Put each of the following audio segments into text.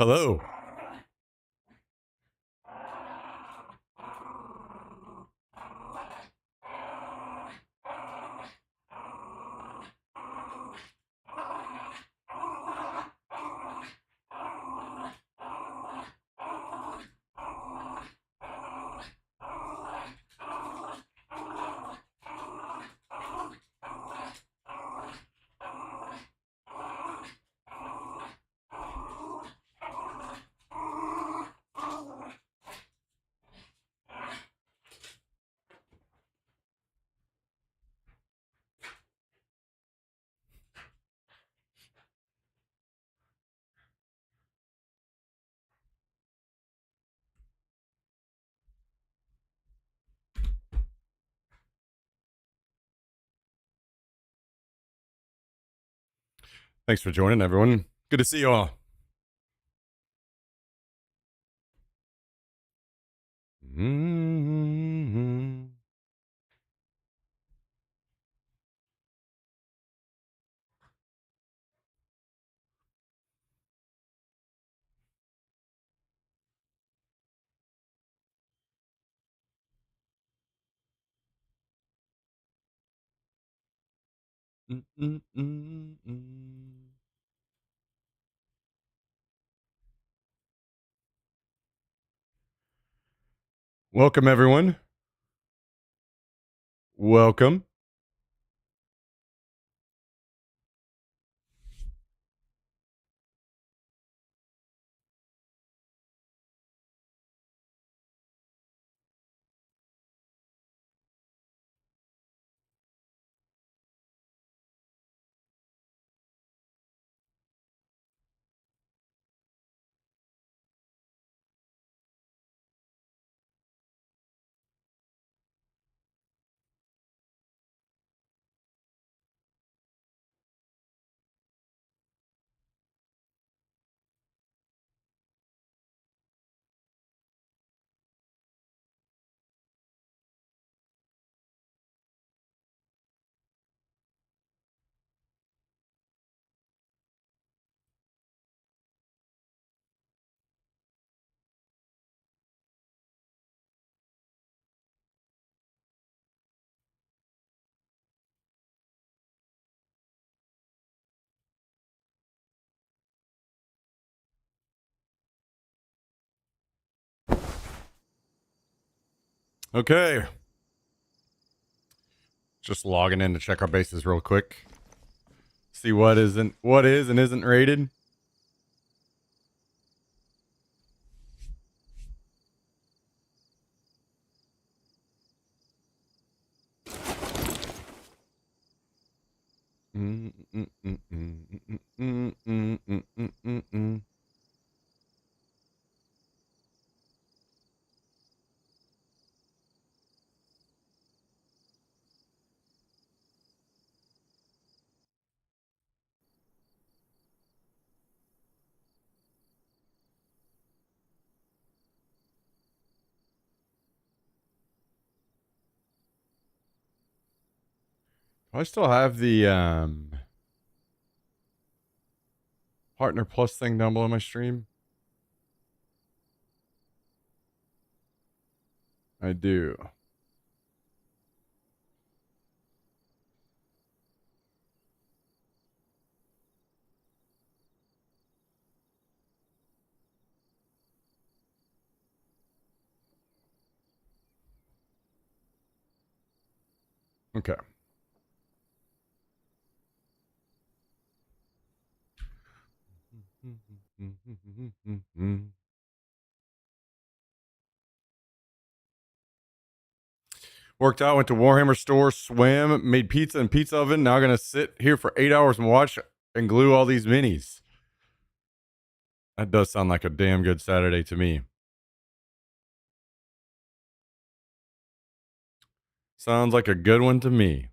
Hello. Thanks for joining, everyone. Good to see you all. Mm-hmm. Welcome, everyone. Welcome. Okay. Just logging in to check our bases real quick. See what is and isn't rated. I still have the Partner Plus thing down below my stream. I do. Okay. Worked out, went to Warhammer store, swam, made pizza in pizza oven. Now I'm gonna sit here for 8 hours and watch and glue all these minis. That does sound like a damn good Saturday to me. Sounds like a good one to me.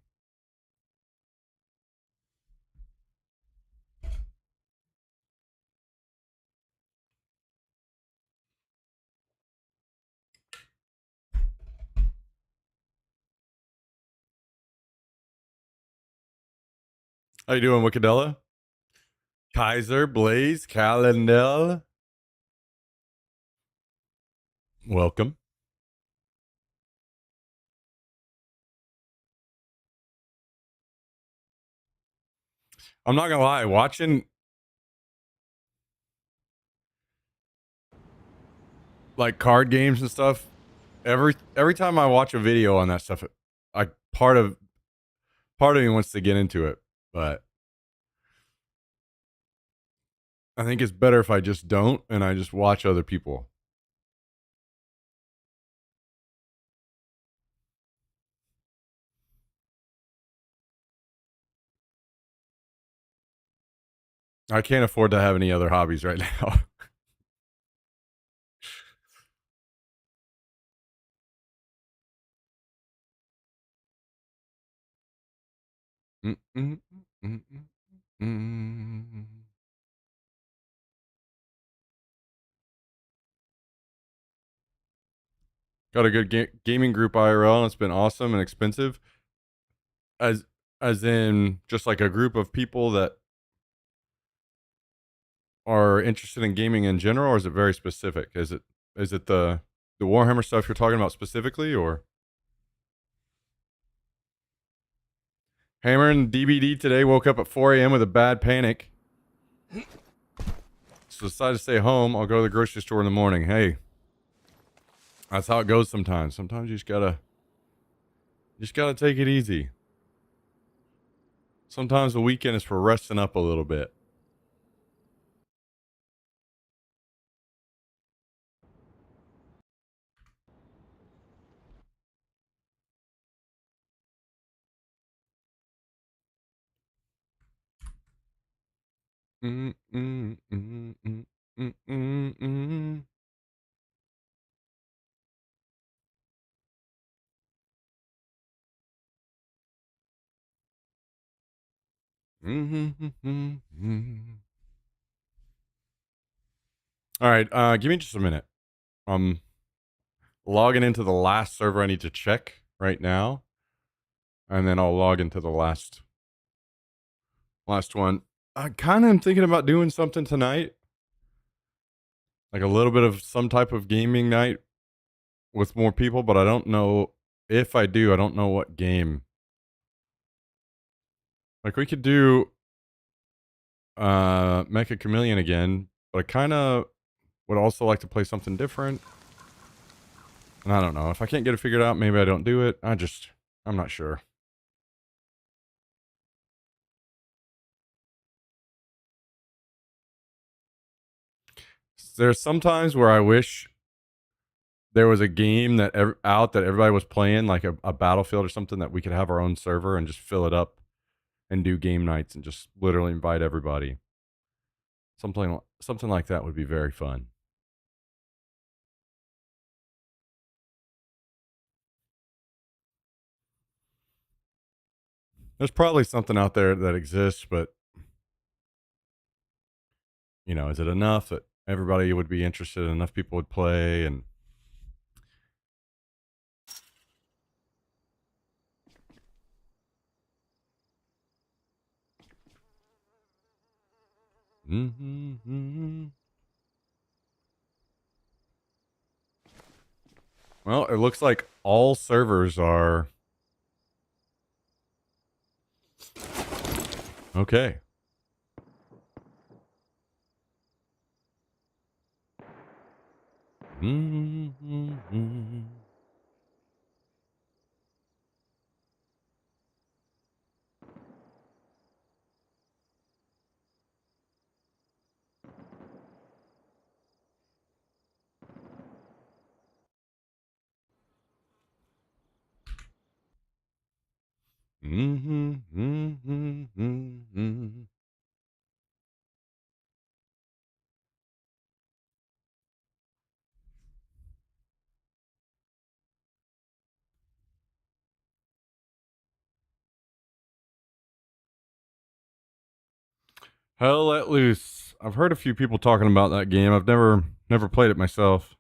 How you doing, Wickedella? Kaiser, Blaze, Calendel. Welcome. I'm not gonna lie, watching like card games and stuff, every time I watch a video on that stuff, I part of me wants to get into it, but I think it's better if I just don't and I just watch other people. I can't afford to have any other hobbies right now. Mm, mm, mm, mm, mm. Got a good gaming group IRL, and it's been awesome and expensive. As as in just like a group of people that are interested in gaming in general, or is it very specific? Is it the Warhammer stuff you're talking about specifically, or hammering DBD today? Woke up at 4 a.m. with a bad panic, so decided to stay home. I'll go to the grocery store in the morning. Hey, that's how it goes sometimes. Sometimes you just gotta take it easy. Sometimes the weekend is for resting up a little bit. Mm, mm, mm, mm, mm, mm, mm. All right, give me just a minute. I'm logging into the last server I need to check right now, and then I'll log into the last one. I kind of am thinking about doing something tonight, like a little bit of some type of gaming night with more people, but I don't know if I do. I don't know what game. Like we could do Mecha Chameleon again, but I kind of would also like to play something different. And I don't know. If I can't get it figured out, maybe I don't do it. I'm not sure. There's sometimes where I wish there was a game out that everybody was playing, like a Battlefield or something, that we could have our own server and just fill it up and do game nights and just literally invite everybody. Something like that would be very fun. There's probably something out there that exists, but is it enough that everybody would be interested, enough people would play, and mm-hmm. Well, it looks like all servers are okay. Mm-hmm. Mm-hmm. Mm-hmm. Mm-hmm. Hell Let Loose. I've heard a few people talking about that game. I've never played it myself.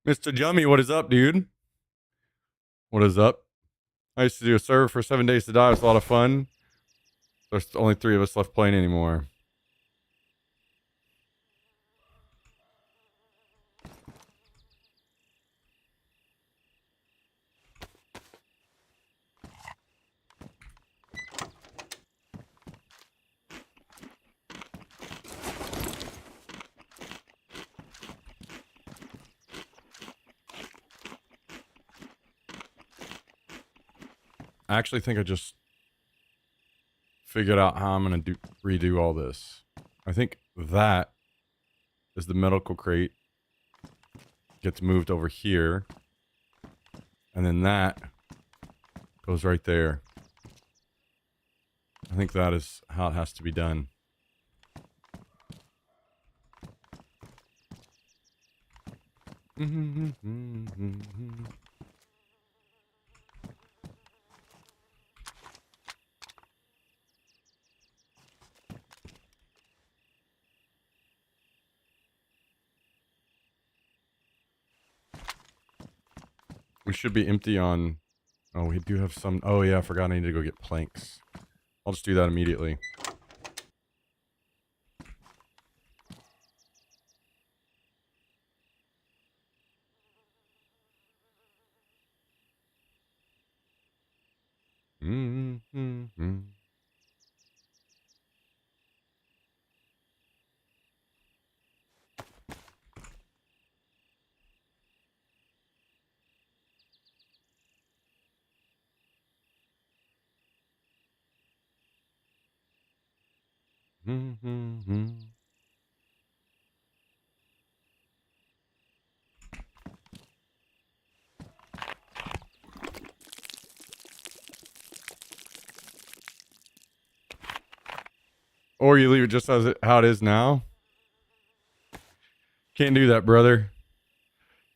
Mr. Jummy, what is up, dude? What is up? I used to do a server for 7 Days to Die. It was a lot of fun. There's only 3 of us left playing anymore. I actually think I just figured out how I'm going to redo all this. I think that is the medical crate. Gets moved over here. And then that goes right there. I think that is how it has to be done. We should be empty on... Oh, we do have some... Oh, yeah, I forgot I need to go get planks. I'll just do that immediately. Or you leave it just as how it is now. Can't do that, brother.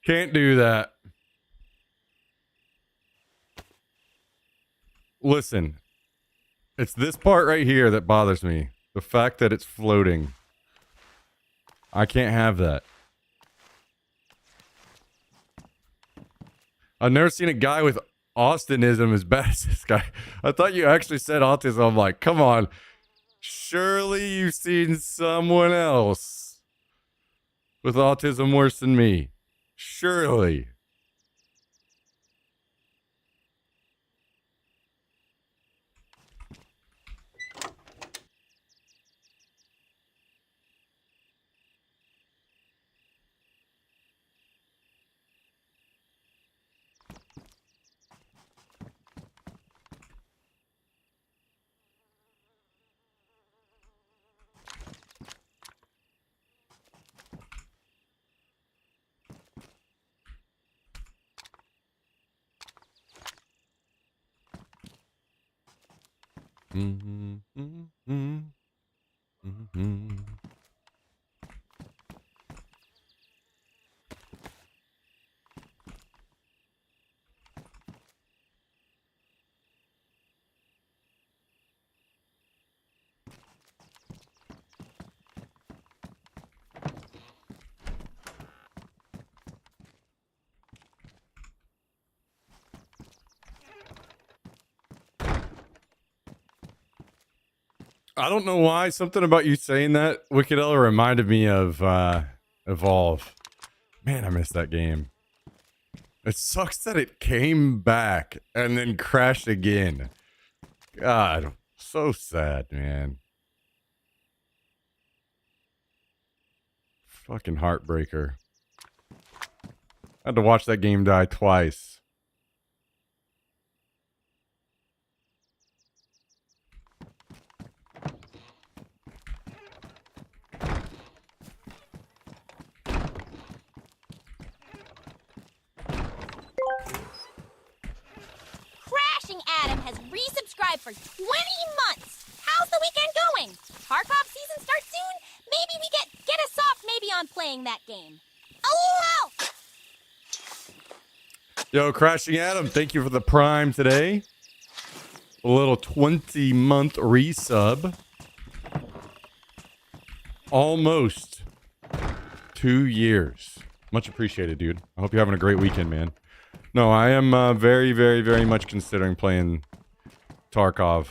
Can't do that. Listen, it's this part right here that bothers me. The fact that it's floating. I can't have that. I've never seen a guy with Austinism as bad as this guy. I thought you actually said autism. I'm like, come on. Surely you've seen someone else with autism worse than me. Surely. I don't know why. Something about you saying that, Wicked Ella, reminded me of Evolve. Man, I missed that game. It sucks that it came back and then crashed again. God, so sad, man. Fucking heartbreaker. I had to watch that game die twice. Adam has resubscribed for 20 months. How's the weekend going? Tarkov season starts soon? Maybe we get us off maybe on playing that game. Oh, Yo, Crashing Adam, thank you for the Prime today. A little 20-month resub. Almost 2 years. Much appreciated, dude. I hope you're having a great weekend, man. No, I am very, very, very much considering playing Tarkov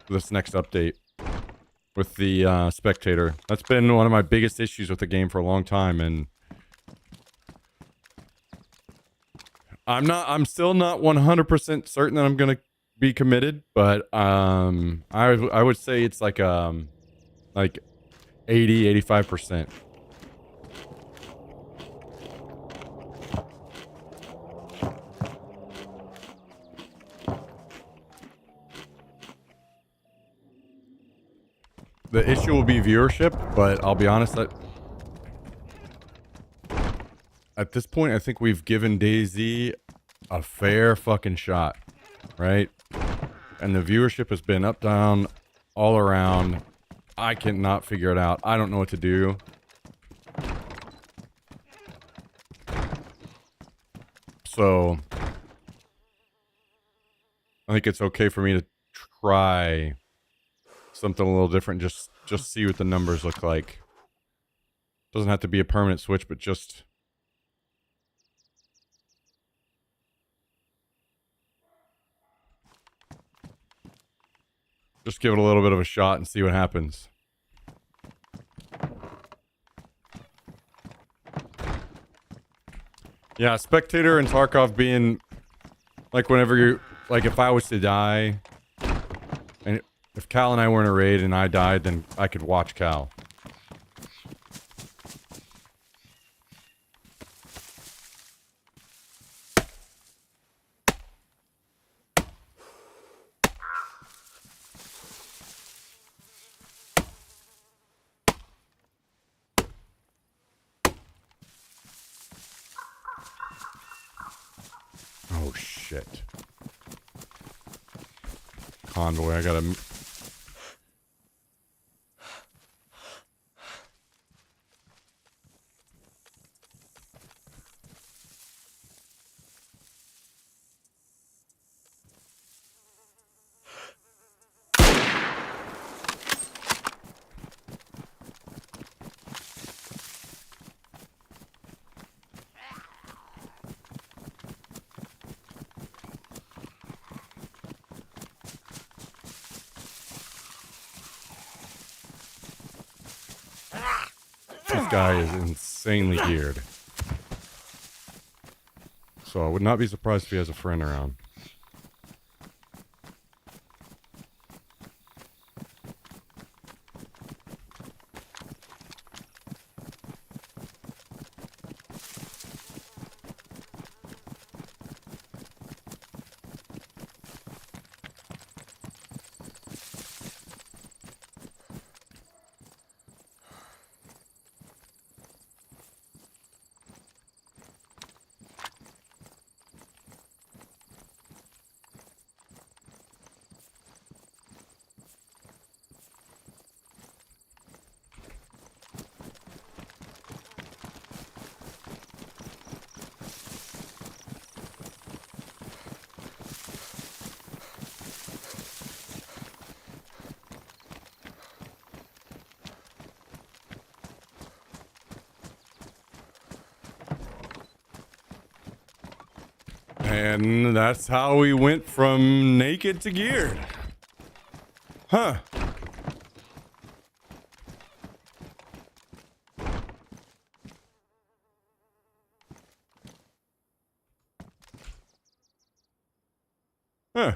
this next update with the spectator. That's been one of my biggest issues with the game for a long time, and I'm still not 100% certain that I'm gonna be committed, but I would say it's like 80-85%. The issue will be viewership, but I'll be honest, that at this point, I think we've given DayZ a fair fucking shot, right? And the viewership has been up, down, all around. I cannot figure it out. I don't know what to do. So I think it's okay for me to try something a little different. Just see what the numbers look like. Doesn't have to be a permanent switch, but just give it a little bit of a shot and see what happens. Yeah, spectator and Tarkov being like whenever you're like, if I was to die, and if Cal and I were in a raid and I died, then I could watch Cal. Oh shit. Convoy, I gotta... This guy is insanely geared. So I would not be surprised if he has a friend around. And that's how we went from naked to geared. Huh. Huh.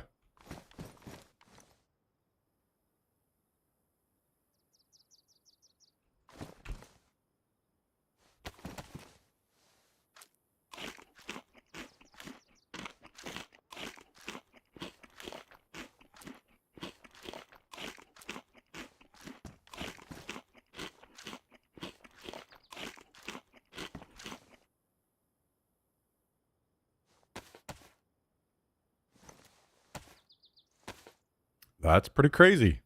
That's pretty crazy.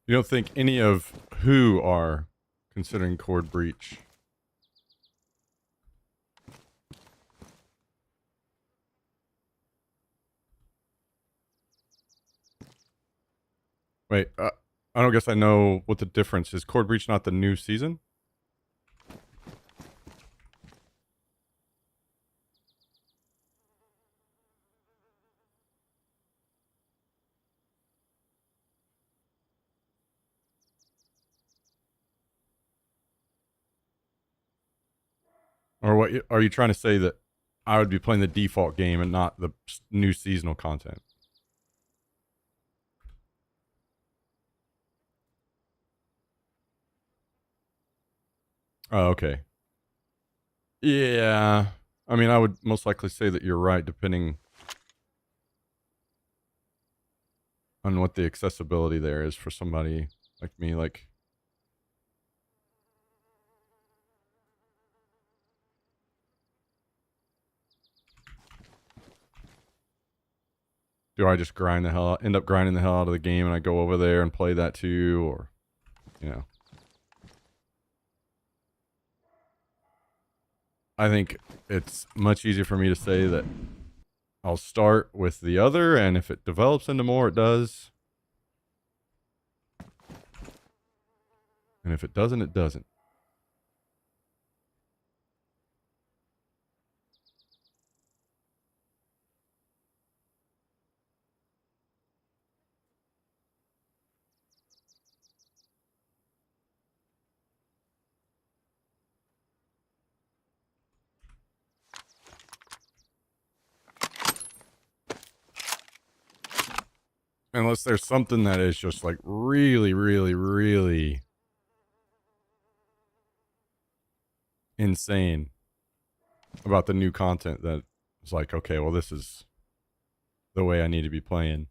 You don't think any of who are considering cord breach? Wait, I don't guess I know what the difference is. Cord Breach not the new season? Or what are you trying to say, that I would be playing the default game and not the new seasonal content? Oh, okay. Yeah. I mean, I would most likely say that you're right, depending on what the accessibility there is for somebody like me. Like, do I just end up grinding the hell out of the game and I go over there and play that too? Or, you know. I think it's much easier for me to say that I'll start with the other, and if it develops into more, it does. And if it doesn't, it doesn't. Unless there's something that is just like really, really, really insane about the new content that is like, okay, well, this is the way I need to be playing.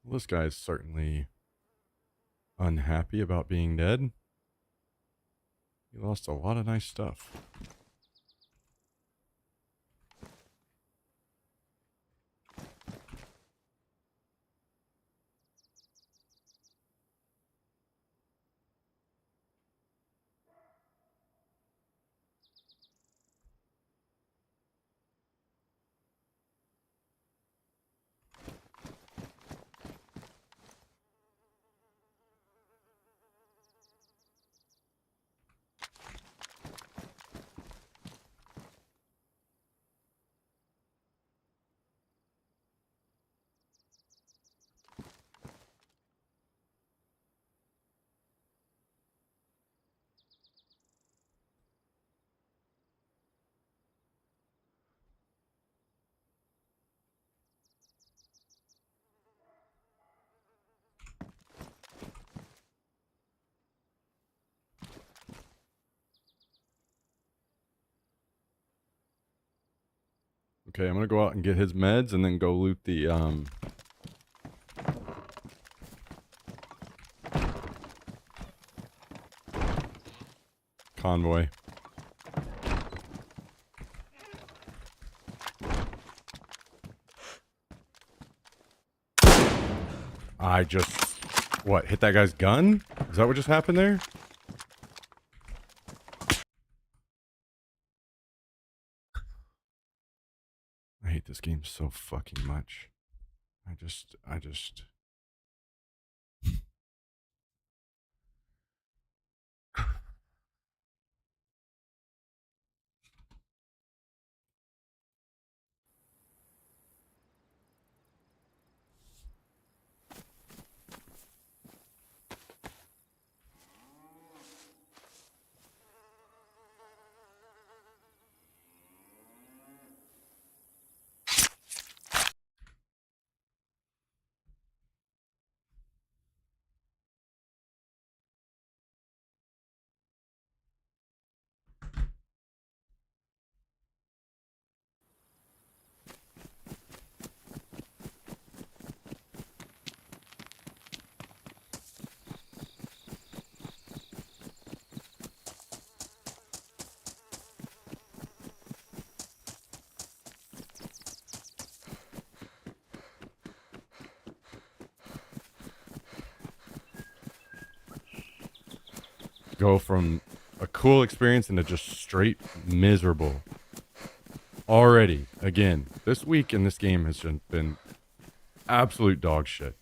Well, this guy's certainly unhappy about being dead. He lost a lot of nice stuff. Okay, I'm gonna go out and get his meds and then go loot the convoy. I just, what, hit that guy's gun? Is that what just happened there? I hate this game so fucking much. I just go from a cool experience into just straight miserable. already, again, this week in this game has been absolute dog shit.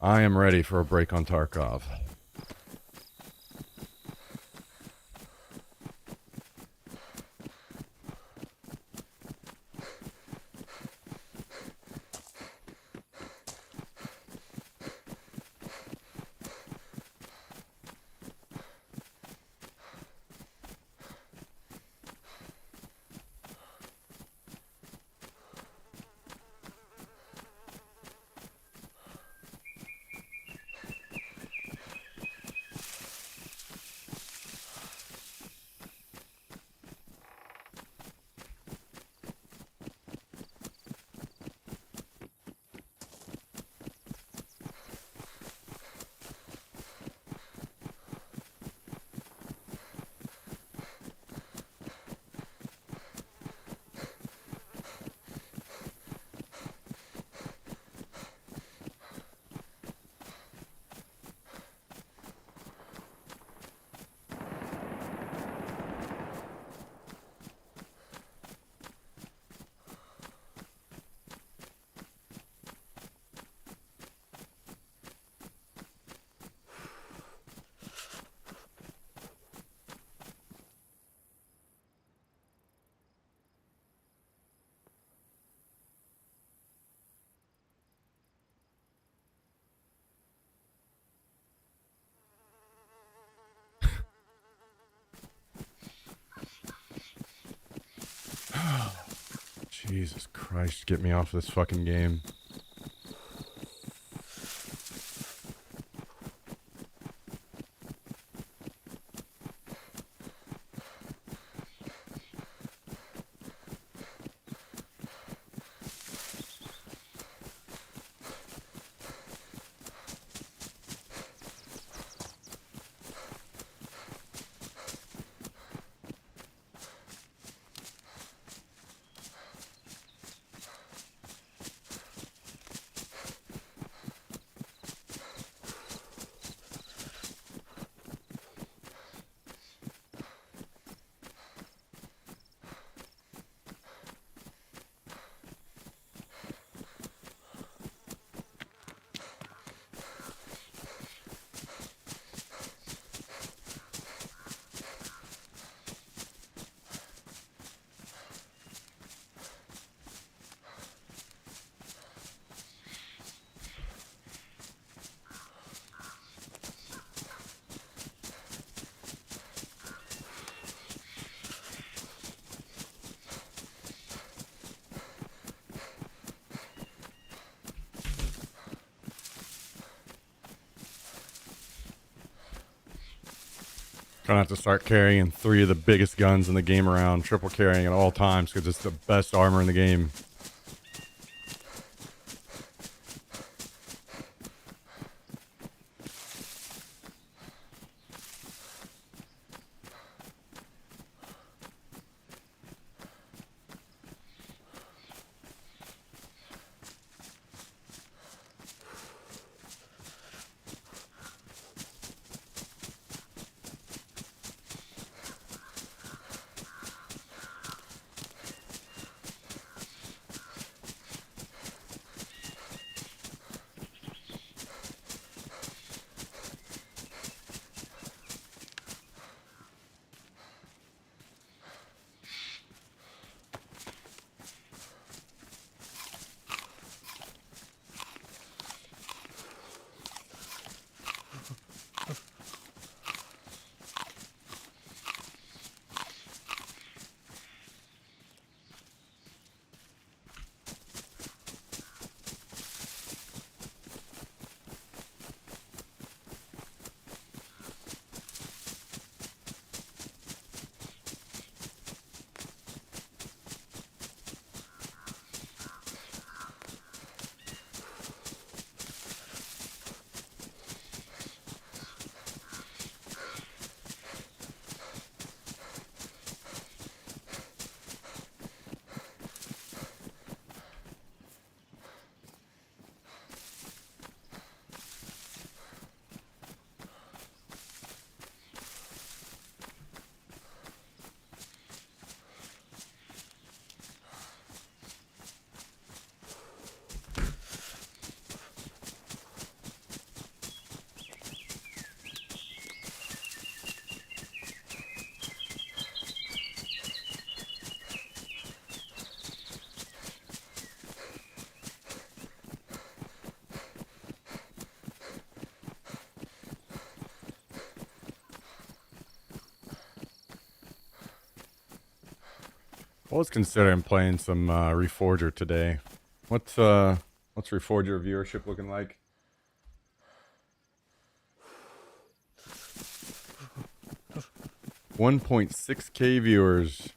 I am ready for a break on Tarkov. Jesus Christ, get me off this fucking game. Gonna have to start carrying 3 of the biggest guns in the game around, triple carrying at all times because it's the best armor in the game. I was considering playing some Reforger today. What's Reforger viewership looking like? 1.6K viewers.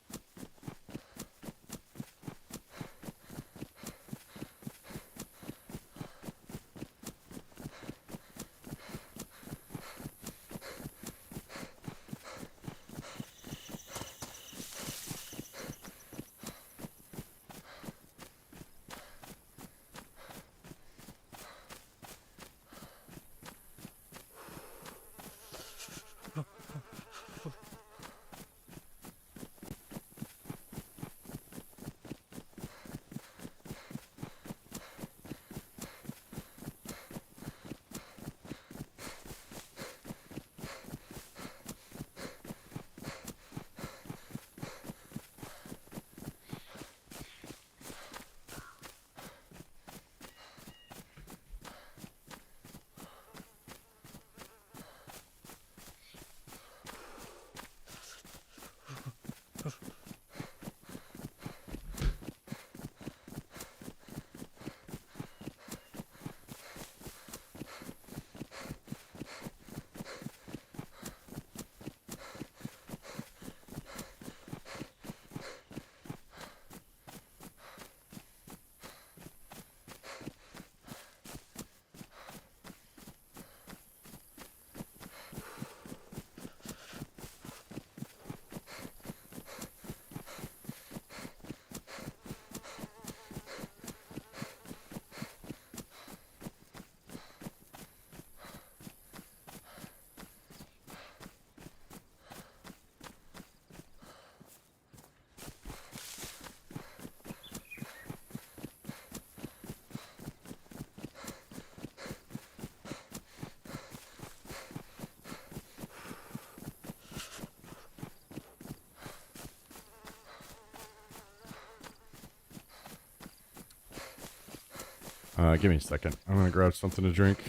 Give me a second. I'm gonna grab something to drink.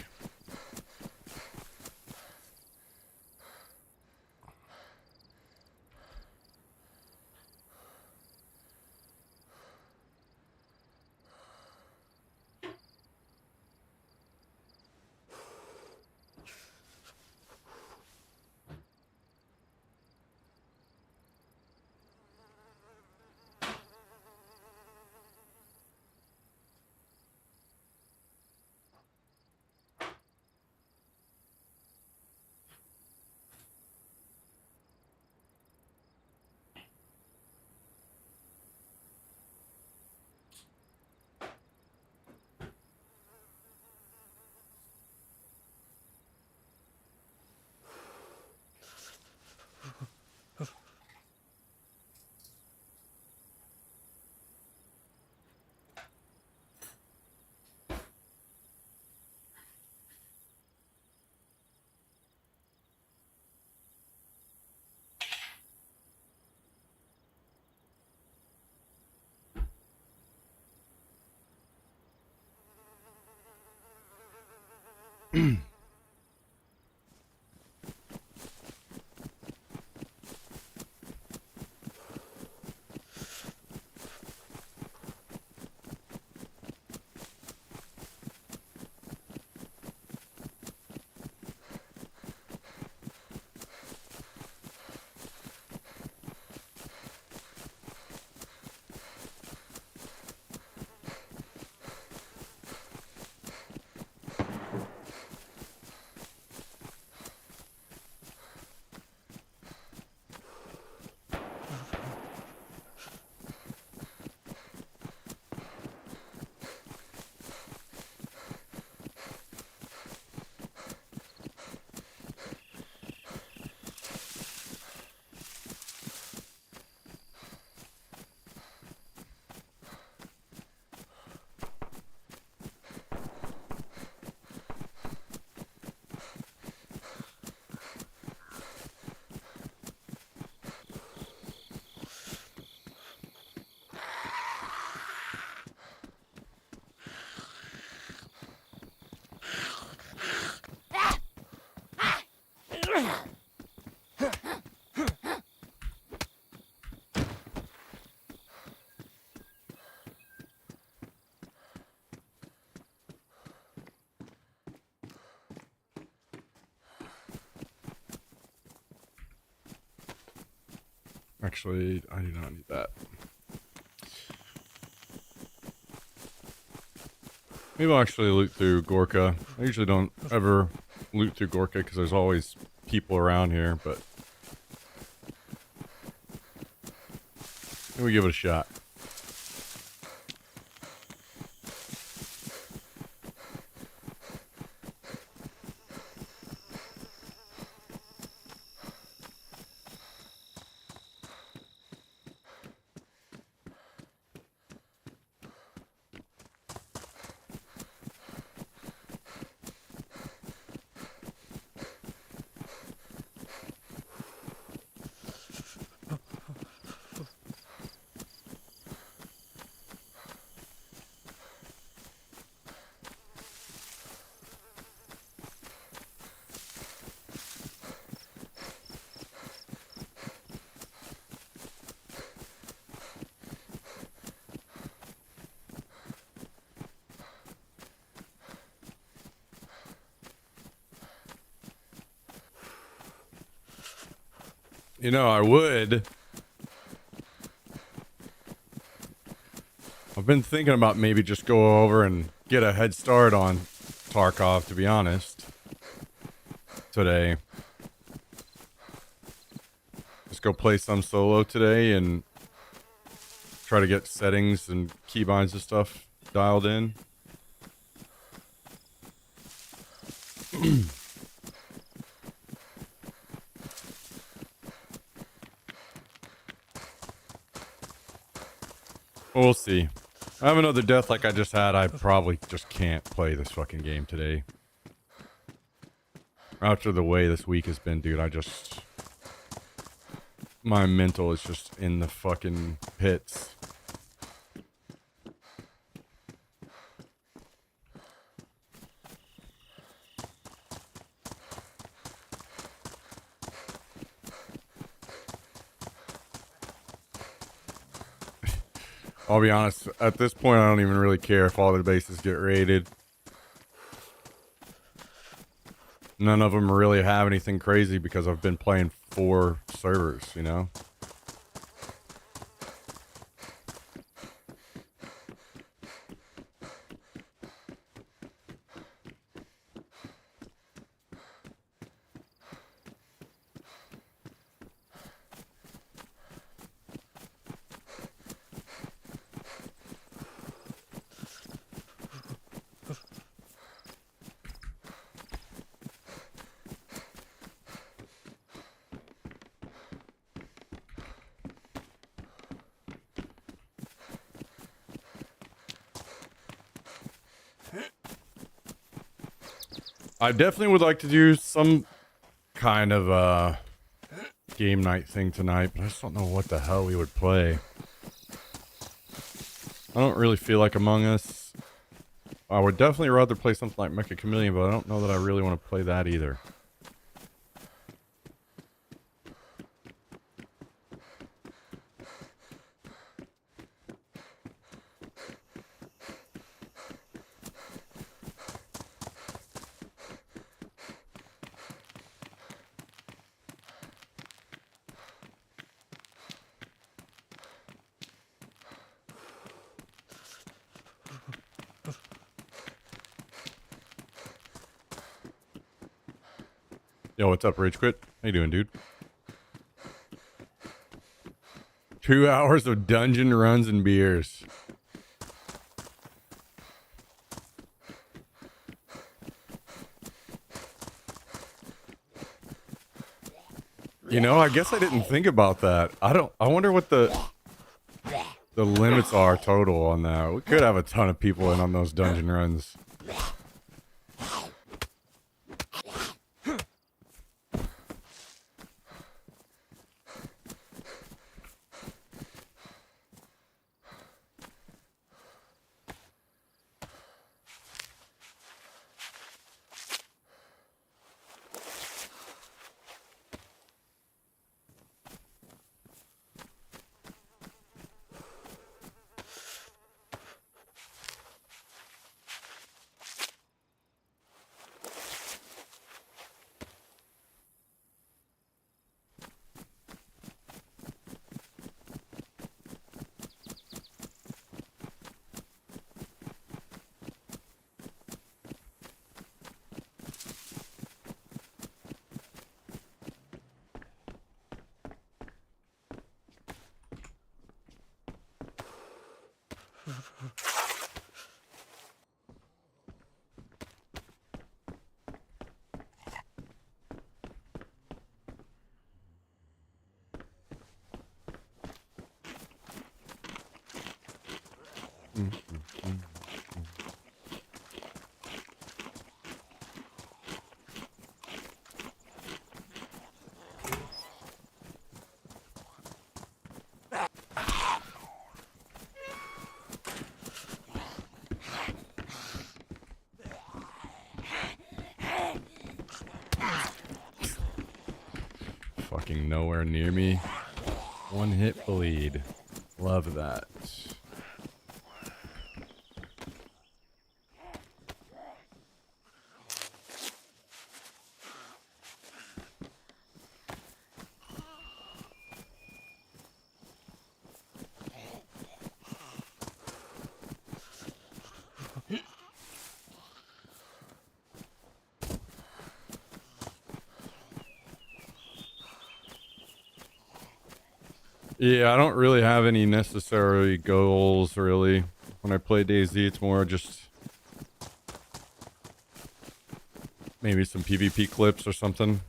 Actually, I do not need that. Maybe I'll actually loot through Gorka. I usually don't ever loot through Gorka because there's always people around here, but maybe we give it a shot. You know, I would. I've been thinking about maybe just go over and get a head start on Tarkov, to be honest, today. Just go play some solo today and try to get settings and keybinds and stuff dialed in. We'll see. I have another death like I just had. I probably just can't play this fucking game today. After the way this week has been, dude, my mental is just in the fucking pits. I'll be honest, at this point, I don't even really care if all the bases get raided. None of them really have anything crazy because I've been playing 4 servers, you know? I definitely would like to do some kind of game night thing tonight, but I just don't know what the hell we would play. I don't really feel like Among Us. I would definitely rather play something like Mecha Chameleon, but I don't know that I really want to play that either. Yo, what's up, Rage Quit? How you doing, dude? 2 hours of dungeon runs and beers. You know, I guess I didn't think about that. I wonder what the limits are total on that. We could have a ton of people in on those dungeon runs. Fucking nowhere near me. One hit bleed. Love that. Yeah, I don't really have any necessary goals, really. When I play DayZ, it's more just maybe some PvP clips or something.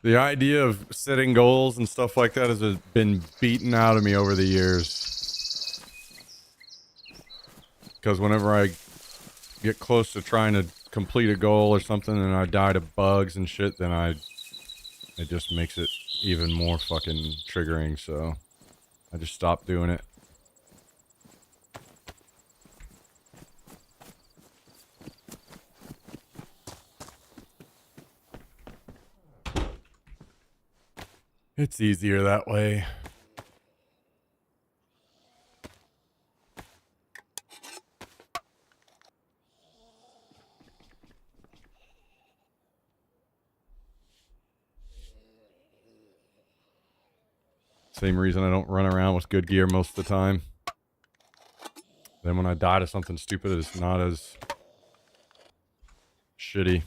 The idea of setting goals and stuff like that has been beaten out of me over the years. Because whenever I get close to trying to complete a goal or something and I die to bugs and shit, then it just makes it even more fucking triggering, so I just stopped doing it. It's easier that way. Same reason I don't run around with good gear most of the time. Then when I die to something stupid, it's not as shitty.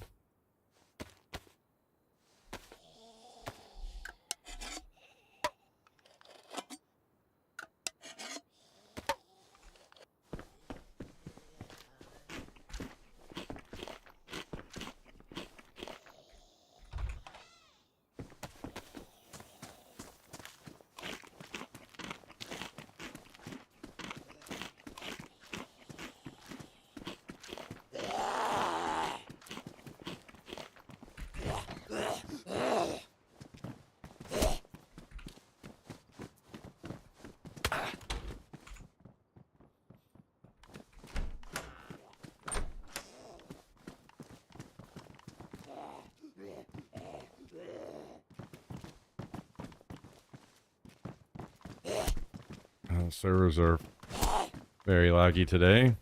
Servers are very laggy today.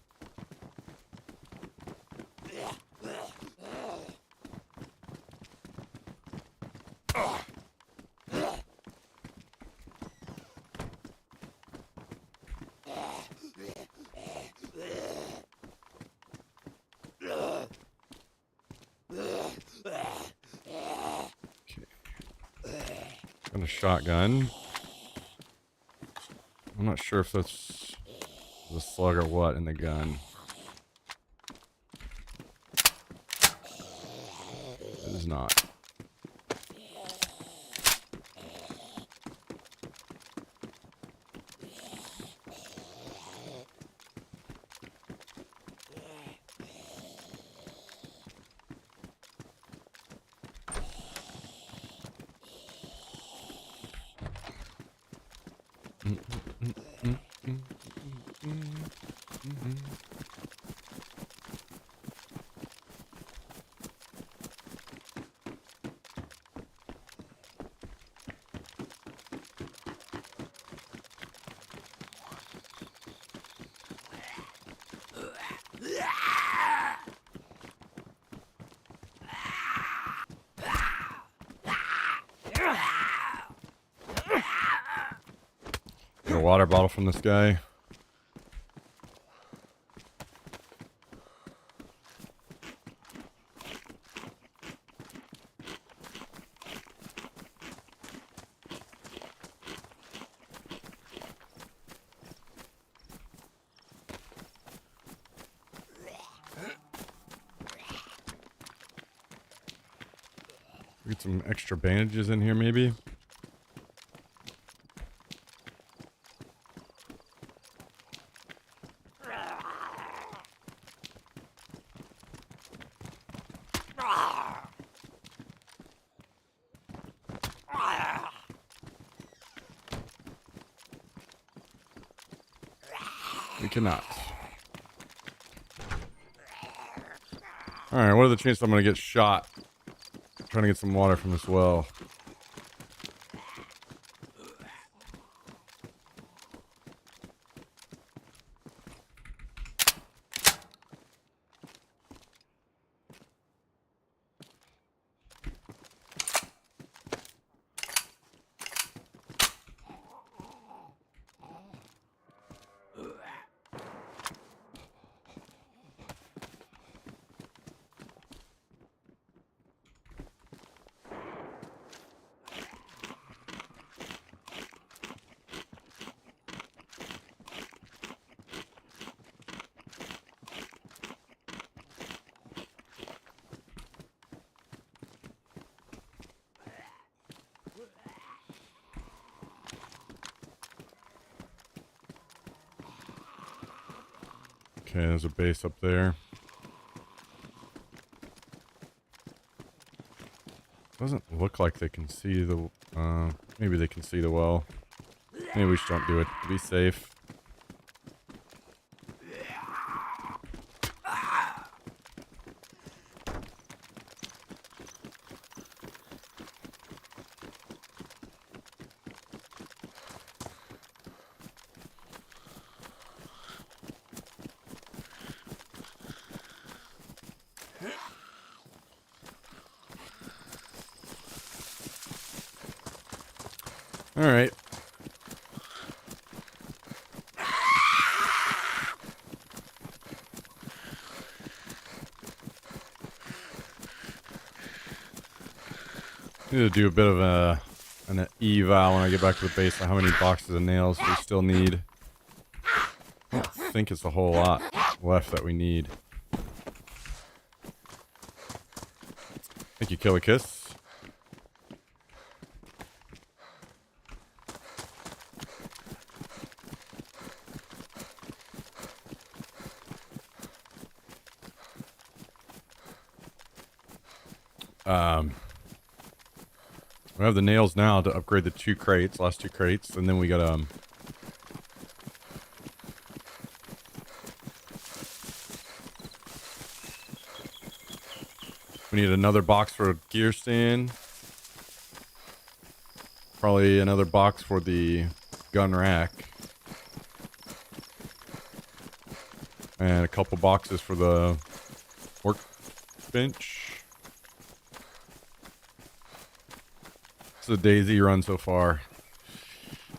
Got a shotgun. I'm not sure if that's the slug or what in the gun. It is not. a water bottle from this guy. Get some extra bandages in here, maybe. We cannot. Alright, what are the chances I'm gonna get shot? I'm trying to get some water from this well. Okay, there's a base up there. Doesn't look like they can see the, maybe they can see the well. Maybe we just don't do it to be safe. All right. Need to do a bit of an eval when I get back to the base on how many boxes of nails we still need. I don't think it's a whole lot left that we need. Thank you, Killikiss. We have the nails now to upgrade the last two crates, and then we got we need another box for a gear stand. Probably another box for the gun rack. And a couple boxes for the workbench. The Daisy run so far.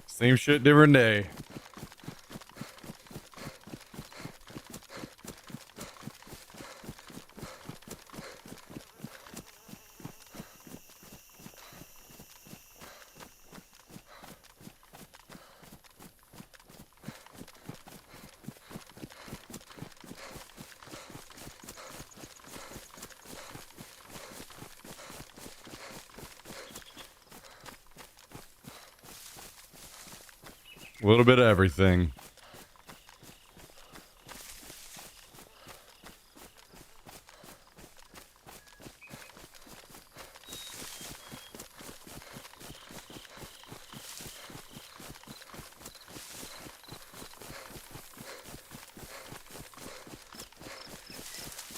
Same shit, different day. A little bit of everything.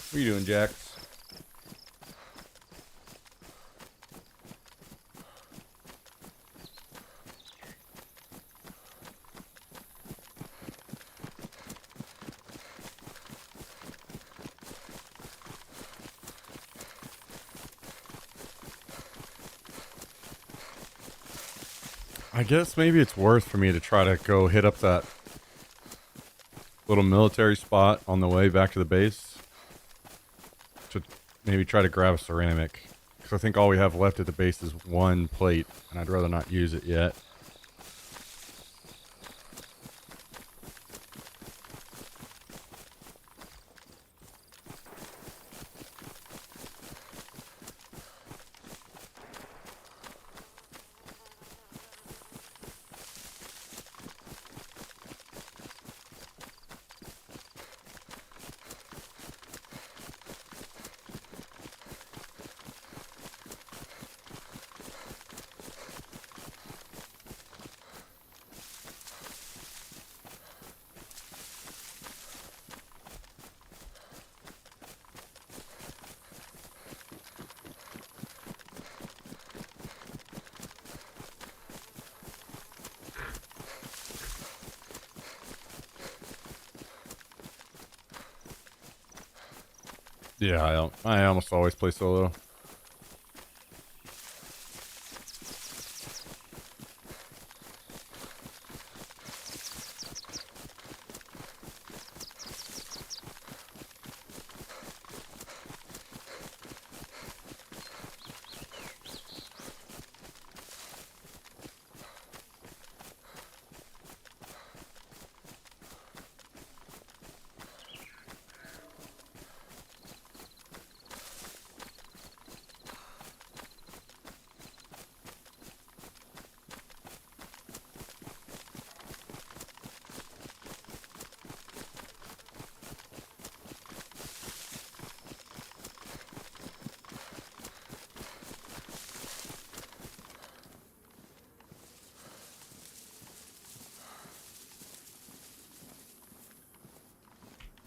What are you doing, Jax? I guess maybe it's worth for me to try to go hit up that little military spot on the way back to the base to maybe try to grab a ceramic. Because I think all we have left at the base is one plate, and I'd rather not use it yet. Yeah, I almost always play solo.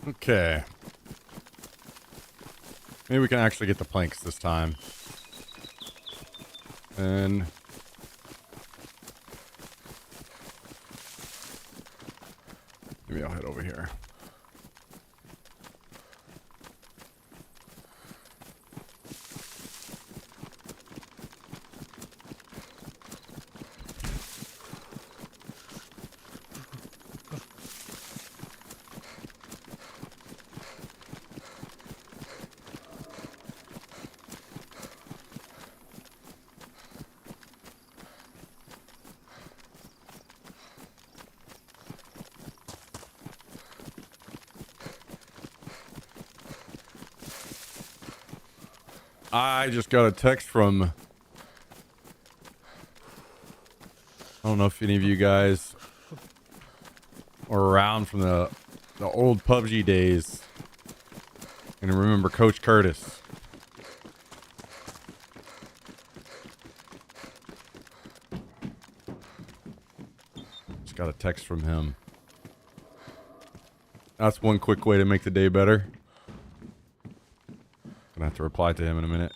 Okay. Maybe we can actually get the planks this time. And maybe I'll head over here. I just got a text from, I don't know if any of you guys are around from the old PUBG days and remember Coach Curtis. Just got a text from him. That's one quick way to make the day better. Gonna have to reply to him in a minute.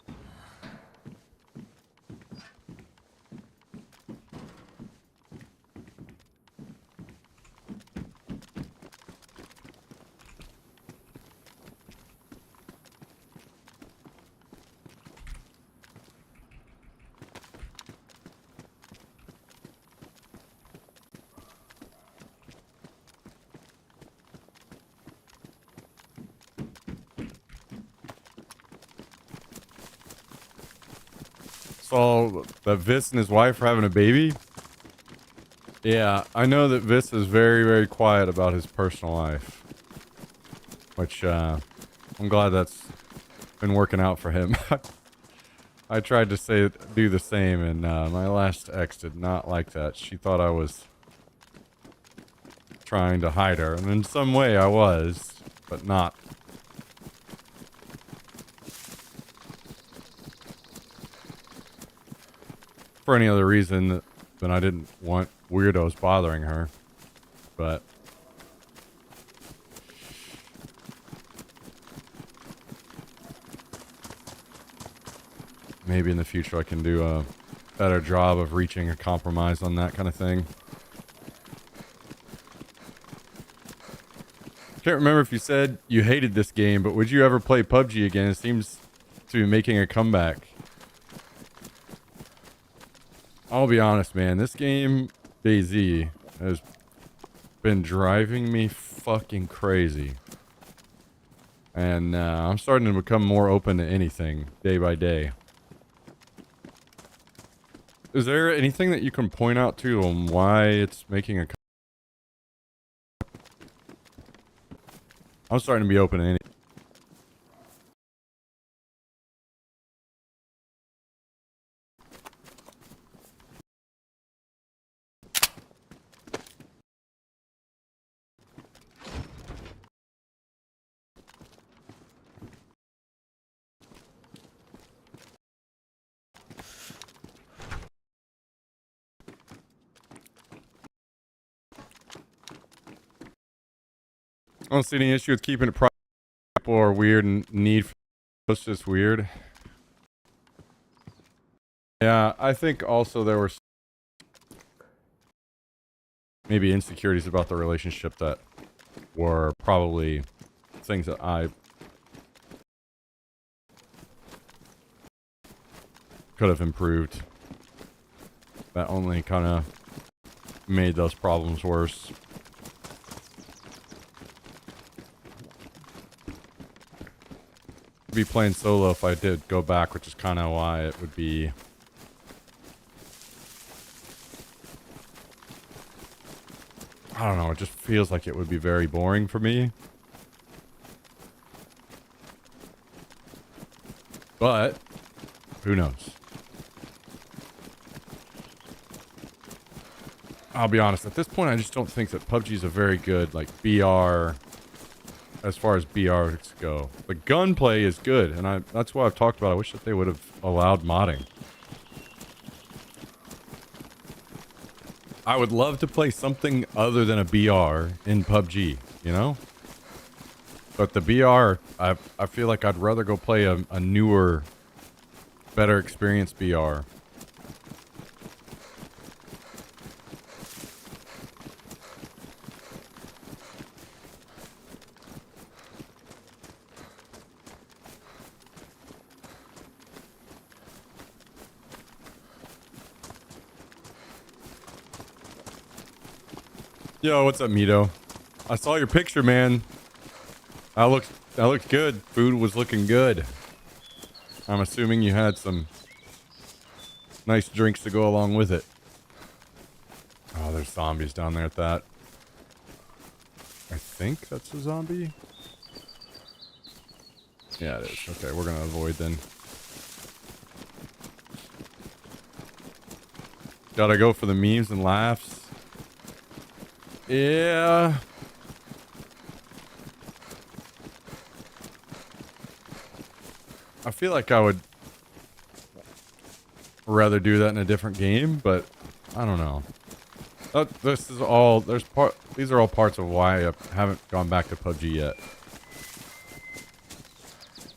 Saw that Vis and his wife are having a baby. Yeah, I know that Vis is very, very quiet about his personal life. Which, I'm glad that's been working out for him. I tried to do the same, and my last ex did not like that. She thought I was trying to hide her, and in some way I was, but not. For any other reason than I didn't want weirdos bothering her. But maybe in the future I can do a better job of reaching a compromise on that kind of thing. Can't remember if you said you hated this game, but would you ever play PUBG again? It seems to be making a comeback. I'll be honest, man. This game, DayZ, has been driving me fucking crazy. And I'm starting to become more open to anything day by day. Is there anything that you can point out to on why it's making a... I'm starting to be open to anything. I don't see any issue with keeping it private. People are weird and need for it's just weird. Yeah, I think also there were maybe insecurities about the relationship that were probably things that I could have improved. That only kind of made those problems worse. Be playing solo if I did go back, which is kind of why it would be. I don't know, it just feels like it would be very boring for me. But who knows? I'll be honest, at this point I just don't think that PUBG is a very good like BR as far as BRs go. The gunplay is good, and that's what I've talked about. I wish that they would have allowed modding. I would love to play something other than a BR in PUBG, you know? But the BR, I feel like I'd rather go play a newer, better experience BR. Yo, what's up, Mito? I saw your picture, man. That looked good. Food was looking good. I'm assuming you had some nice drinks to go along with it. Oh, there's zombies down there at that. I think that's a zombie. Yeah, it is. Okay, we're gonna avoid then. Gotta go for the memes and laughs. Yeah. I feel like I would rather do that in a different game, but I don't know. This is all, these are all parts of why I haven't gone back to PUBG yet.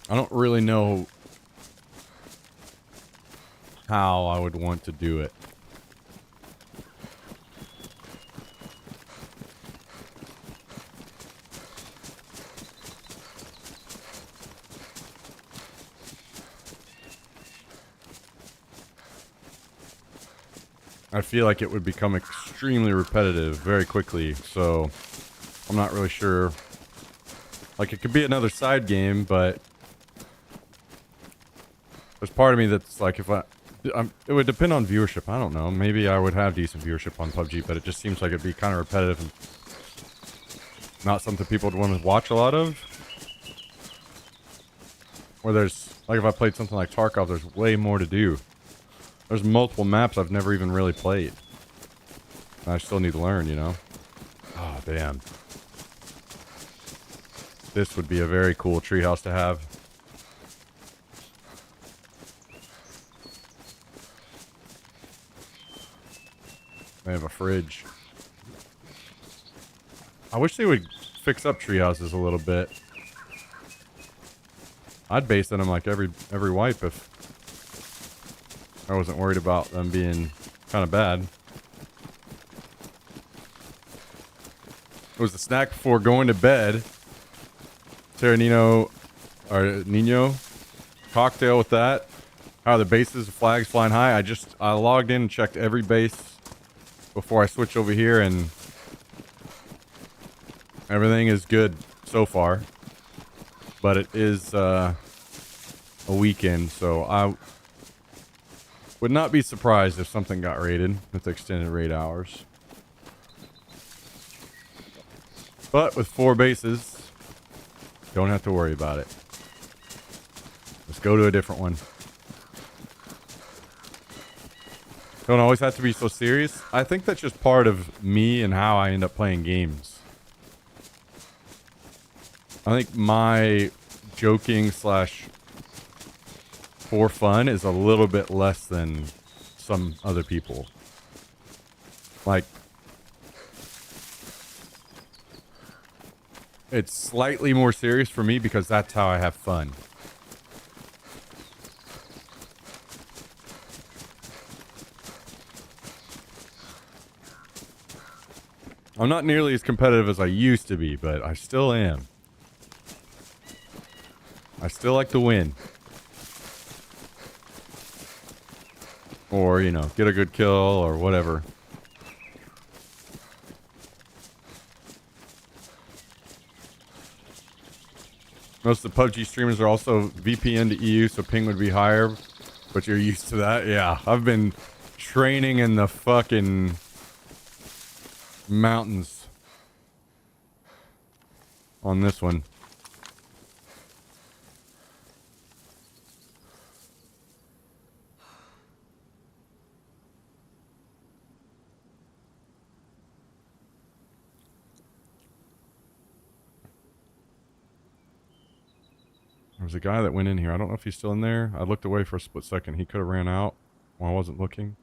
I don't really know how I would want to do it. I feel like it would become extremely repetitive very quickly, so I'm not really sure. Like, it could be another side game, but there's part of me that's like, if it would depend on viewership. I don't know. Maybe I would have decent viewership on PUBG, but it just seems like it'd be kind of repetitive and not something people would want to watch a lot of. Or there's, like, if I played something like Tarkov, there's way more to do. There's multiple maps I've never even really played. I still need to learn, you know? Oh, damn. This would be a very cool treehouse to have. They have a fridge. I wish they would fix up treehouses a little bit. I'd base in them like every wipe if I wasn't worried about them being kind of bad. It was a snack before going to bed. Terranino, or Nino, cocktail with that. How are the bases, flags flying high? I logged in and checked every base before I switch over here, and everything is good so far. But it is a weekend, so I would not be surprised if something got raided with extended raid hours. But with 4 bases, don't have to worry about it. Let's go to a different one. Don't always have to be so serious. I think that's just part of me and how I end up playing games. I think my joking / for fun is a little bit less than some other people. Like, it's slightly more serious for me because that's how I have fun. I'm not nearly as competitive as I used to be, but I still am. I still like to win. Or, you know, get a good kill or whatever. Most of the PUBG streamers are also VPN to EU, so ping would be higher. But you're used to that? Yeah, I've been training in the fucking mountains on this one. There was a guy that went in here. I don't know if he's still in there. I looked away for a split second. He could have ran out while I wasn't looking.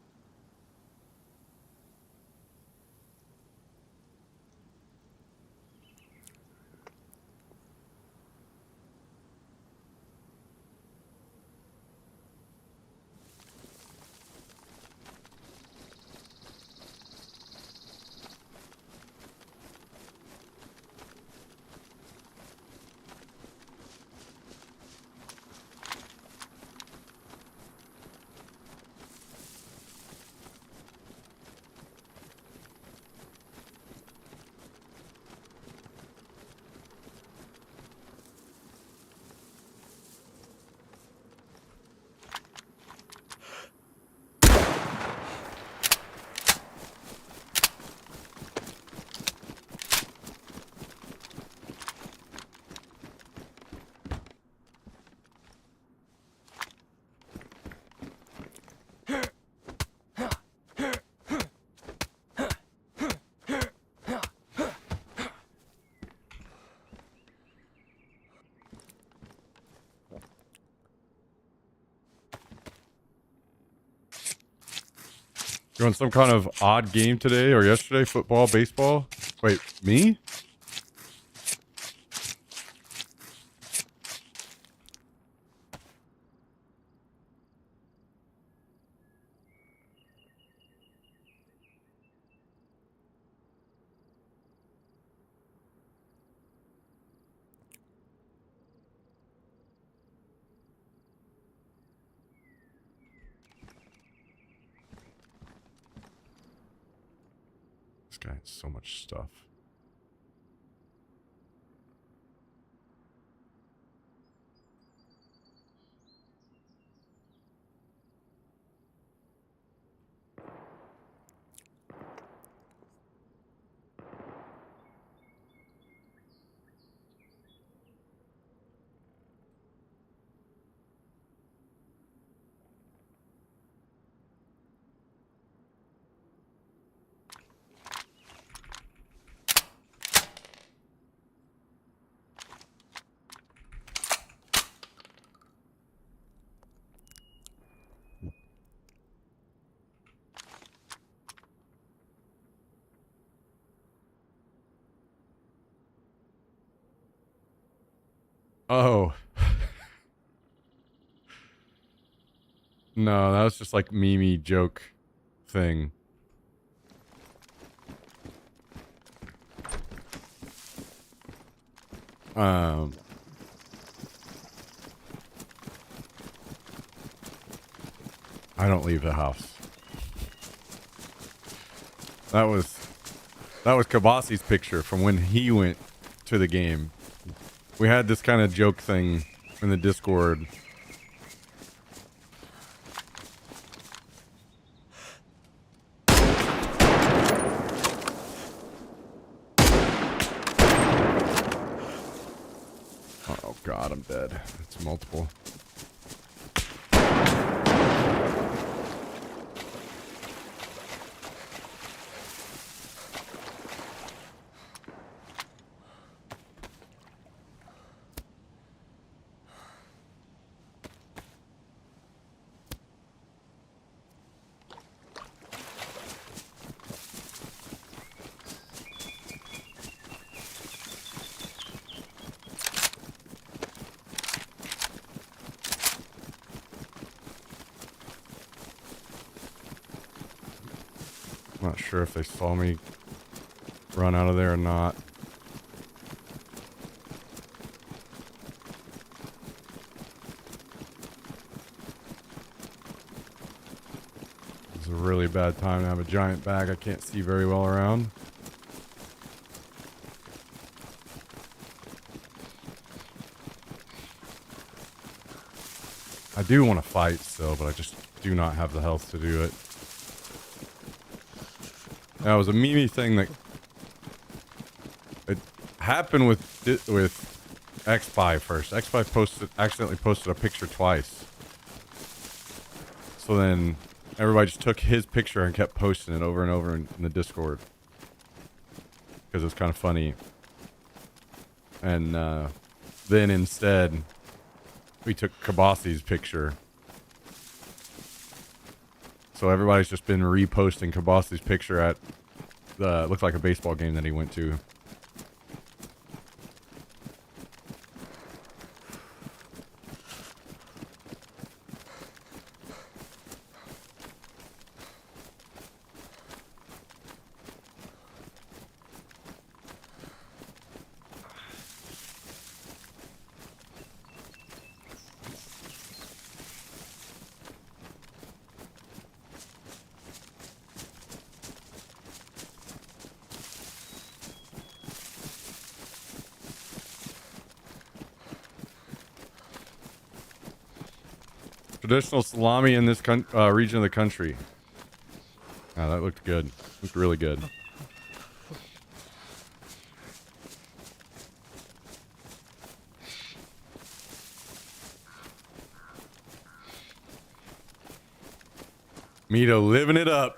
You on some kind of odd game today or yesterday? Football, baseball? Wait, me? This guy has so much stuff. Oh. No, that was just like meme joke thing. I don't leave the house. That was Kabasi's picture from when he went to the game. We had this kind of joke thing in the Discord. Oh God, I'm dead. It's multiple. Not sure if they saw me run out of there or not. It's a really bad time to have a giant bag I can't see very well around. I do want to fight still, but I just do not have the health to do it. That was a Mimi thing that it happened with XPie first. XPie accidentally posted a picture twice. So then everybody just took his picture and kept posting it over and over in the Discord. Because it was kind of funny. And then instead, we took Kabasi's picture. So everybody's just been reposting Kabasi's picture at the, looked like a baseball game that he went to. Traditional salami in this region of the country. Oh, that looked good. Looked really good. Mito living it up.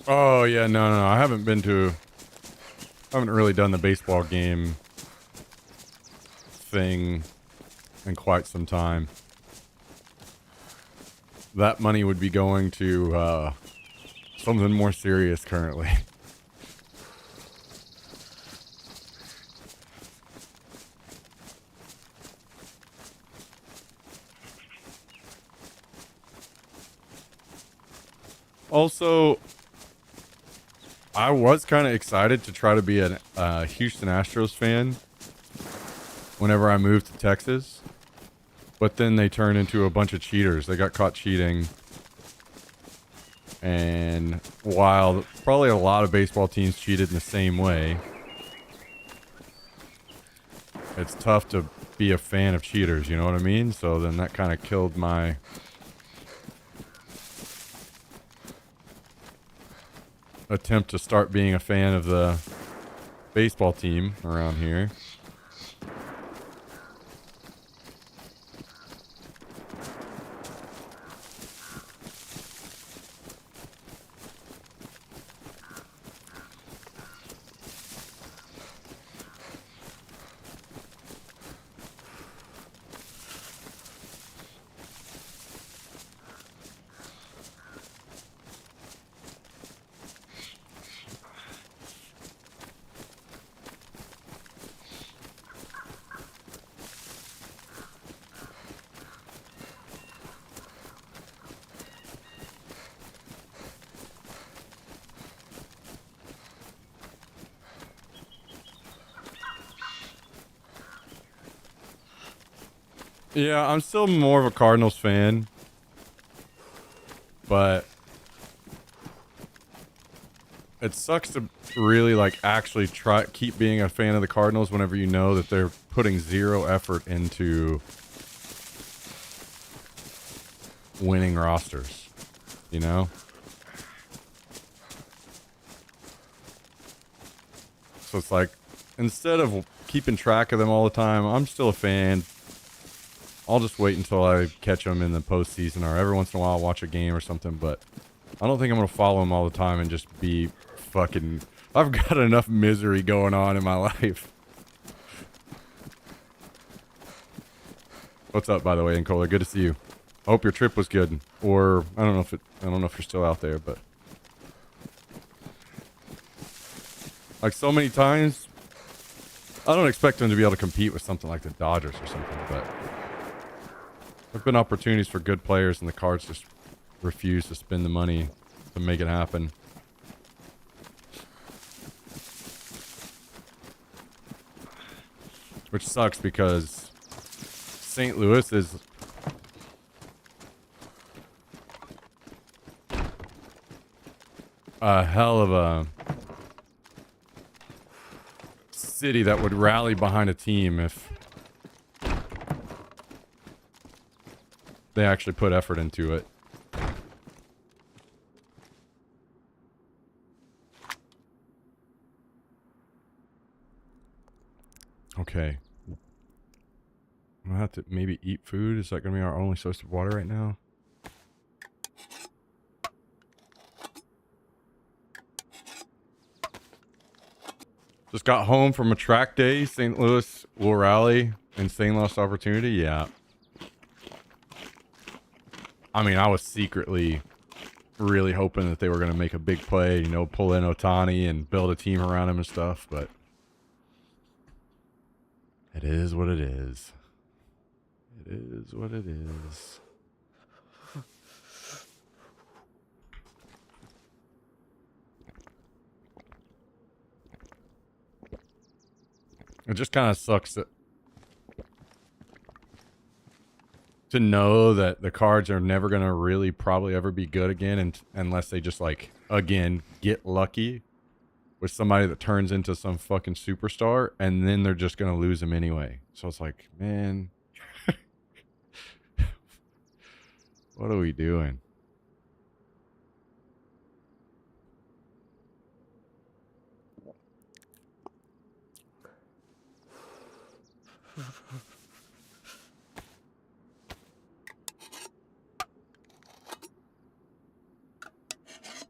Oh yeah, no. I haven't really done the baseball game thing in quite some time. That money would be going to something more serious currently. Also, I was kind of excited to try to be a Houston Astros fan whenever I moved to Texas. But then they turned into a bunch of cheaters. They got caught cheating. And while probably a lot of baseball teams cheated in the same way, it's tough to be a fan of cheaters, you know what I mean? So then that kind of killed my attempt to start being a fan of the baseball team around here. Yeah, I'm still more of a Cardinals fan, but it sucks to really like actually keep being a fan of the Cardinals whenever you know that they're putting zero effort into winning rosters, you know? So it's like, instead of keeping track of them all the time, I'm still a fan. I'll just wait until I catch them in the postseason, or every once in a while I'll watch a game or something, but I don't think I'm going to follow them all the time and just be fucking... I've got enough misery going on in my life. What's up, by the way, Encola? Good to see you. I hope your trip was good. Or, I don't know if you're still out there, but... Like, so many times, I don't expect them to be able to compete with something like the Dodgers or something, but... There've been opportunities for good players, and the Cards just refuse to spend the money to make it happen. Which sucks because St. Louis is a hell of a city that would rally behind a team if they actually put effort into it. Okay. I'm gonna have to maybe eat food. Is that gonna be our only source of water right now? Just got home from a track day. St. Louis will rally. Insane lost opportunity. Yeah. I mean, I was secretly really hoping that they were going to make a big play, you know, pull in Otani and build a team around him and stuff, but it is what it is. It is what it is. It just kind of sucks to know that the Cards are never going to really probably ever be good again unless they just, like, again, get lucky with somebody that turns into some fucking superstar, and then they're just going to lose him anyway. So it's like, man, what are we doing?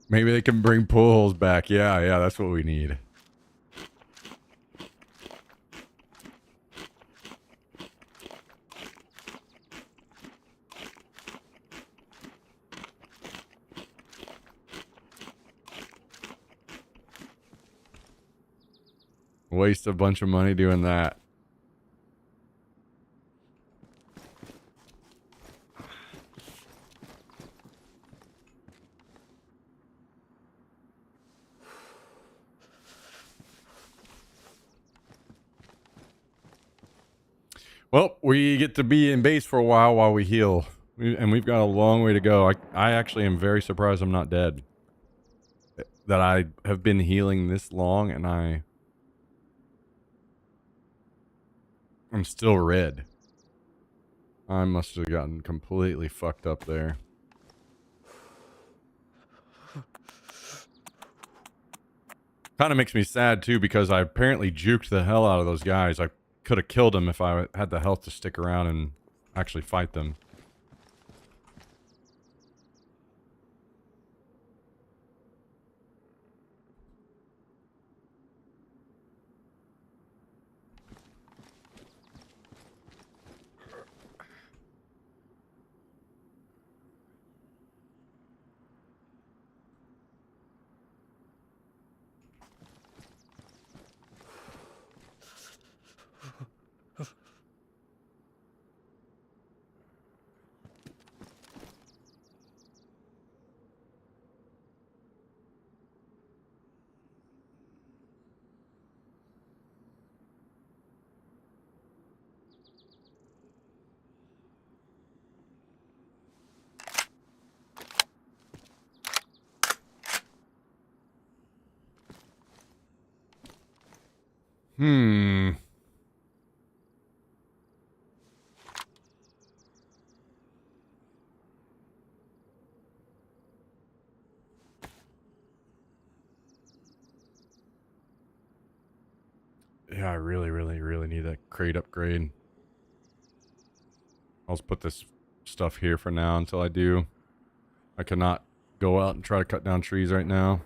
Maybe they can bring Pujols back. Yeah, that's what we need. Waste a bunch of money doing that. Well, we get to be in base for a while we heal. And we've got a long way to go. I actually am very surprised I'm not dead. That I have been healing this long and I'm still red. I must have gotten completely fucked up there. Kind of makes me sad too because I apparently juked the hell out of those guys. I could have killed them if I had the health to stick around and actually fight them. Hmm. Yeah, I really, really, really need that crate upgrade. I'll just put this stuff here for now until I do. I cannot go out and try to cut down trees right now.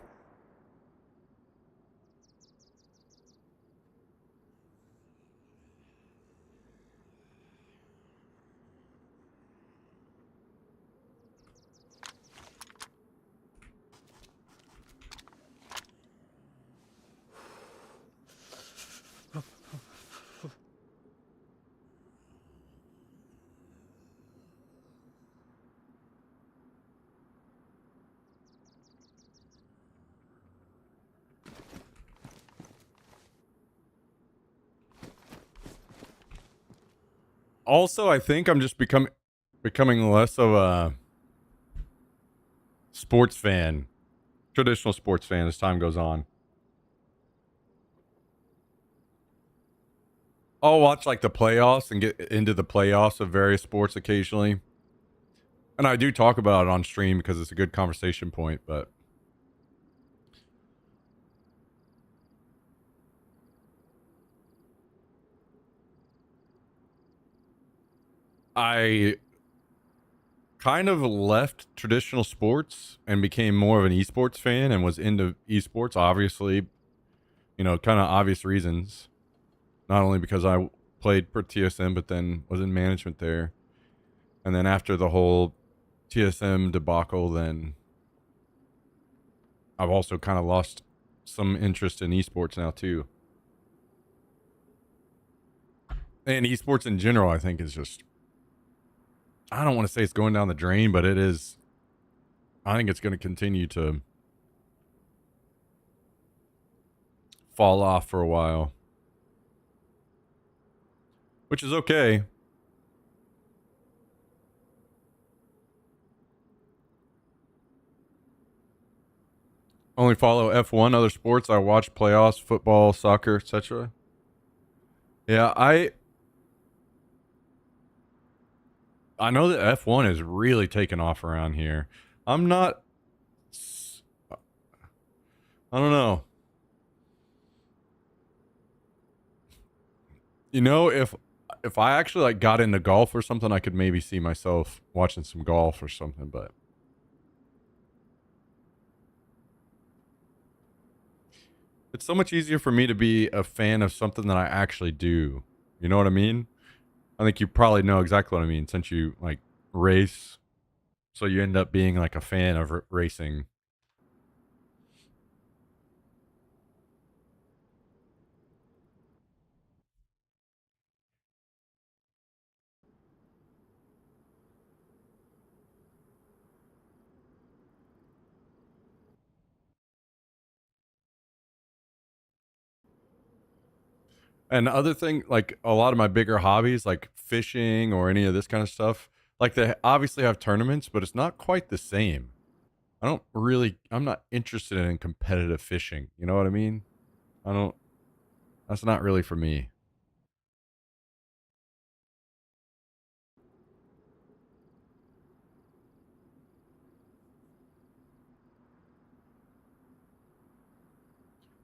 Also, I think I'm just becoming less of a sports fan, traditional sports fan as time goes on. I'll watch like the playoffs and get into the playoffs of various sports occasionally. And I do talk about it on stream because it's a good conversation point, but I kind of left traditional sports and became more of an esports fan and was into esports, obviously, kind of obvious reasons. Not only because I played for TSM, but then was in management there. And then after the whole TSM debacle, then I've also kind of lost some interest in esports now too. And esports in general, I think is just, I don't want to say it's going down the drain, but it is. I think it's going to continue to fall off for a while, which is okay. Only follow F1, other sports. I watch playoffs, football, soccer, etc. Yeah, I know that F1 is really taking off around here. I'm not. I don't know. If I actually like got into golf or something, I could maybe see myself watching some golf or something. But it's so much easier for me to be a fan of something that I actually do. You know what I mean? I think you probably know exactly what I mean since you like race. So you end up being like a fan of racing. And the other thing, like a lot of my bigger hobbies, like fishing or any of this kind of stuff, like they obviously have tournaments, but it's not quite the same. I'm not interested in competitive fishing. You know what I mean? I don't, that's not really for me.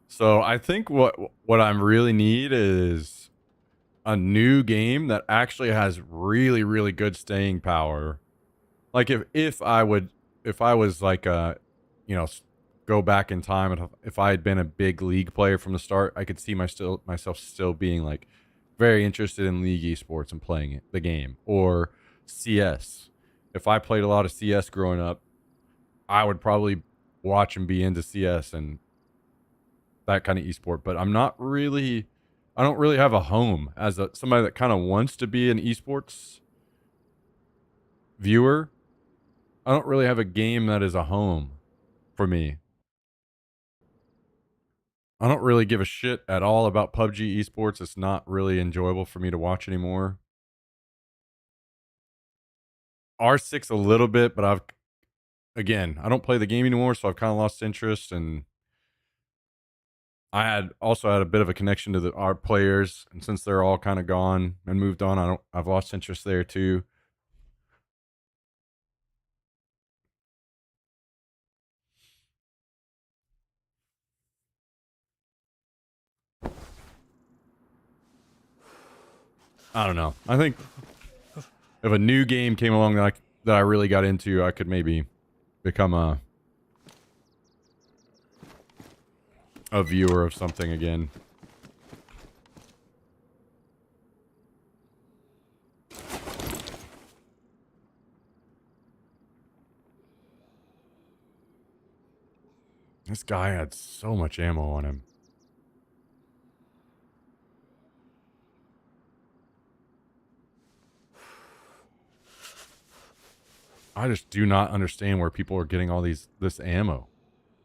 So I think what I really need is a new game that actually has really, really good staying power. Like if I was like you know s- go back in time, and if I had been a big league player from the start, I could see myself still being like very interested in league esports and playing the game, or CS. If I played a lot of CS growing up, I would probably watch and be into CS and that kind of esport. But I don't really have a home as somebody that kind of wants to be an esports viewer. I don't really have a game that is a home for me. I don't really give a shit at all about PUBG esports. It's not really enjoyable for me to watch anymore. R6 a little bit, but I don't play the game anymore, so I've kind of lost interest. And I had also had a bit of a connection to our players, and since they're all kind of gone and moved on, I've lost interest there too. I don't know. I think if a new game came along that I really got into, I could maybe become a viewer of something again. This guy had so much ammo on him. I just do not understand where people are getting all this ammo.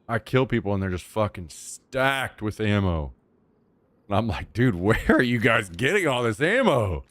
I kill people and they're just fucking stacked with ammo. And I'm like, dude, where are you guys getting all this ammo?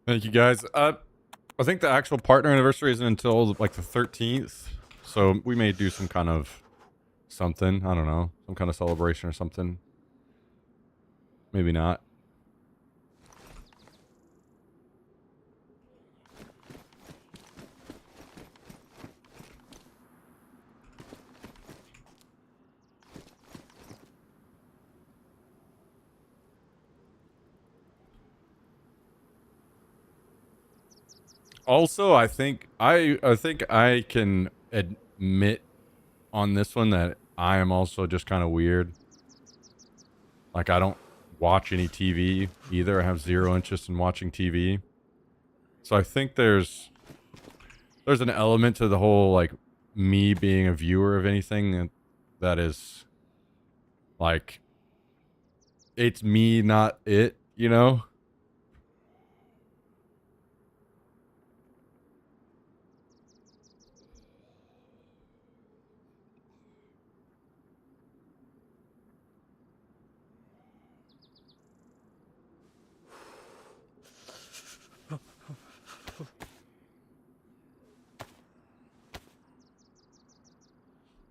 Thank you guys. I think the actual partner anniversary isn't until like the 13th. So we may do some kind of something. I don't know. Some kind of celebration or something. Maybe not. Also, I think I can admit on this one that I am also just kind of weird. Like I don't watch any TV either. I have zero interest in watching TV. So I think there's an element to the whole like me being a viewer of anything that is like it's me, not it, you know?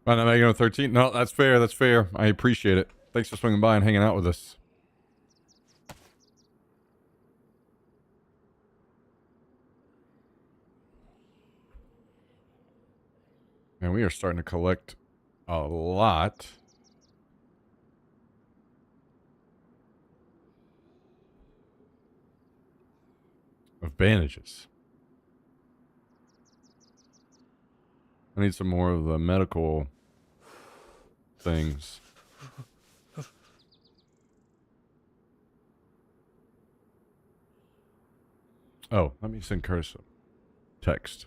Why not making it 13? No, that's fair. That's fair. I appreciate it. Thanks for swinging by and hanging out with us. And we are starting to collect a lot of bandages. I need some more of the medical things. Oh, let me send Curtis a text.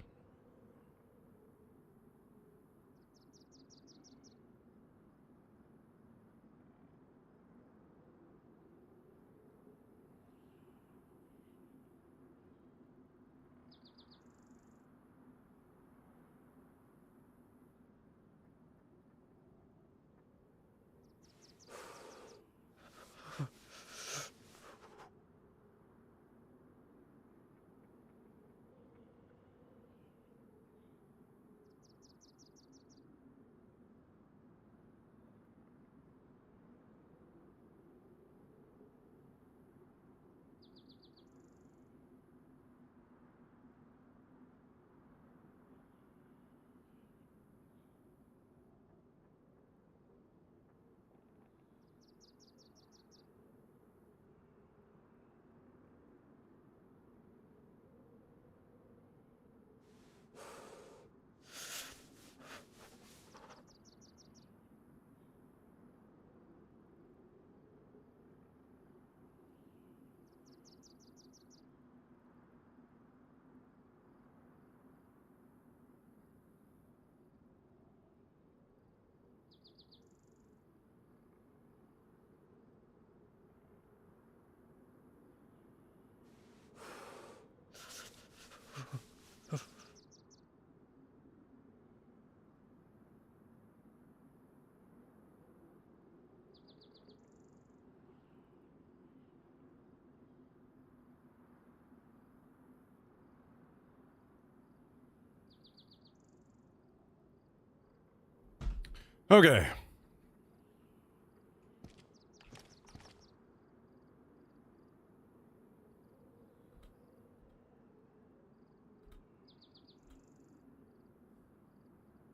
Okay.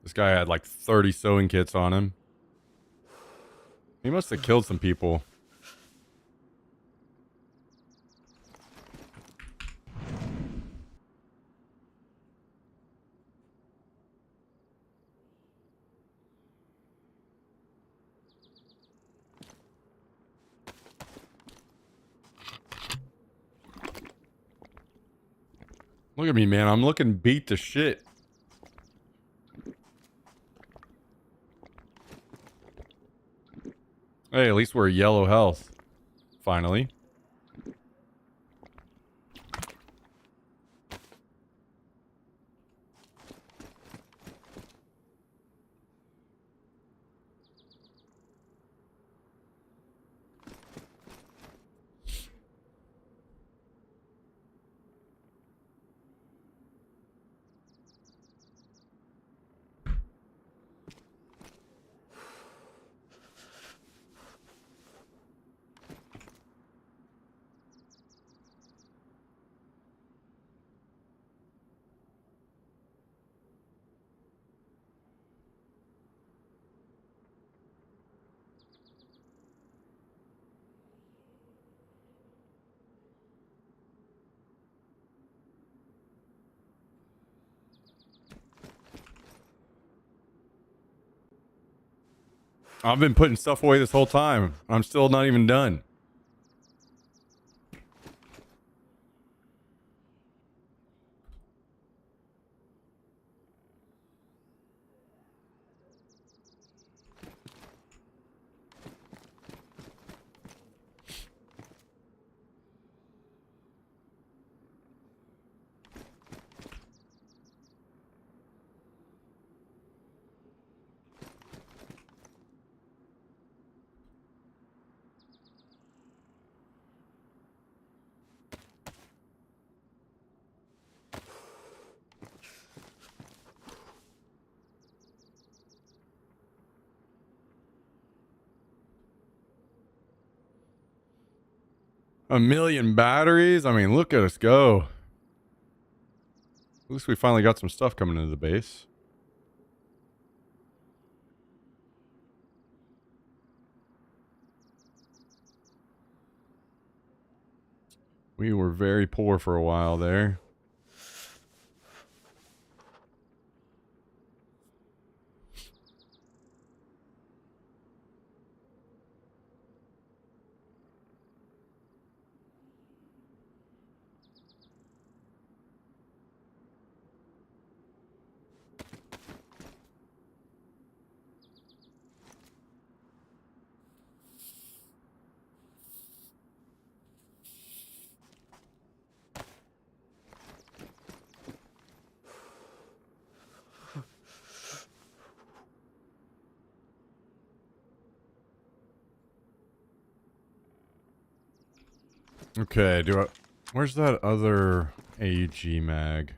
This guy had like 30 sewing kits on him. He must have killed some people. Look at me, man. I'm looking beat to shit. Hey, at least we're yellow health. Finally. I've been putting stuff away this whole time. I'm still not even done. A million batteries? I mean, look at us go. At least we finally got some stuff coming into the base. We were very poor for a while there. Okay, where's that other AUG mag?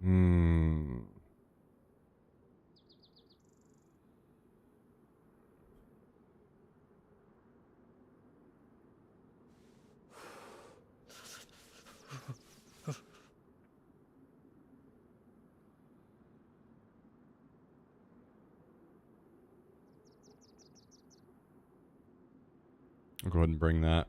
Hmm. I'll go ahead and bring that.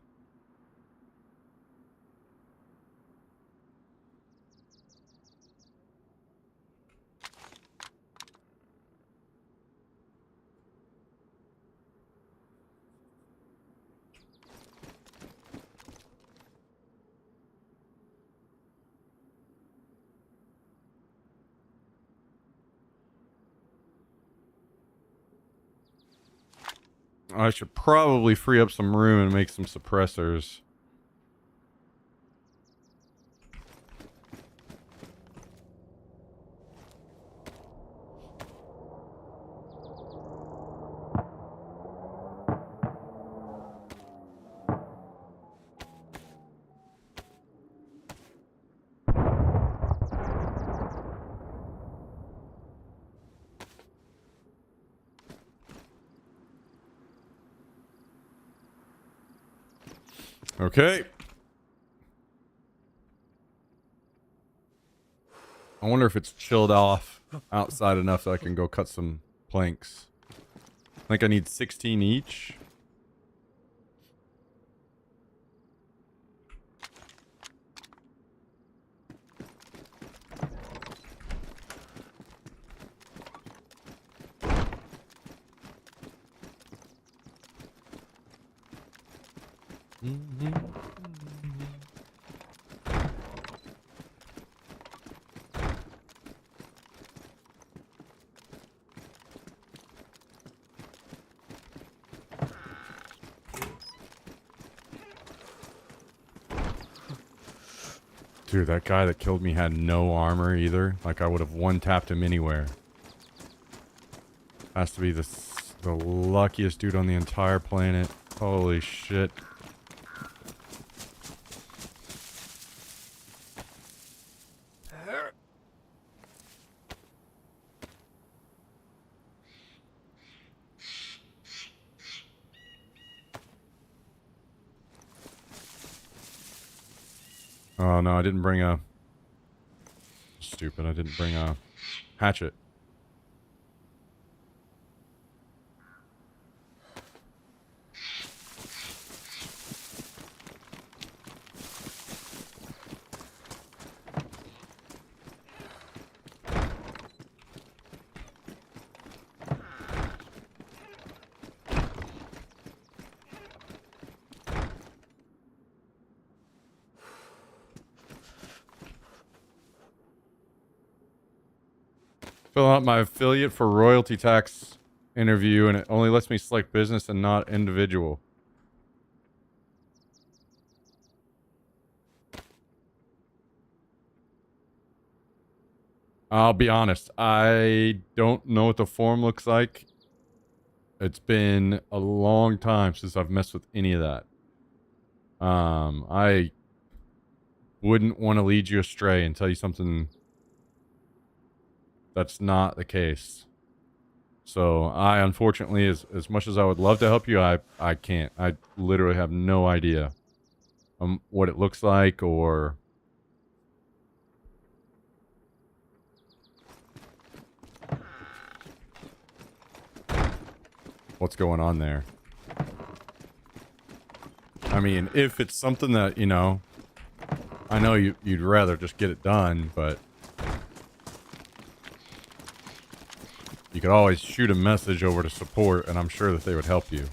I should probably free up some room and make some suppressors. Okay. I wonder if it's chilled off outside enough that I can go cut some planks. I think I need 16 each. Dude, that guy that killed me had no armor either. Like, I would have one-tapped him anywhere. Has to be the luckiest dude on the entire planet. Holy shit. Oh no, I didn't bring a... Stupid, I didn't bring a hatchet. Fill out my affiliate for royalty tax interview, and it only lets me select business and not individual. I'll be honest, I don't know what the form looks like. It's been a long time since I've messed with any of that. I wouldn't want to lead you astray and tell you something that's not the case. So I, unfortunately, as much as I would love to help you, I can't. I literally have no idea what it looks like or... what's going on there. I mean, if it's something that, you know, I know you'd rather just get it done, but you could always shoot a message over to support, and I'm sure that they would help you.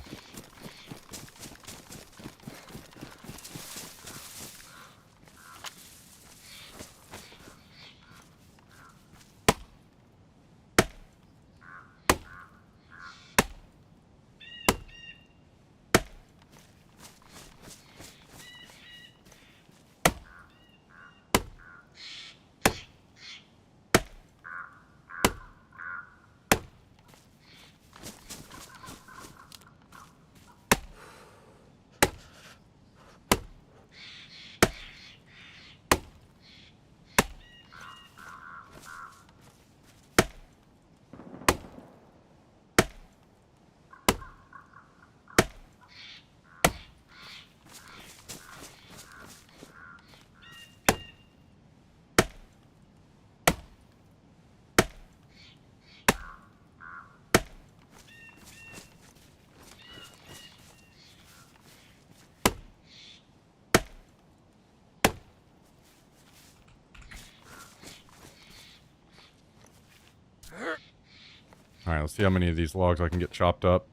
Alright, let's see how many of these logs I can get chopped up.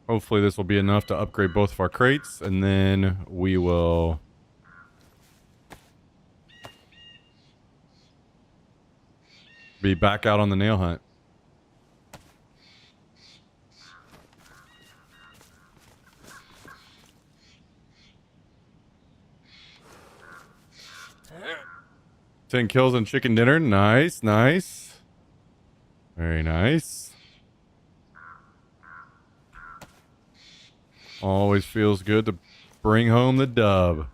Hopefully this will be enough to upgrade both of our crates, and then we will... be back out on the nail hunt. Ten kills and chicken dinner. Nice, nice. Very nice. Always feels good to bring home the dub.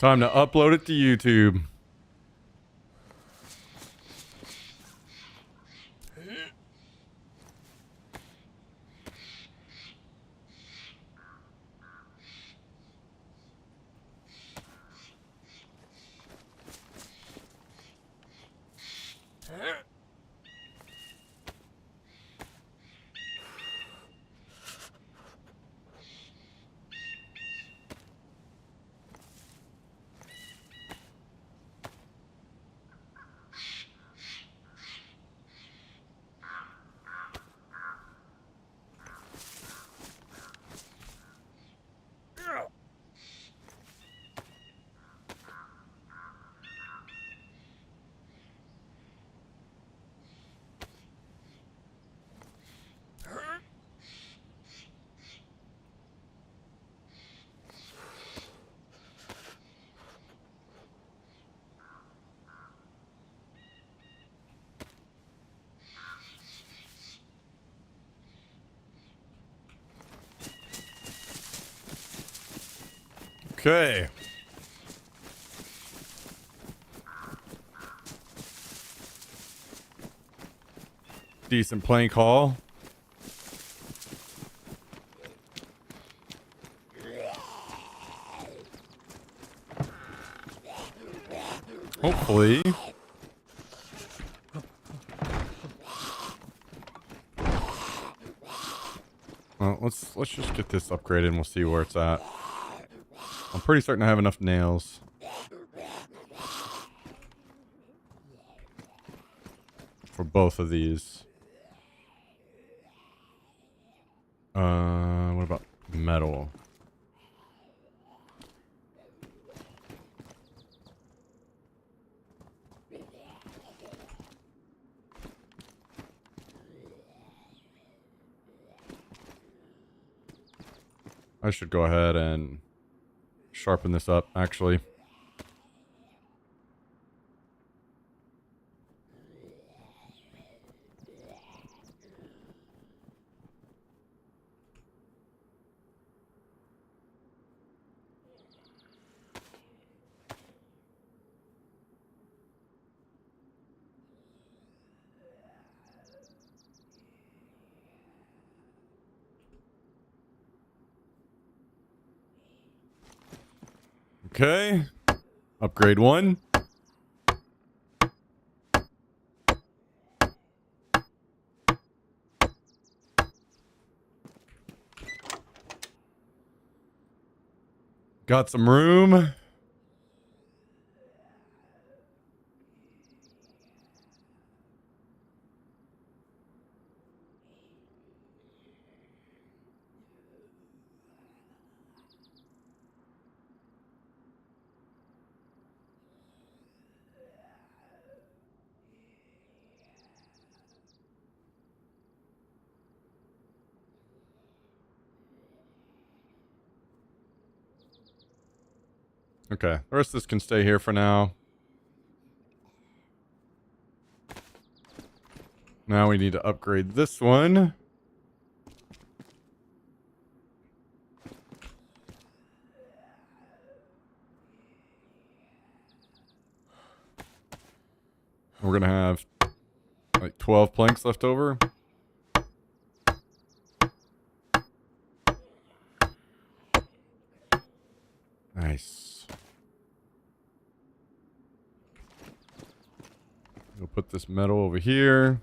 Time to upload it to YouTube. Okay. Decent playing call. Hopefully. Well, let's just get this upgraded and we'll see where it's at. I'm pretty certain I have enough nails. For both of these. What about metal? I should go ahead and sharpen this up, actually. Okay. Upgrade 1. Got some room. Okay, the rest of this can stay here for now. Now we need to upgrade this one. We're gonna have like 12 planks left over. Nice. We'll put this metal over here.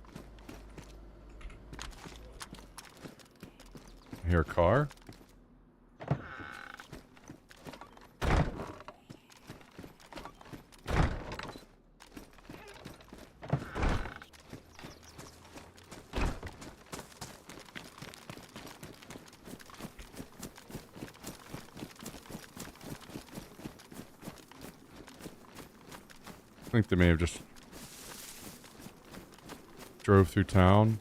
I hear a car. I think they may have just drove through town.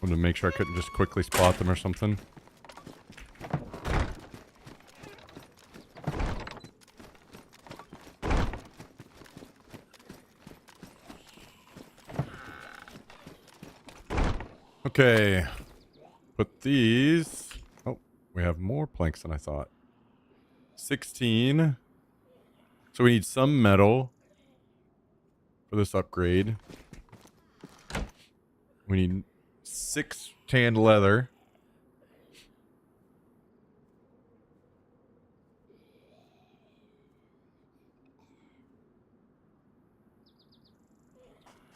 Wanted to make sure I couldn't just quickly spot them or something. Okay. Put these. Oh, we have more planks than I thought. 16. So we need some metal for this upgrade. We need 6 tanned leather.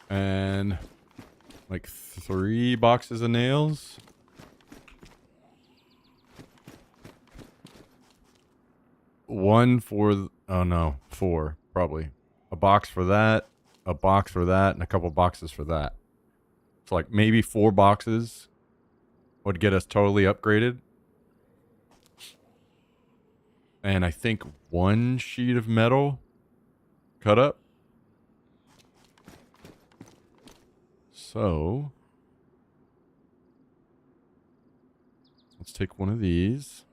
And like 3 boxes of nails. One for, oh no, 4 probably. A box for that, a box for that, and a couple boxes for that. So like maybe 4 boxes would get us totally upgraded. And I think 1 sheet of metal cut up. So let's take one of these.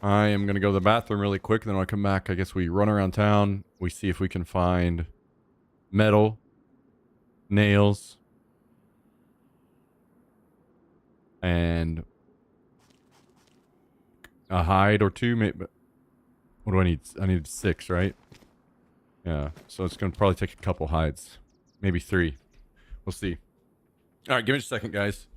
I am going to go to the bathroom really quick. Then when I come back, I guess we run around town. We see if we can find metal, nails, and a hide or 2. Maybe, what do I need? I need 6, right? Yeah. So it's going to probably take a couple hides. Maybe 3. We'll see. All right. Give me just a second, guys.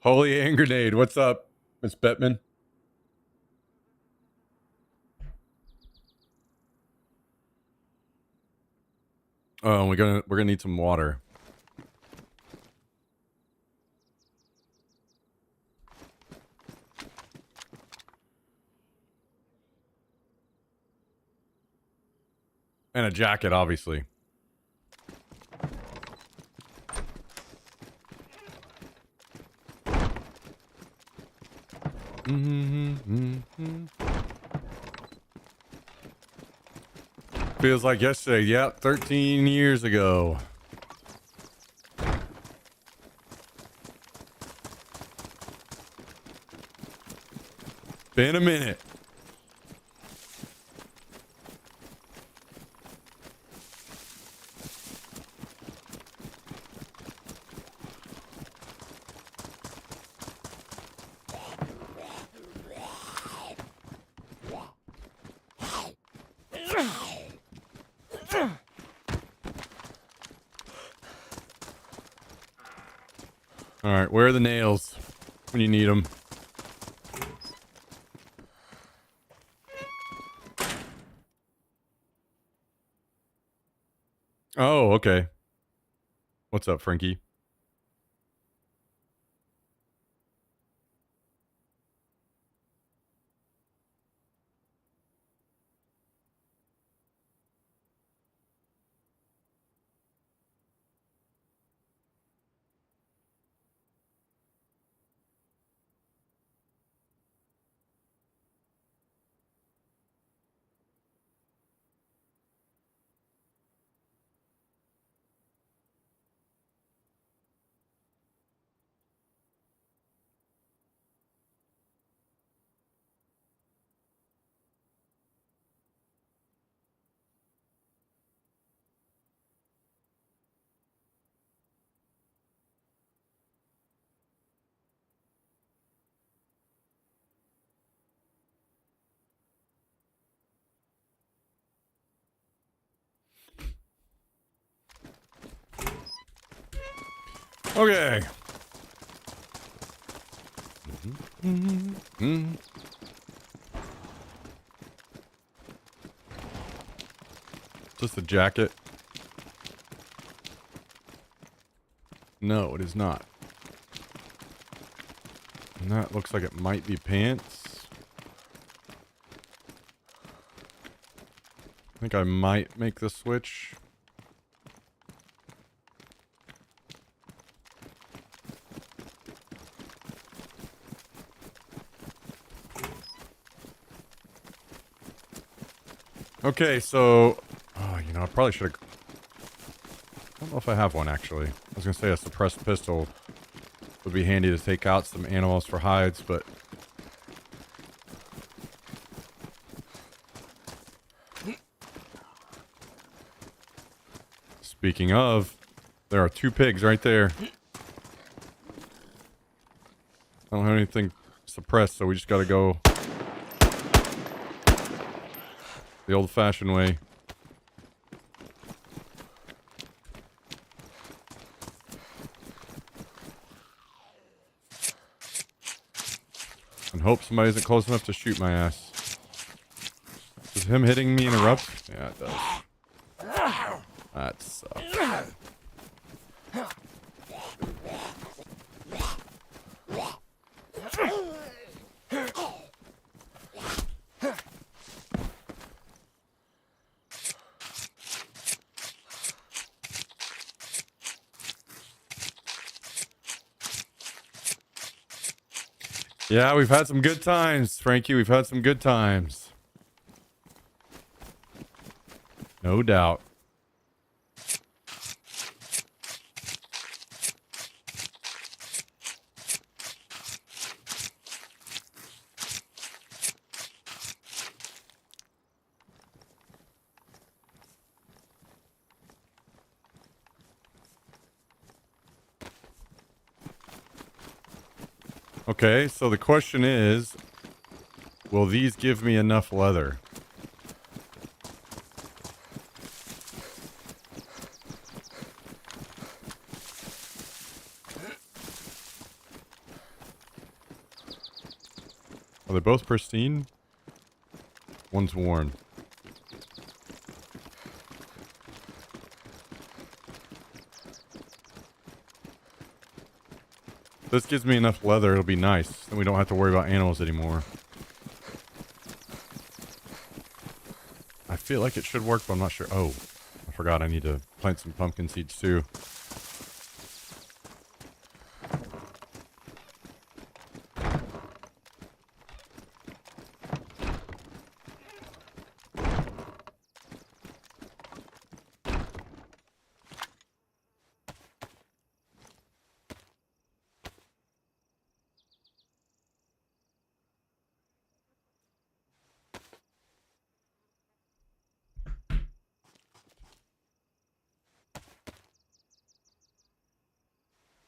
Holy hand grenade. What's up, Miss Bettman? Oh, we're gonna need some water. And a jacket, obviously. Feels like yesterday. Yep, 13 years ago. Been a minute. All right, where are the nails when you need them? Oh, okay. What's up, Frankie? Okay. Just a jacket? No, it is not. And that looks like it might be pants. I think I might make the switch. Okay, so... Oh, you know, I probably should have... I don't know if I have one, actually. I was going to say a suppressed pistol would be handy to take out some animals for hides, but... Speaking of, there are 2 pigs right there. I don't have anything suppressed, so we just gotta go the old-fashioned way. And hope somebody isn't close enough to shoot my ass. Does him hitting me interrupt? Yeah, it does. That sucks. Yeah, we've had some good times, Frankie. We've had some good times. No doubt. Okay, so the question is, will these give me enough leather? Are they both pristine? One's worn. This gives me enough leather. It'll be nice. Then we don't have to worry about animals anymore. I feel like it should work, but I'm not sure. Oh, I forgot I need to plant some pumpkin seeds too.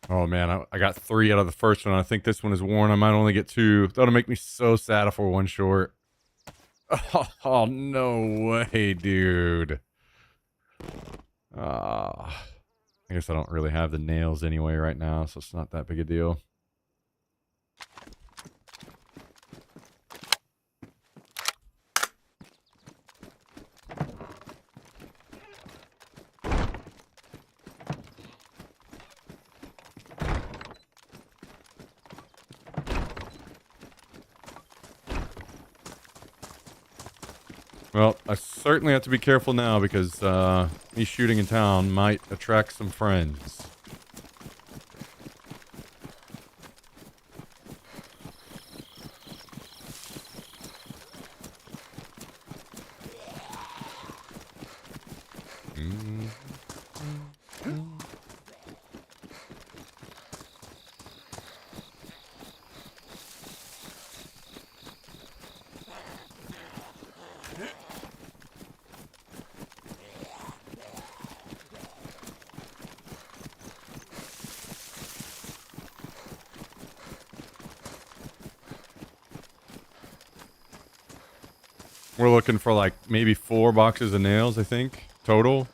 Oh man, I got 3 out of the first one. I think this one is worn. I might only get 2. That'll make me so sad if we're 1 short. Oh, no way, dude. I guess I don't really have the nails anyway right now, so it's not that big a deal. Well, I certainly have to be careful now because me shooting in town might attract some friends. We're looking for like maybe 4 boxes of nails, I think, total.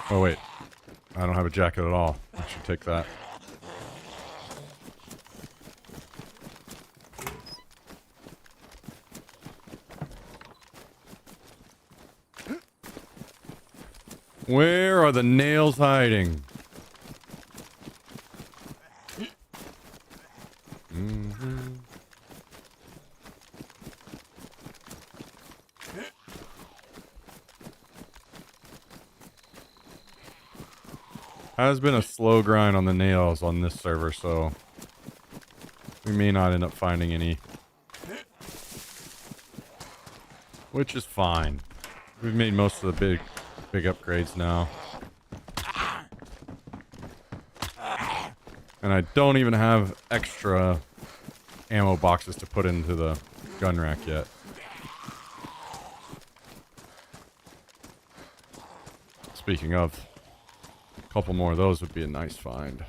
Oh wait, I don't have a jacket at all. I should take that. Where are the nails hiding? Has been a slow grind on the nails on this server, so we may not end up finding any. Which is fine. We've made most of the big upgrades now. And I don't even have extra ammo boxes to put into the gun rack yet. Speaking of, a couple more of those would be a nice find.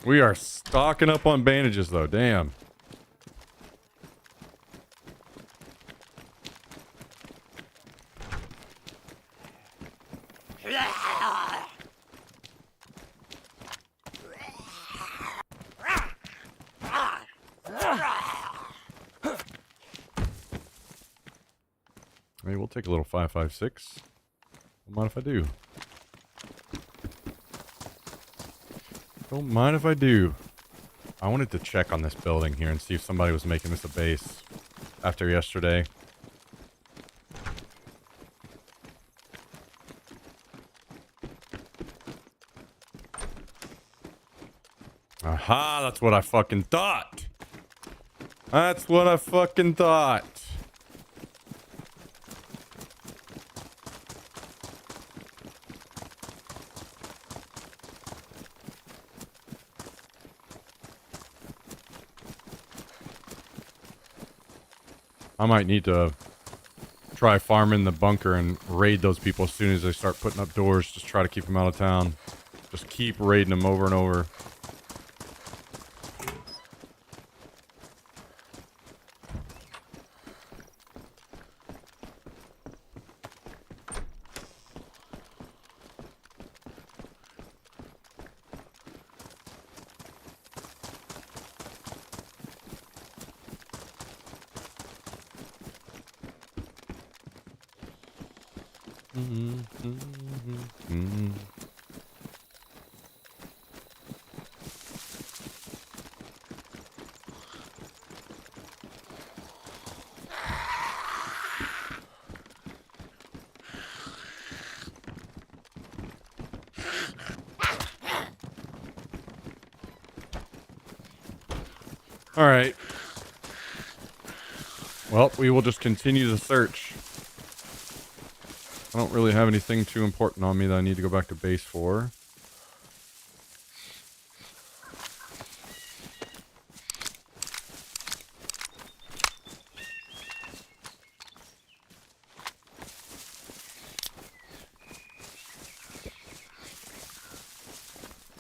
We are stocking up on bandages, though. Damn. Maybe we'll take a little 5.56. Don't mind if I do. Don't mind if I do. I wanted to check on this building here and see if somebody was making this a base after yesterday. Aha, that's what I fucking thought. That's what I fucking thought. I might need to try farming the bunker and raid those people as soon as they start putting up doors. Just try to keep them out of town. Just keep raiding them over and over. All right. Well, we will just continue the search. I don't really have anything too important on me that I need to go back to base for.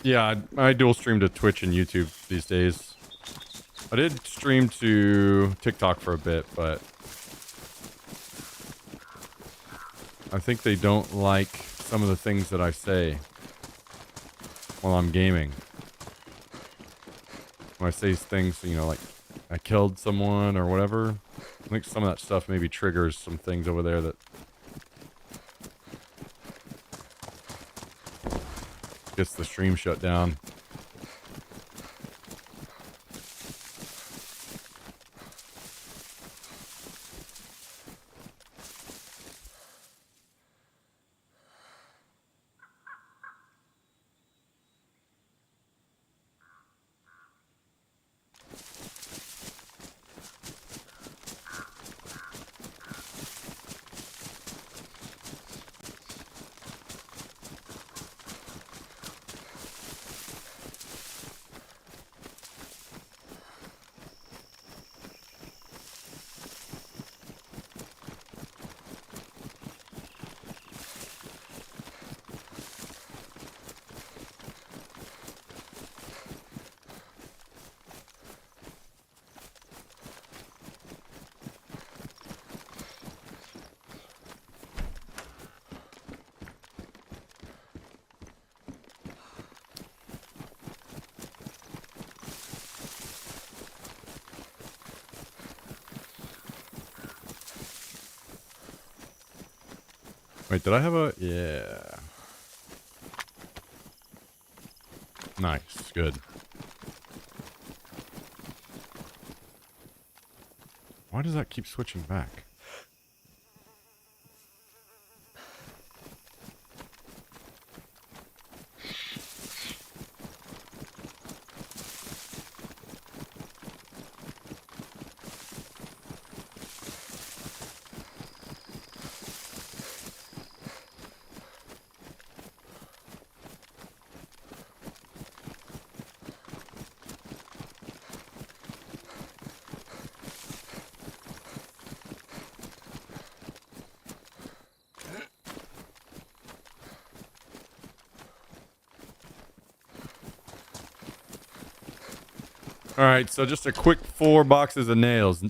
Yeah, I dual stream to Twitch and YouTube these days. I did stream to TikTok for a bit, but I think they don't like some of the things that I say while I'm gaming. When I say things, you know, like I killed someone or whatever, I think some of that stuff maybe triggers some things over there that gets the stream shut down. Wait, did I have a... Yeah. Nice. Good. Why does that keep switching back? All right, so just a quick 4 boxes of nails.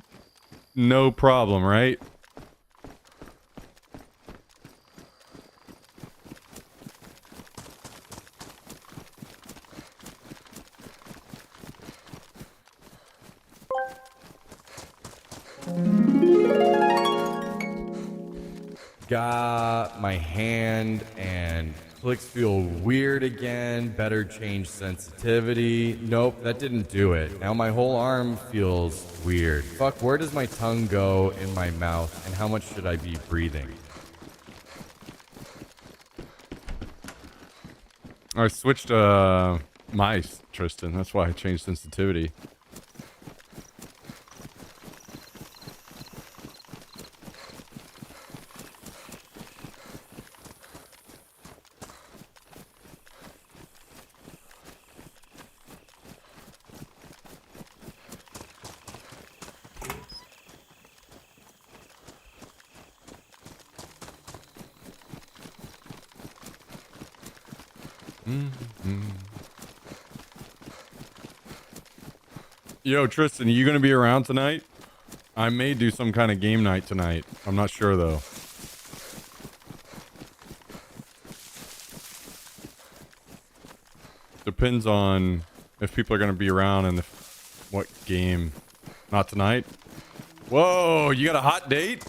No problem, right? Got my hand and clicks feel weird again. Better change sensitivity. Nope, that didn't do it. Now my whole arm feels weird. Fuck, where does my tongue go in my mouth and how much should I be breathing? I switched mice, Tristan. That's why I changed sensitivity. Yo, Tristan, are you going to be around tonight? I may do some kind of game night tonight. I'm not sure, though. Depends on if people are going to be around and what game. Not tonight? Whoa, you got a hot date?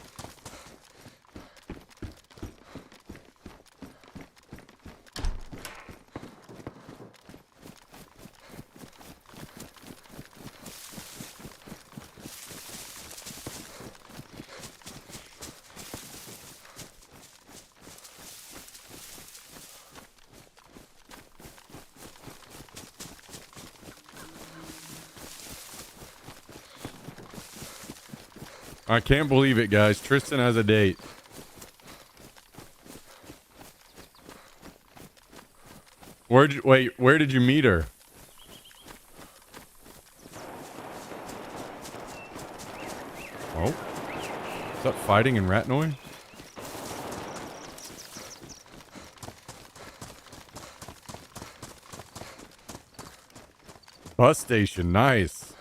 I can't believe it, guys. Tristan has a date. Where did you meet her? Oh. Is that fighting in Ratnoy? Bus station, nice.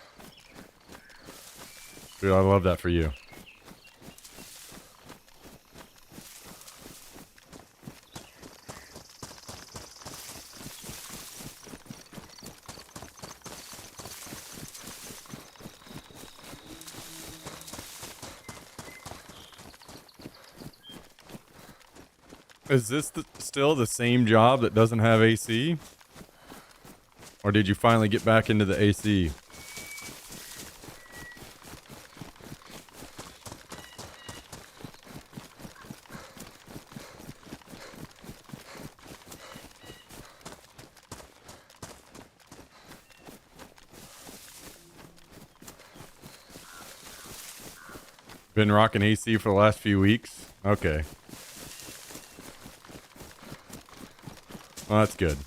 Dude, I love that for you. Is this still the same job that doesn't have AC? Or did you finally get back into the AC? Been rocking AC for the last few weeks? Okay. Well, that's good.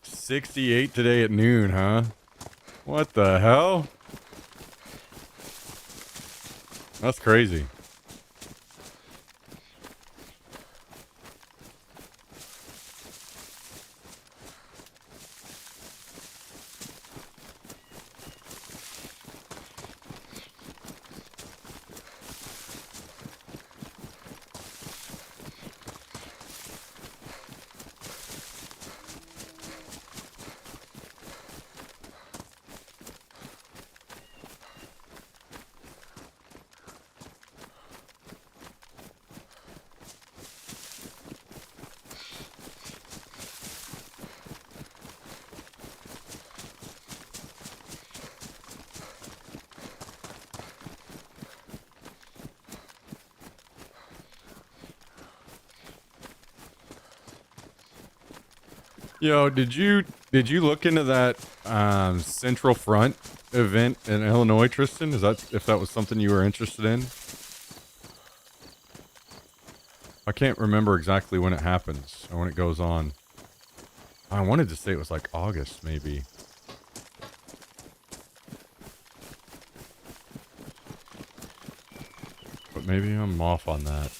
$68 today at noon, huh? What the hell? That's crazy. Yo, did you look into that Central Front event in Illinois, Tristan? Is that if that was something you were interested in? I can't remember exactly when it happens or when it goes on. I wanted to say it was like August, maybe. But maybe I'm off on that.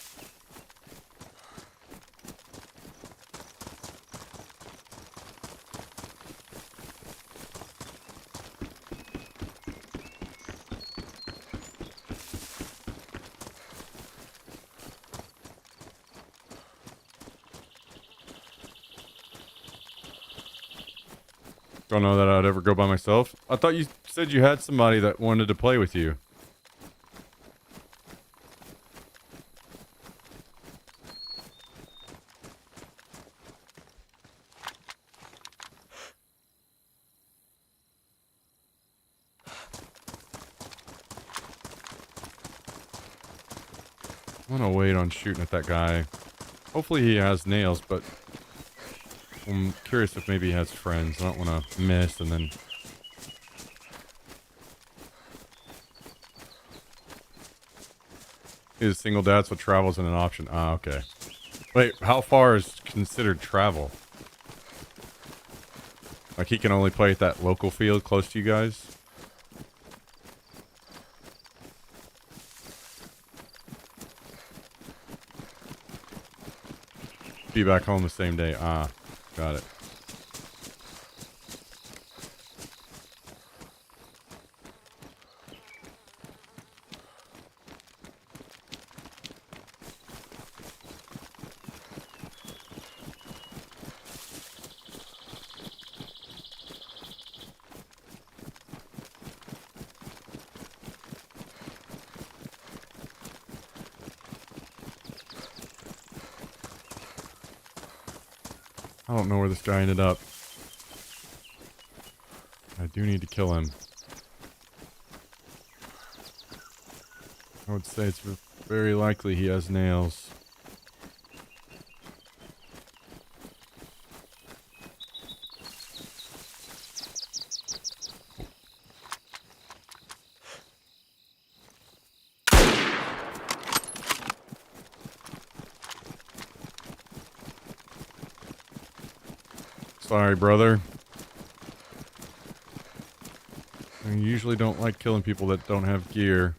Don't know that I'd ever go by myself. I thought you said you had somebody that wanted to play with you. I'm gonna wait on shooting at that guy. Hopefully he has nails, but I'm curious if maybe he has friends. I don't want to miss and then... He's a single dad, so travel's an option. Ah, okay. Wait, how far is considered travel? Like he can only play at that local field close to you guys? Be back home the same day. Ah, got it. I don't know where this guy ended up. I do need to kill him. I would say it's very likely he has nails. Sorry, brother. I usually don't like killing people that don't have gear.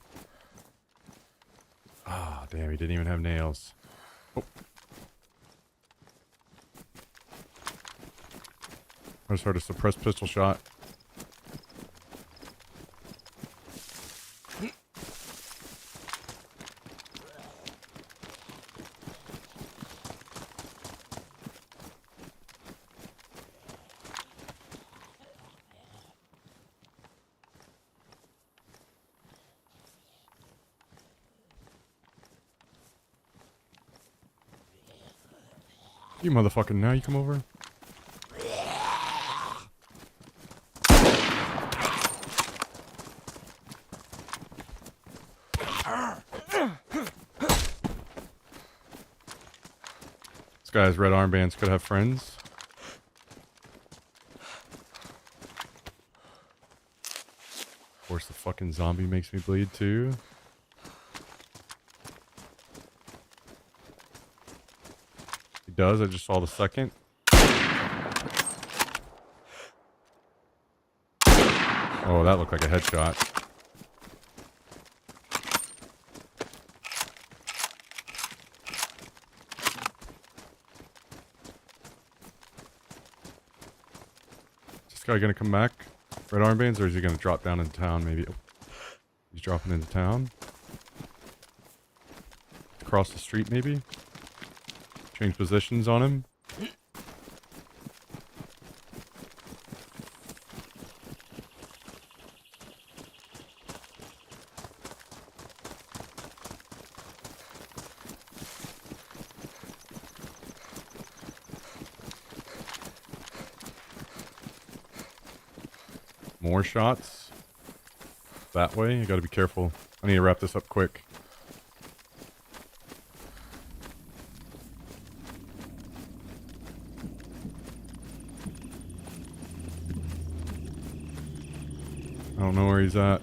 Ah, damn, he didn't even have nails. Oh. I just heard a suppressed pistol shot. You motherfucker, now you come over? This guy's red armbands could have friends. Of course, the fucking zombie makes me bleed too. He does, I just saw the second. Oh, that looked like a headshot. Is this guy gonna come back? Red armbands, or is he gonna drop down into town maybe? Oh, he's dropping into town. Across the street maybe? Change positions on him. More shots. That way. I gotta be careful. I need to wrap this up quick. I don't know where he's at.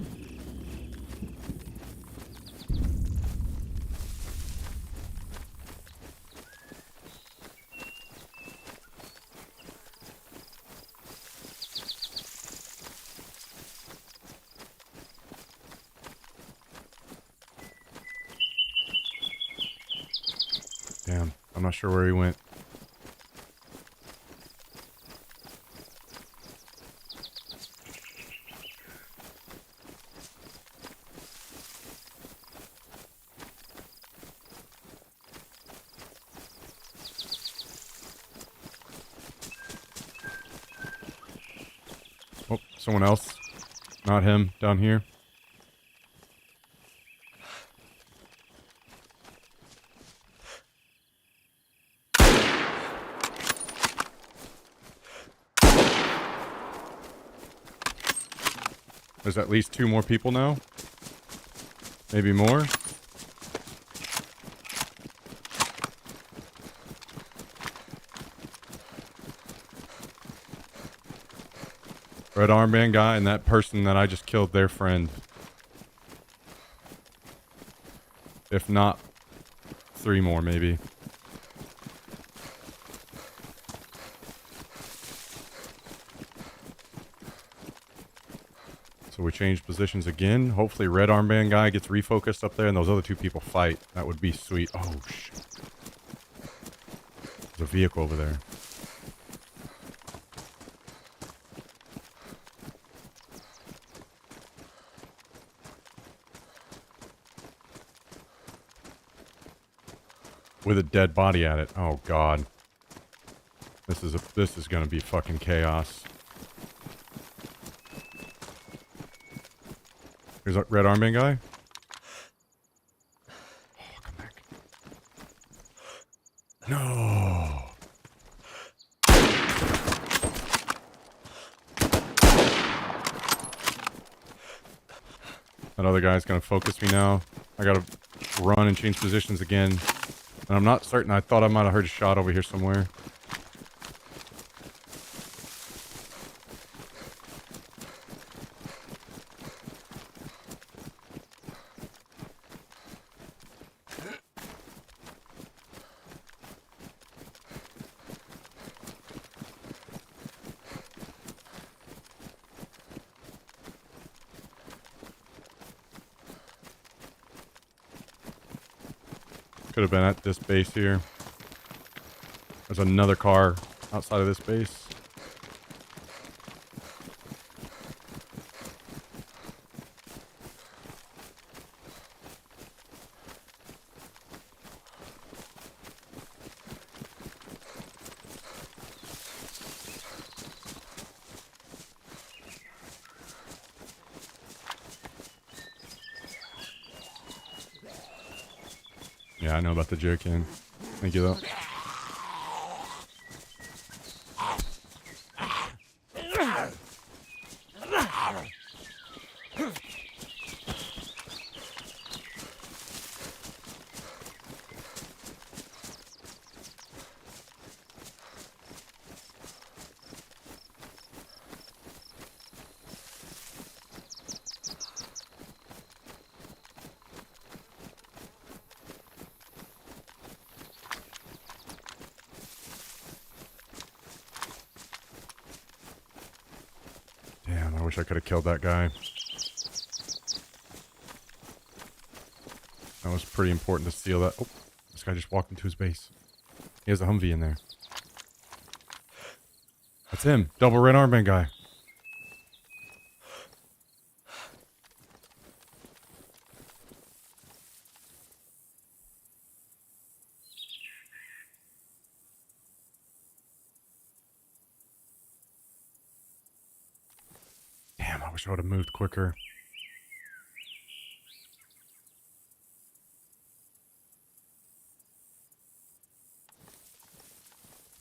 Damn, I'm not sure where he went. Oh, someone else. Not him, down here. There's at least 2 more people now. Maybe more. Red armband guy and that person that I just killed, their friend. If not, 3 more maybe. So we change positions again. Hopefully red armband guy gets refocused up there and those other 2 people fight. That would be sweet. Oh, shit. There's a vehicle over there. With a dead body at it. Oh, God. This is gonna be fucking chaos. Here's a red armband guy. Oh, come back. No. That other guy's gonna focus me now. I gotta run and change positions again. And I'm not certain. I thought I might have heard a shot over here somewhere. Could have been at this base here. There's another car outside of this base. Yeah, I know about the joking. Thank you, though. Damn, I wish I could have killed that guy. That was pretty important to seal that. Oh, this guy just walked into his base. He has a Humvee in there. That's him. Double red armband guy. Damn, I wish I would have moved quicker.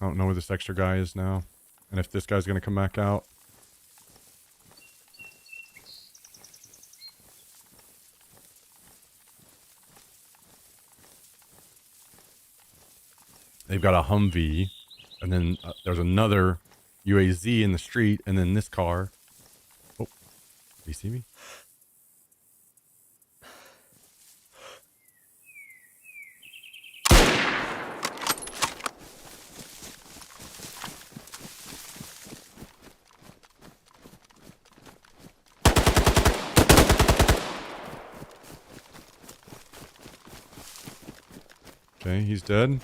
I don't know where this extra guy is now. And if this guy's going to come back out. They've got a Humvee. And then there's another UAZ in the street. And then this car. Oh, did he see me? Okay, he's dead.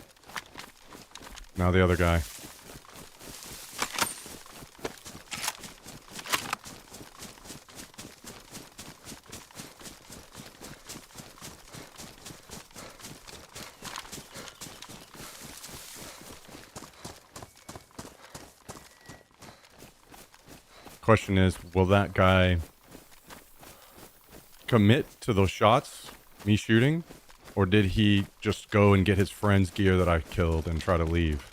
Now the other guy. Question is, will that guy commit to those shots, me shooting? Or did he just go and get his friend's gear that I killed and try to leave?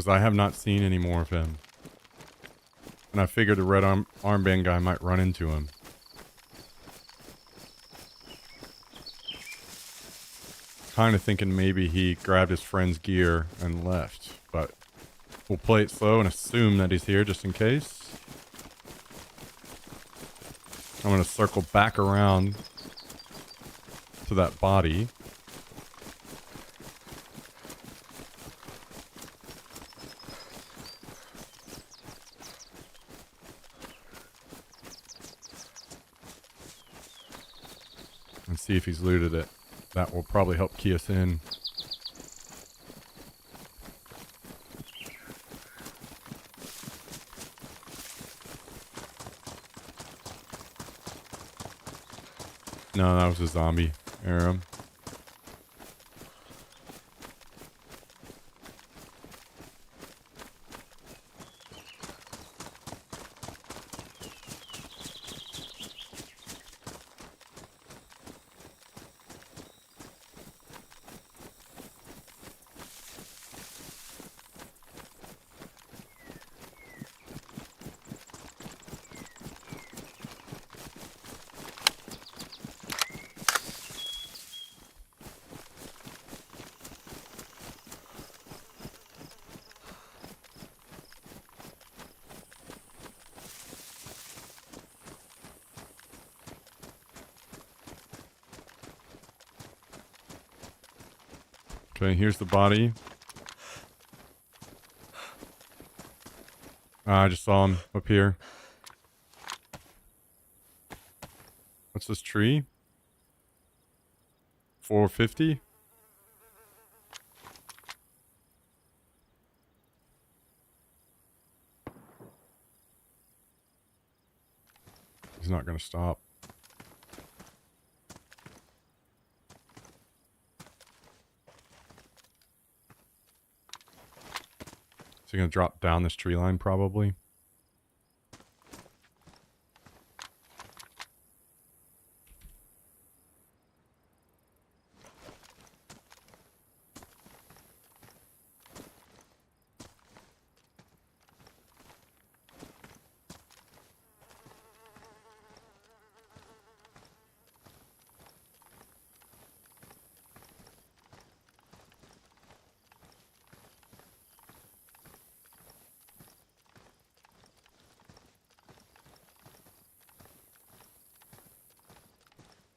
because I have not seen any more of him. And I figured the red armband guy might run into him. Kind of thinking maybe he grabbed his friend's gear and left, but we'll play it slow and assume that he's here just in case. I'm going to circle back around to that body. And see if he's looted it. That will probably help key us in. No, that was a zombie. Aram. Okay, here's the body. I just saw him up here. What's this tree? 450? He's not gonna stop. Is he gonna drop down this tree line probably?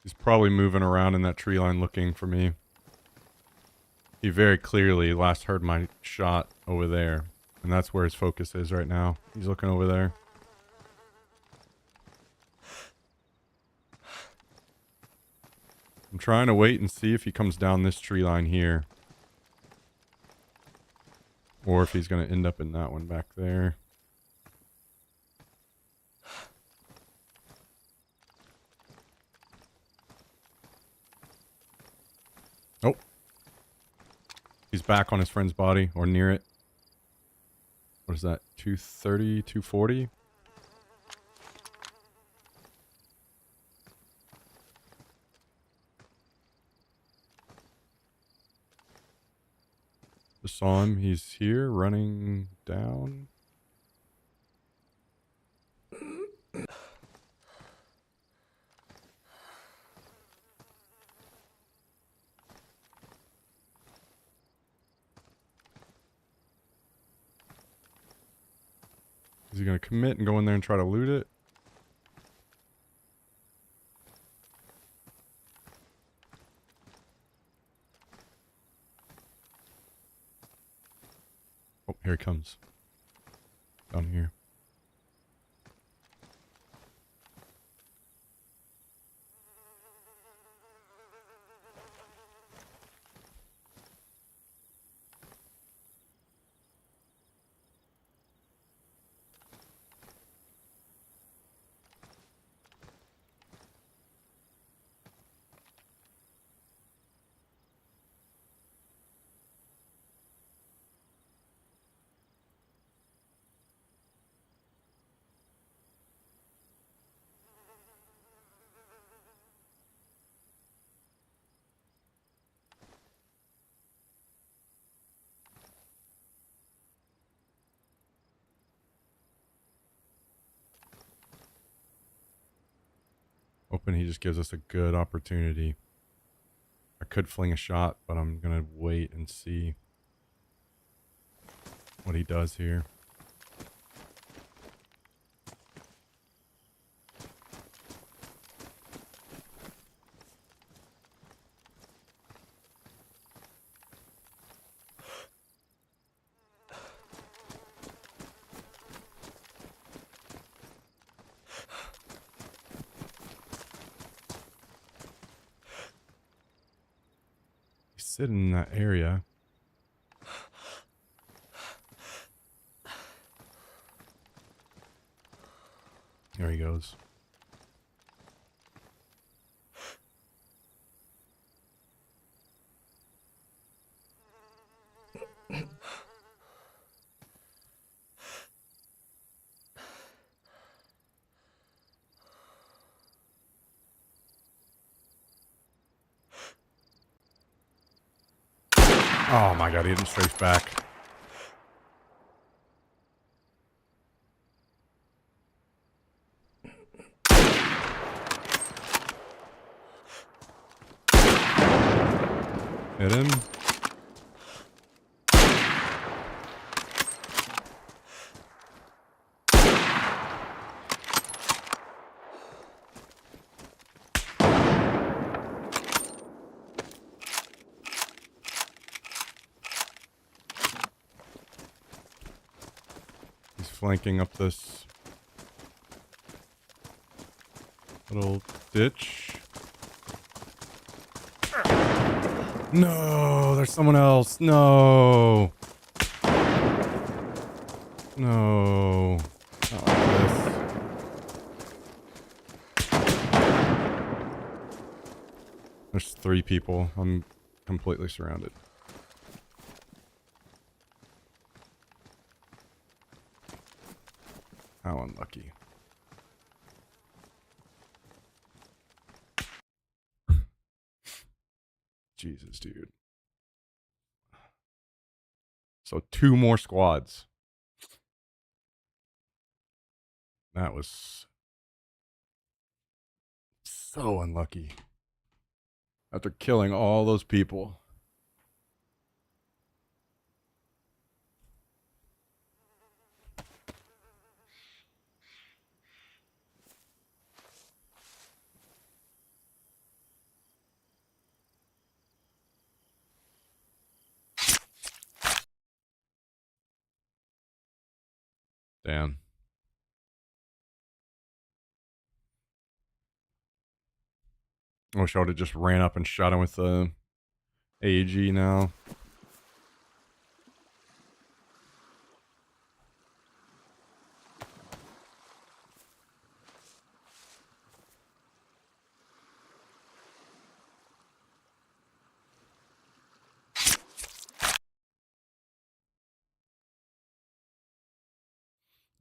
He's probably moving around in that tree line looking for me. He very clearly last heard my shot over there. And that's where his focus is right now. He's looking over there. I'm trying to wait and see if he comes down this tree line here. Or if he's going to end up in that one back there. Oh. He's back on his friend's body, or near it. What is that? 230, 240? Just saw him. He's here, running down. Is he going to commit and go in there and try to loot it? Oh, here he comes. Down here. open, he just gives us a good opportunity. I could fling a shot, but I'm going to wait and see what he does here. He's sitting in that area. There he goes. Oh my god, he didn't strafe back. Hit him. He's flanking up this little ditch. No, there's someone else. No. No. Not like this. There's 3 people. I'm completely surrounded. How unlucky. Jesus, dude. So 2 more squads. That was so unlucky. After killing all those people. Damn. I wish I would have just ran up and shot him with the AEG now.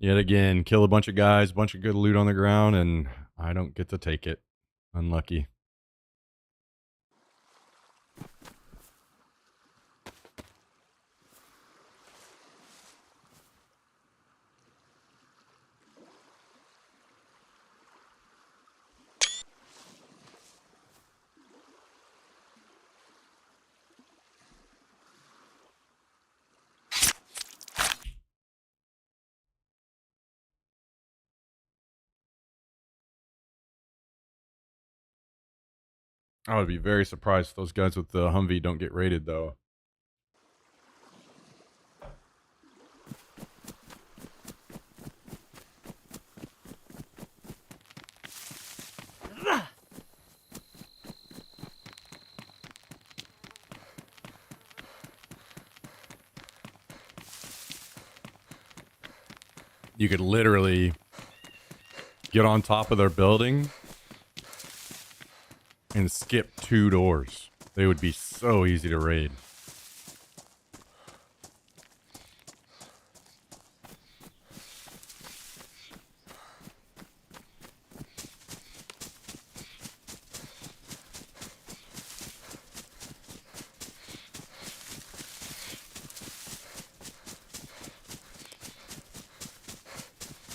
Yet again, kill a bunch of guys, bunch of good loot on the ground, and I don't get to take it. Unlucky. I would be very surprised if those guys with the Humvee don't get raided, though. You could literally get on top of their building and skip 2 doors. They would be so easy to raid.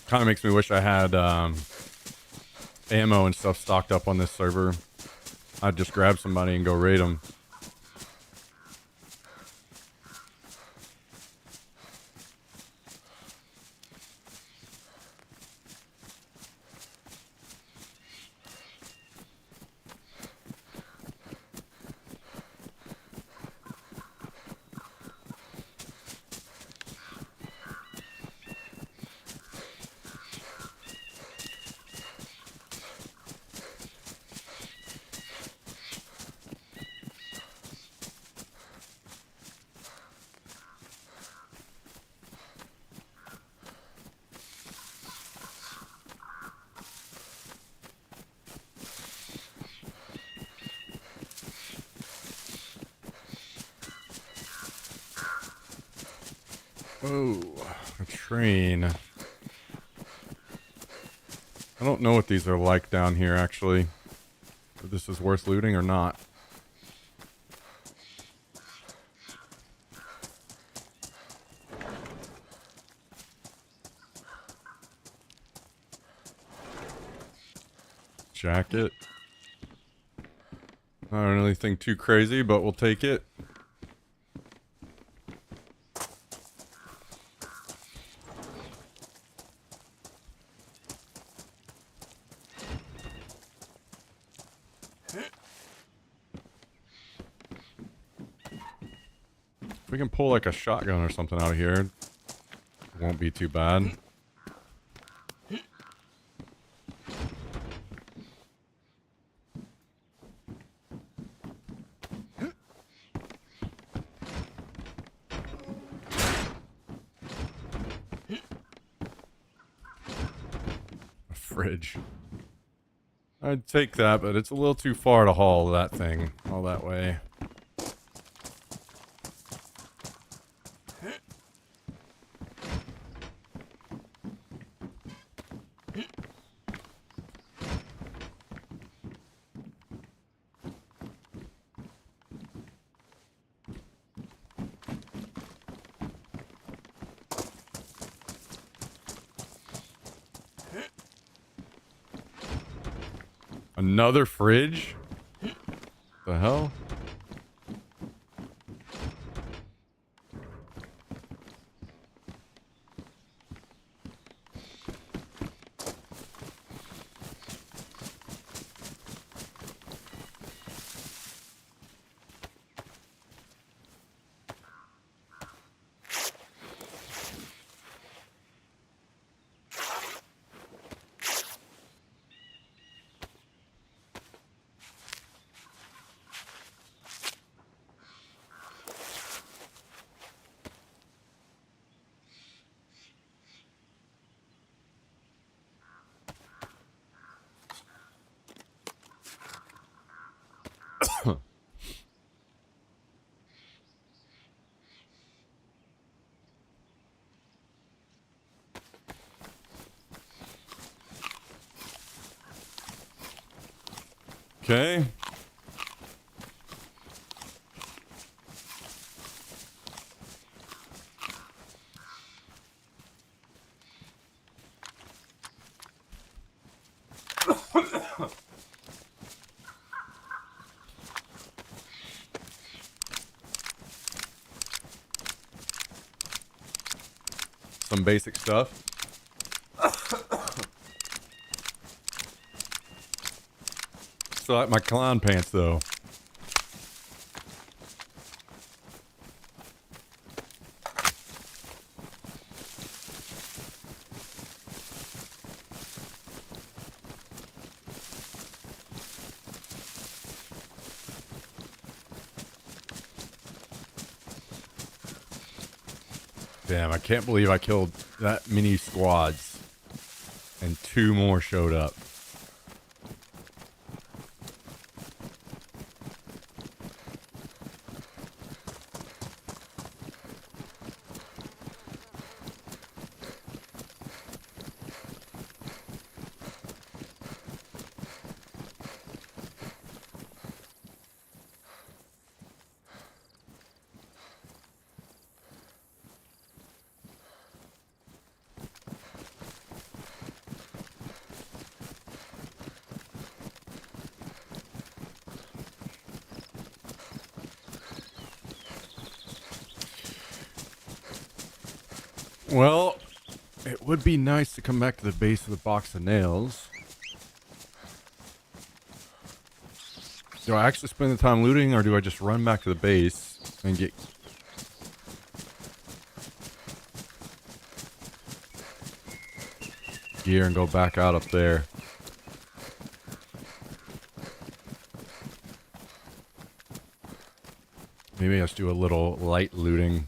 Kind of makes me wish I had ammo and stuff stocked up on this server, I'd just grab somebody and go raid them. Oh, a train. I don't know what these are like down here, actually. If this is worth looting or not. Jacket. Not anything too crazy, but we'll take it. If we can pull like a shotgun or something out of here, it won't be too bad. A fridge. I'd take that, but it's a little too far to haul that thing all that way. Another fridge? The hell? Okay. Some basic stuff. Still like my clown pants though. Damn, I can't believe I killed that many squads. And 2 more showed up. Well, it would be nice to come back to the base of the box of nails. Do I actually spend the time looting, or do I just run back to the base and get... gear and go back out up there? Maybe I just do a little light looting.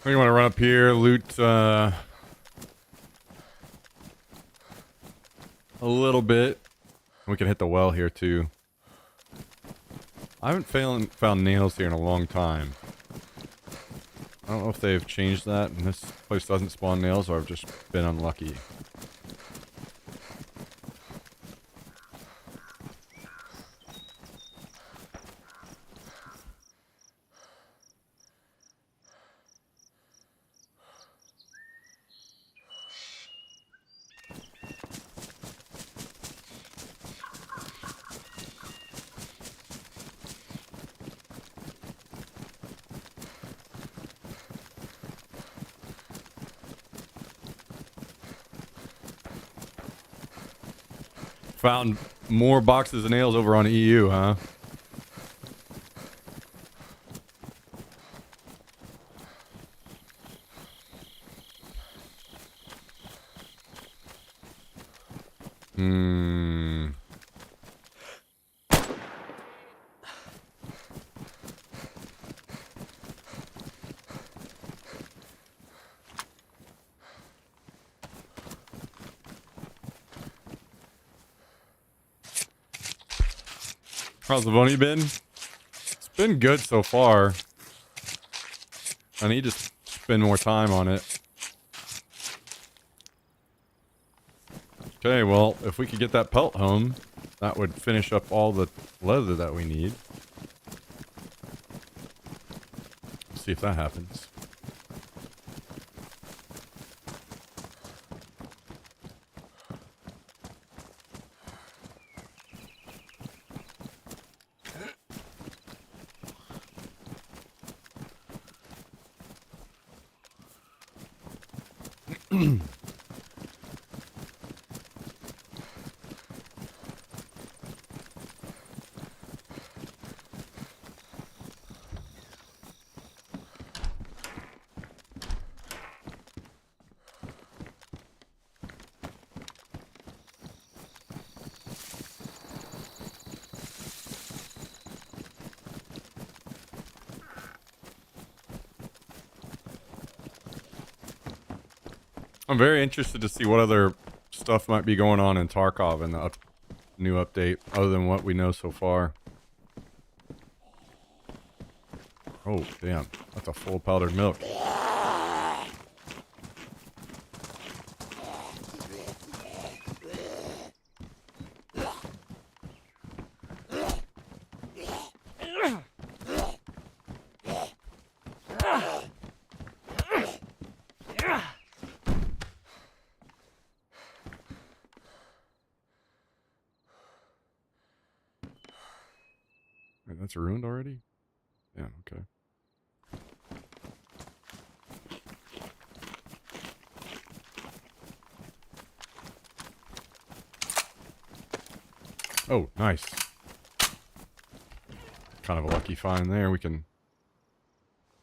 You want to run up here, loot a little bit. We can hit the well here too. I haven't found nails here in a long time. I don't know if they've changed that and this place doesn't spawn nails, or I've just been unlucky. Found more boxes of nails over on EU, huh? How's the bunny been? It's been good so far. I need to spend more time on it. Okay, well, if we could get that pelt home, that would finish up all the leather that we need. Let's see if that happens. I'm very interested to see what other stuff might be going on in Tarkov in the new update, other than what we know so far. Oh, damn. That's a full powdered milk. Wait, that's ruined already? Yeah, okay. Oh, nice. Kind of a lucky find there. We can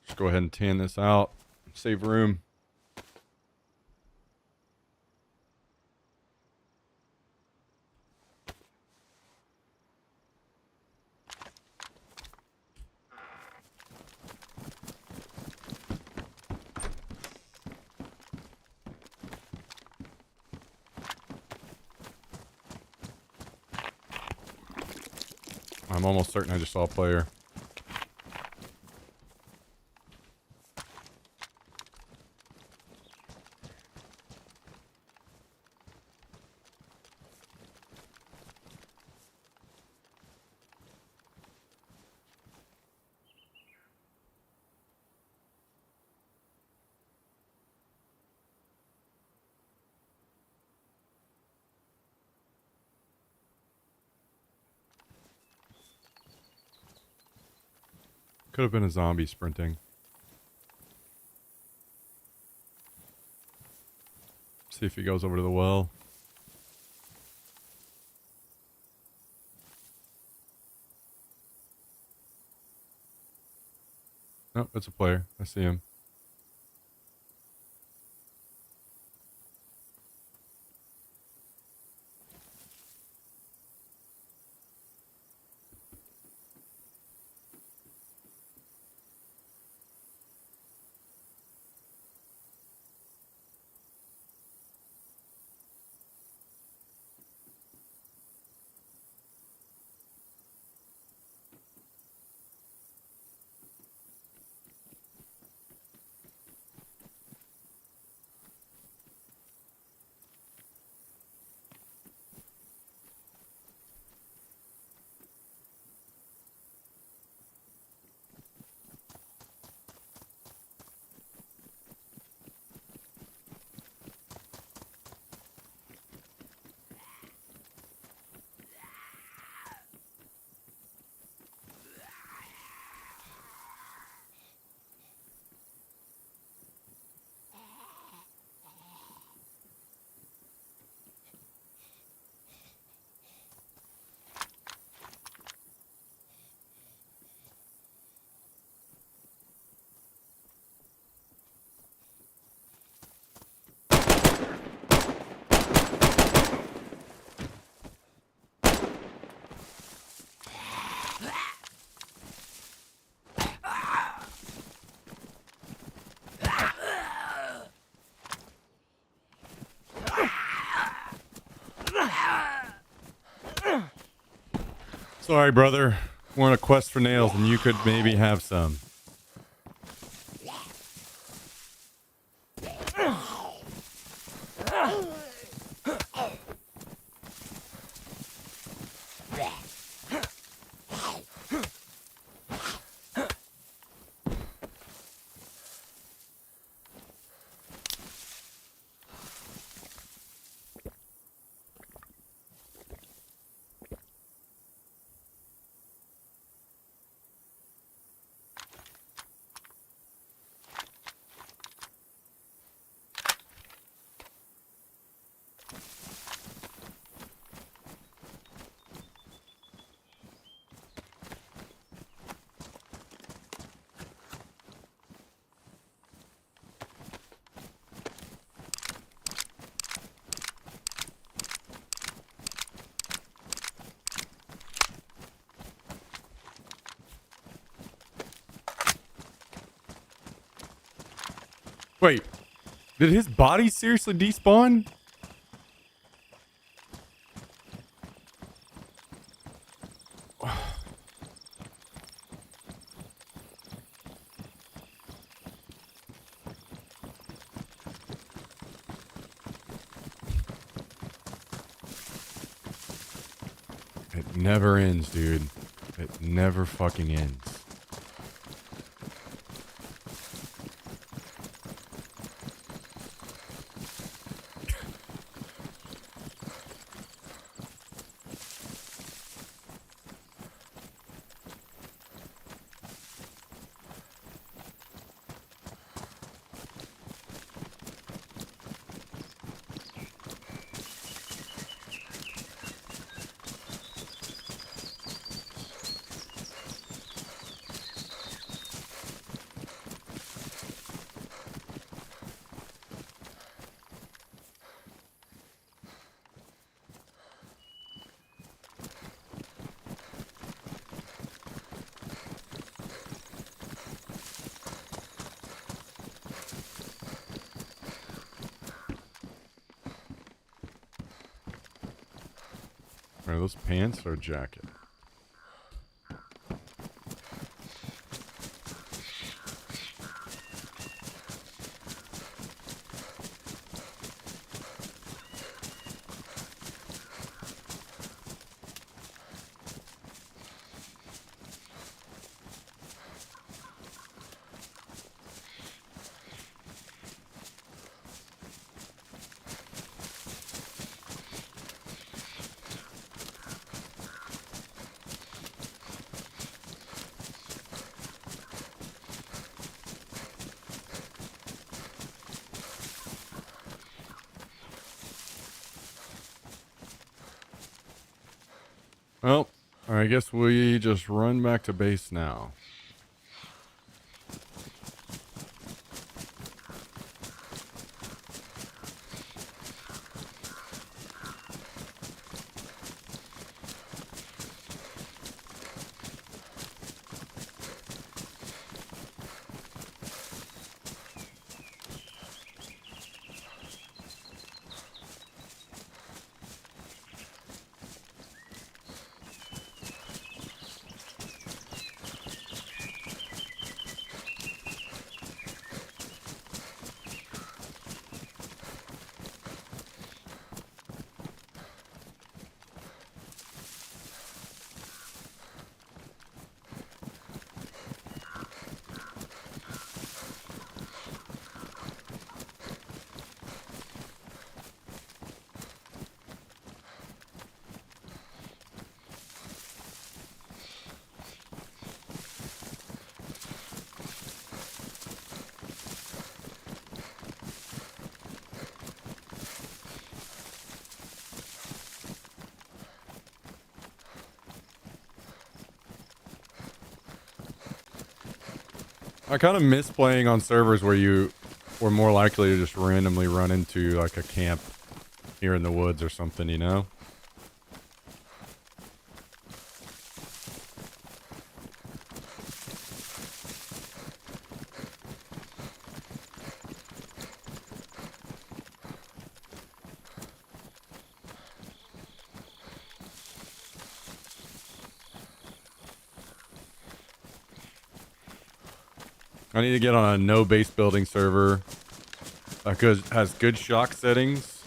just go ahead and tan this out. Save room. I'm almost certain I just saw a player. Could have been a zombie sprinting. See if he goes over to the well. Oh, it's a player. I see him. Sorry, brother. We're on a quest for nails, and you could maybe have some. Wait, did his body seriously despawn? It never ends, dude. It never fucking ends. Are those pants or a jacket? Well, I guess we just run back to base now. I kind of miss playing on servers where you were more likely to just randomly run into like a camp here in the woods or something, you know? I need to get on a no base building server that has good shock settings.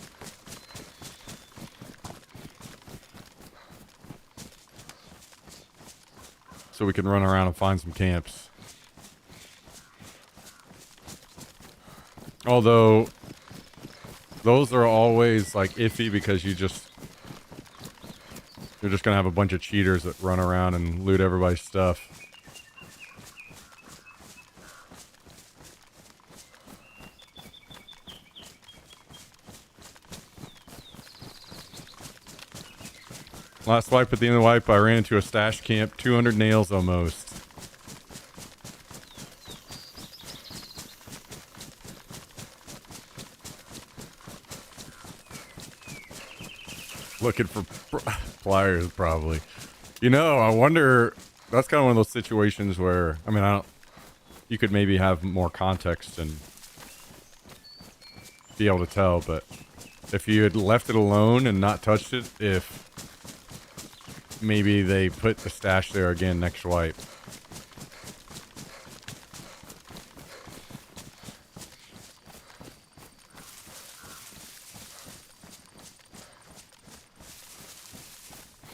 So we can run around and find some camps. Although those are always like iffy because you're just gonna have a bunch of cheaters that run around and loot everybody's stuff. Last wipe at the end of the wipe, I ran into a stash camp, 200 nails almost. Looking for pliers, probably. You know, I wonder, that's kind of one of those situations where, I mean, you could maybe have more context and be able to tell, but if you had left it alone and not touched it, if maybe they put the stash there again next wipe.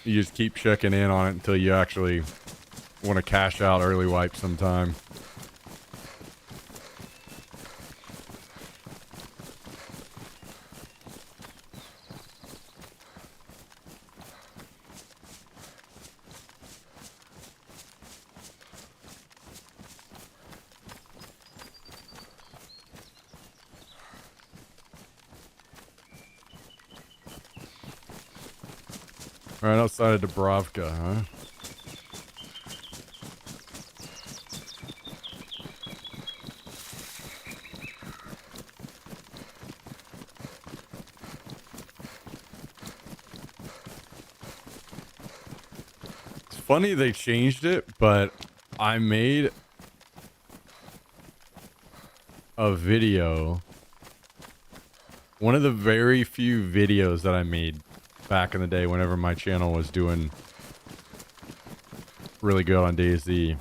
You just keep checking in on it until you actually want to cash out early wipe sometime. Right outside of Dubrovka, huh? It's funny they changed it, but I made a video. One of the very few videos that I made back in the day whenever my channel was doing really good on DayZ.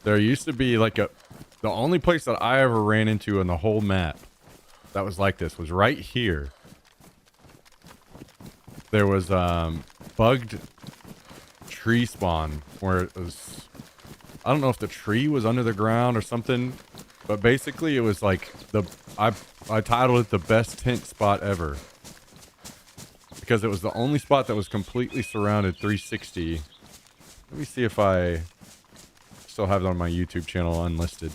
There used to be like the only place that I ever ran into in the whole map that was like this was right here. There was bugged tree spawn where it was, I don't know if the tree was under the ground or something, but basically it was like I titled it the best tent spot ever. Because it was the only spot that was completely surrounded 360. Let me see if I still have it on my YouTube channel unlisted.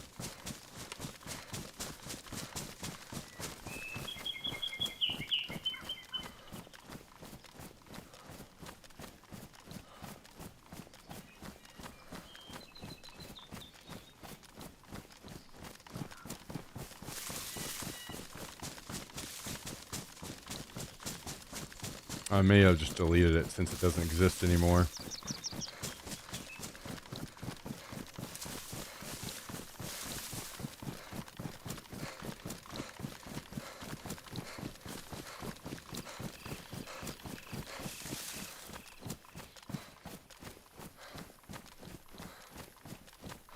I may have just deleted it since it doesn't exist anymore.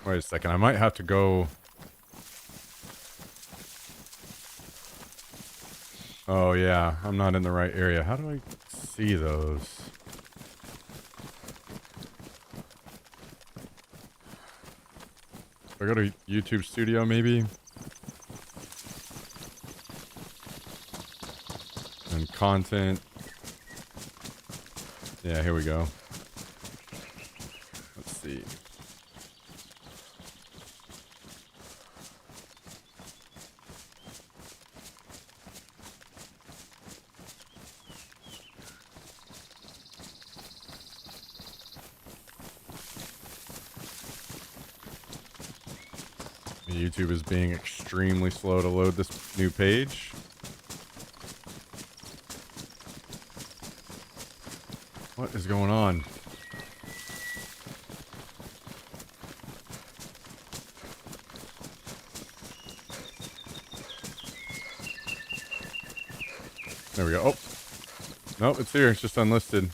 Wait a second, I might have to go... Oh yeah, I'm not in the right area. How do I see those? Do I go to YouTube Studio maybe? And content. Yeah, here we go. Let's see. YouTube is being extremely slow to load this new page. What is going on? There we go. Oh. Nope, it's here. It's just unlisted.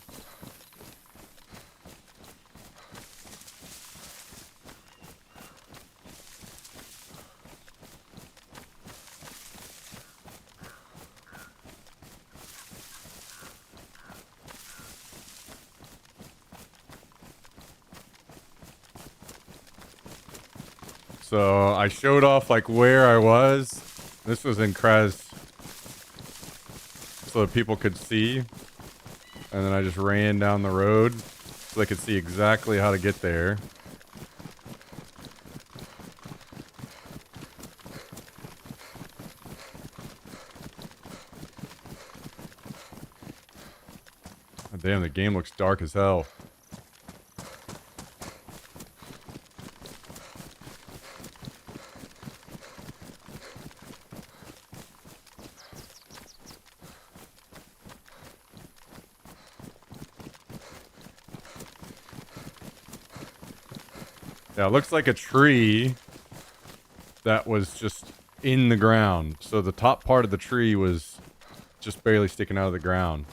So I showed off like where I was. This was in Kraz, so that people could see. And then I just ran down the road so they could see exactly how to get there. Oh, damn, the game looks dark as hell. Yeah, it looks like a tree that was just in the ground. So the top part of the tree was just barely sticking out of the ground.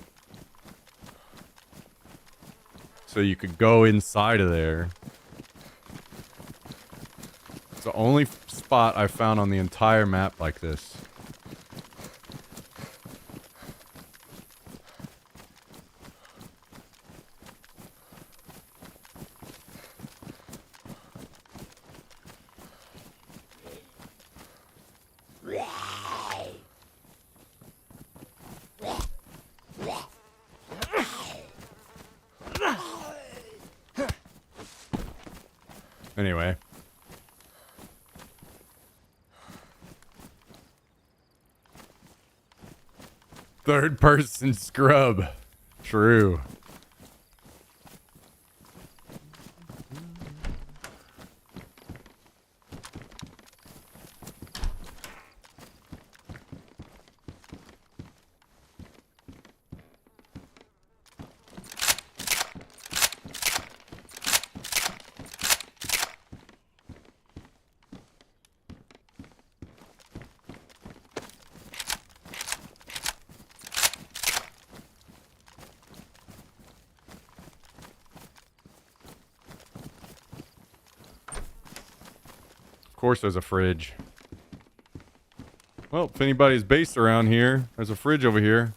So you could go inside of there. It's the only spot I found on the entire map like this. Anyway. Third person scrub. True. Of course there's a fridge. Well, if anybody's based around here, there's a fridge over here.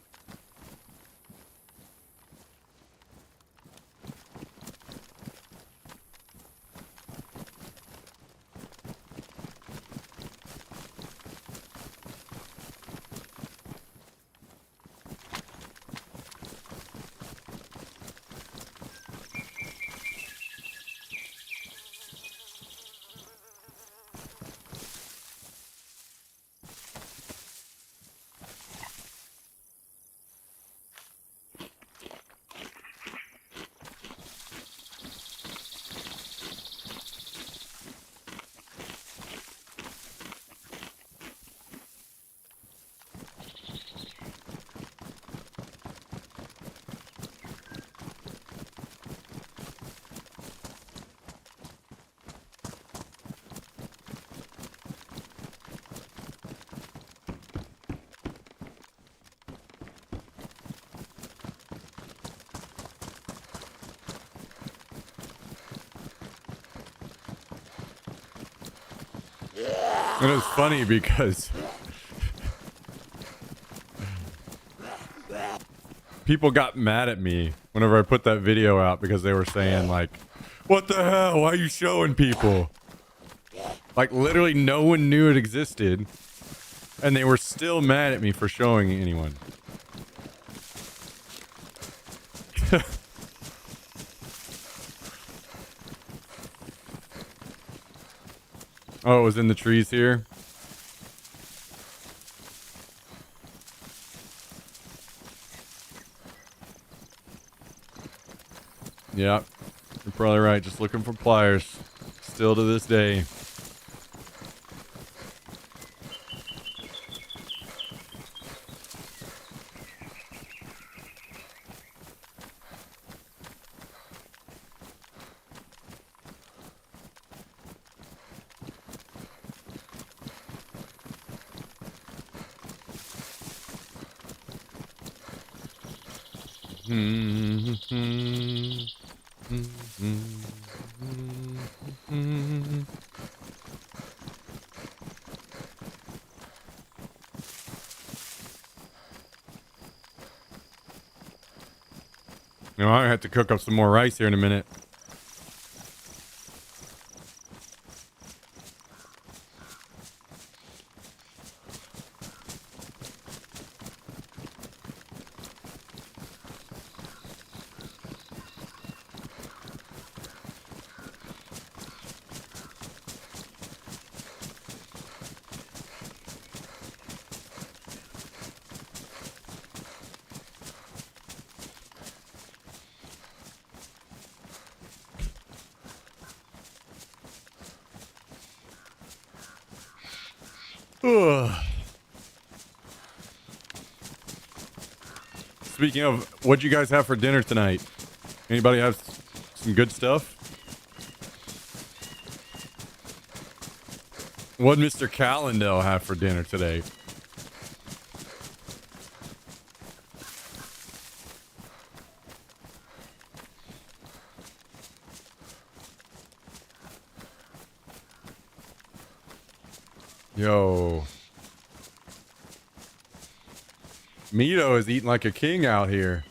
And it was funny because people got mad at me whenever I put that video out because they were saying like, what the hell? Why are you showing people? Like literally no one knew it existed and they were still mad at me for showing anyone. Oh, it was in the trees here. Yeah, you're probably right. Just looking for pliers. Still to this day. You know, I have to cook up some more rice here in a minute. Speaking of, what'd you guys have for dinner tonight? Anybody have some good stuff? What'd Mr. Callendale have for dinner today? Yo. Mito is eating like a king out here.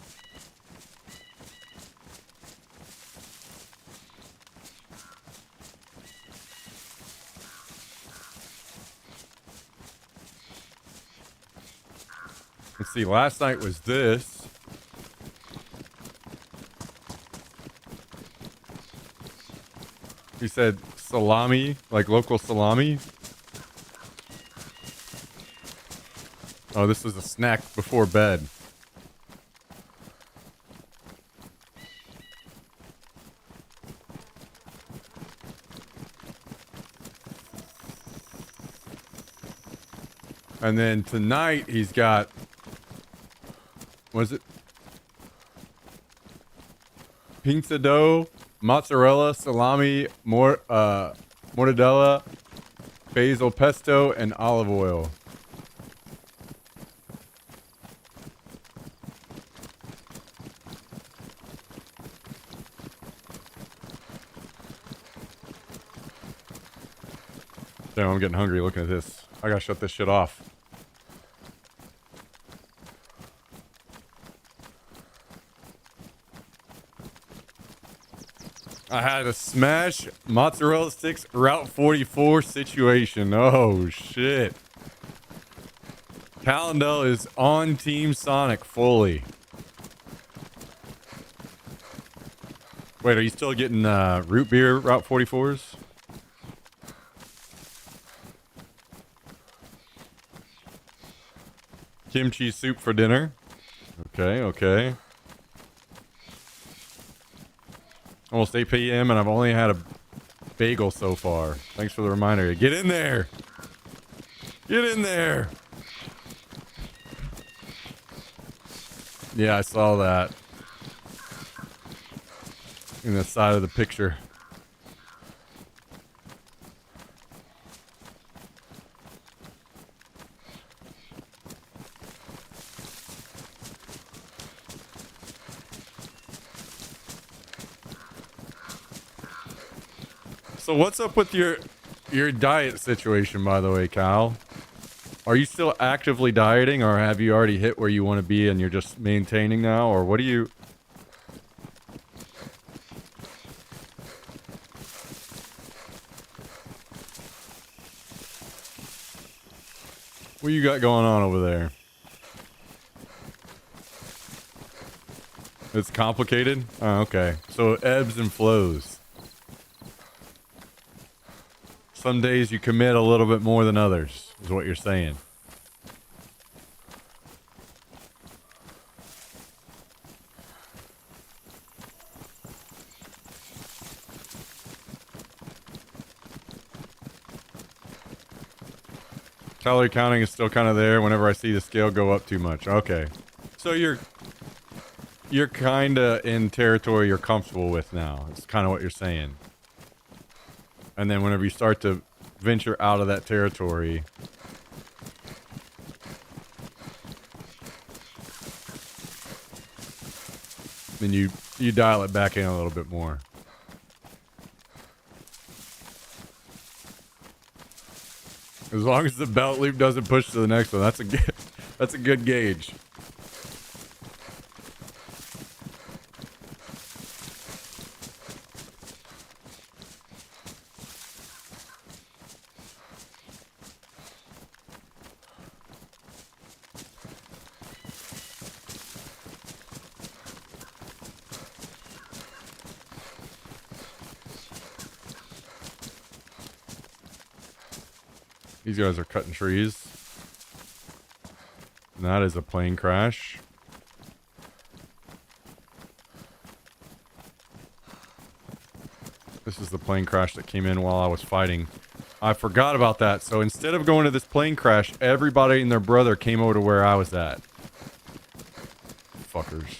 Let's see, last night was this. He said salami, like local salami. Oh, this was a snack before bed. And then tonight he's got, was it pizza dough, mozzarella, salami, mortadella, basil pesto, and olive oil. Damn, I'm getting hungry looking at this. I gotta shut this shit off. I had a smash mozzarella sticks Route 44 situation. Oh, shit. Callendale is on Team Sonic fully. Wait, are you still getting root beer Route 44s? Kimchi soup for dinner. Okay, okay. Almost 8 p.m. and I've only had a bagel so far. Thanks for the reminder. Get in there. Get in there. Yeah, I saw that. In the side of the picture. So what's up with your Your diet situation, by the way, Kyle. Are you still actively dieting, or have you already hit where you want to be and you're just maintaining now, or what do you... What you got going on over there? It's complicated? Oh, okay. So it ebbs and flows. Some days you commit a little bit more than others, is what you're saying. Calorie counting is still kind of there whenever I see the scale go up too much. Okay. So you're kind of in territory you're comfortable with now. It's kind of what you're saying. And then whenever you start to venture out of that territory, then you dial it back in a little bit more. As long as the belt loop doesn't push to the next one, that's a good gauge. These guys are cutting trees. And that is a plane crash. This is the plane crash that came in while I was fighting. I forgot about that. So instead of going to this plane crash, everybody and their brother came over to where I was at. Fuckers.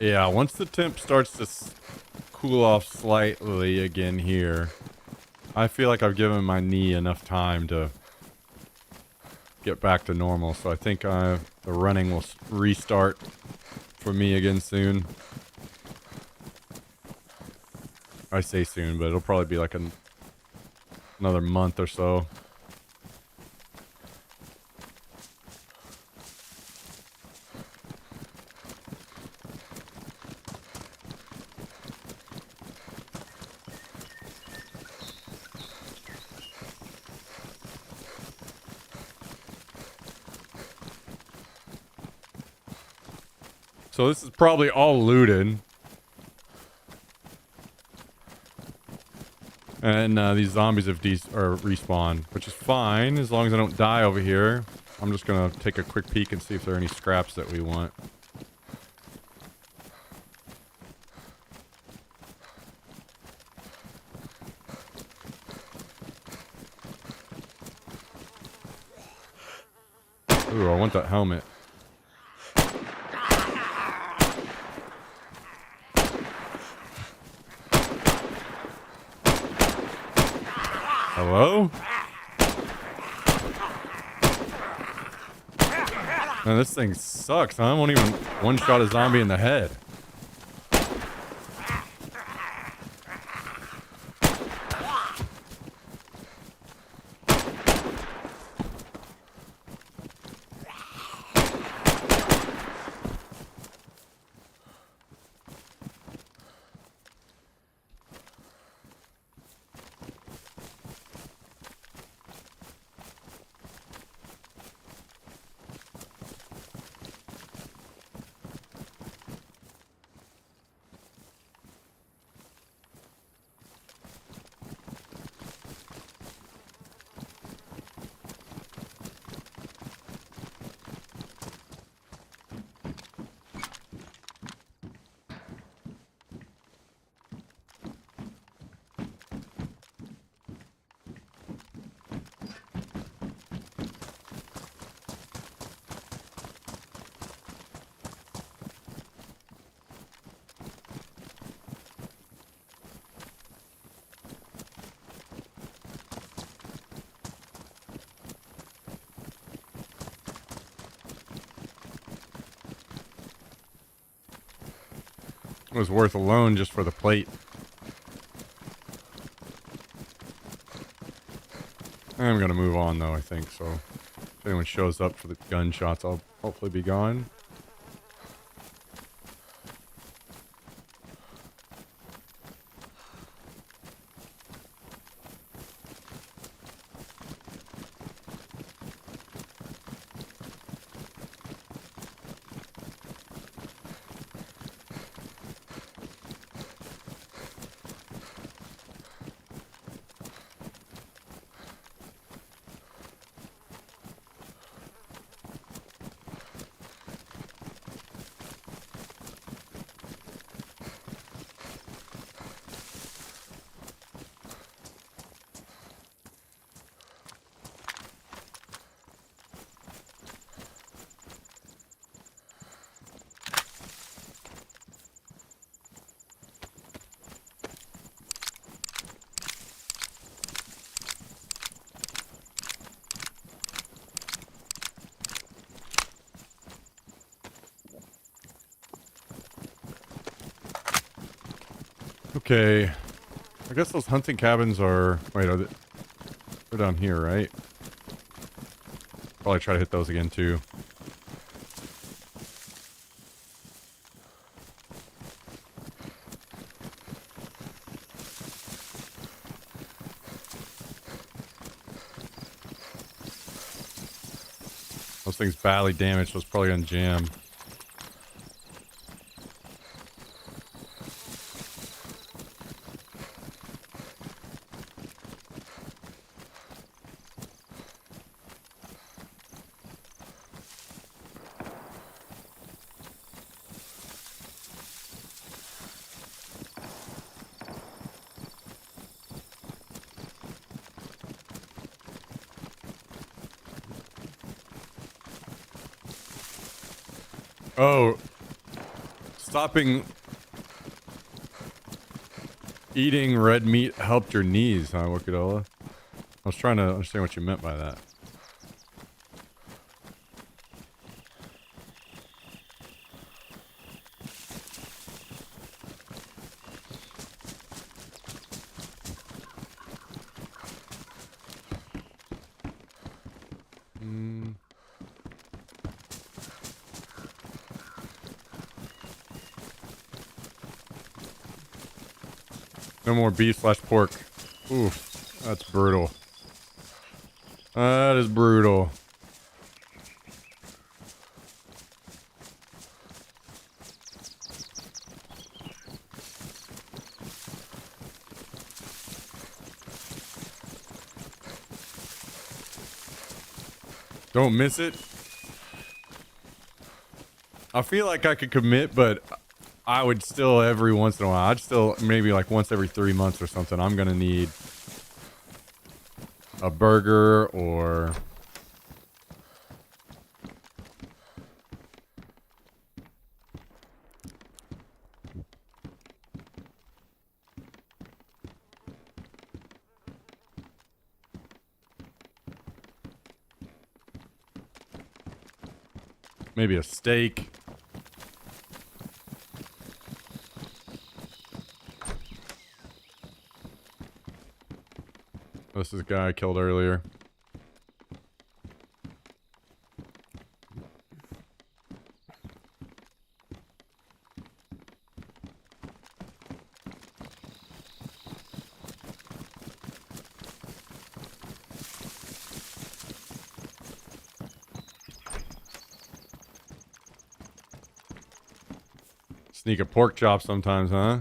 Yeah, once the temp starts to cool off slightly again here, I feel like I've given my knee enough time to get back to normal. So I think the running will restart for me again soon. I say soon, but it'll probably be like another month or so. So this is probably all looted. And these zombies have respawned, which is fine as long as I don't die over here. I'm just gonna take a quick peek and see if there are any scraps that we want. Ooh, I want that helmet. Hello? Man, this thing sucks. I won't even one-shot a zombie in the head. was worth alone just for the plate. I'm gonna move on though, I think. So if anyone shows up for the gunshots, I'll hopefully be gone. Okay. I guess those hunting cabins are... Wait, they're down here, right? Probably try to hit those again, too. Those things badly damaged, so it's probably gonna jam. Oh, stopping eating red meat helped your knees, huh, Wakadola? I was trying to understand what you meant by that. No more beef/pork. Oof, that's brutal. That is brutal. Don't miss it. I feel like I could commit, but I would still every once in a while. I'd still maybe like once every 3 months or something. I'm gonna need a burger or maybe a steak. This is a guy I killed earlier. Sneak a pork chop sometimes, huh?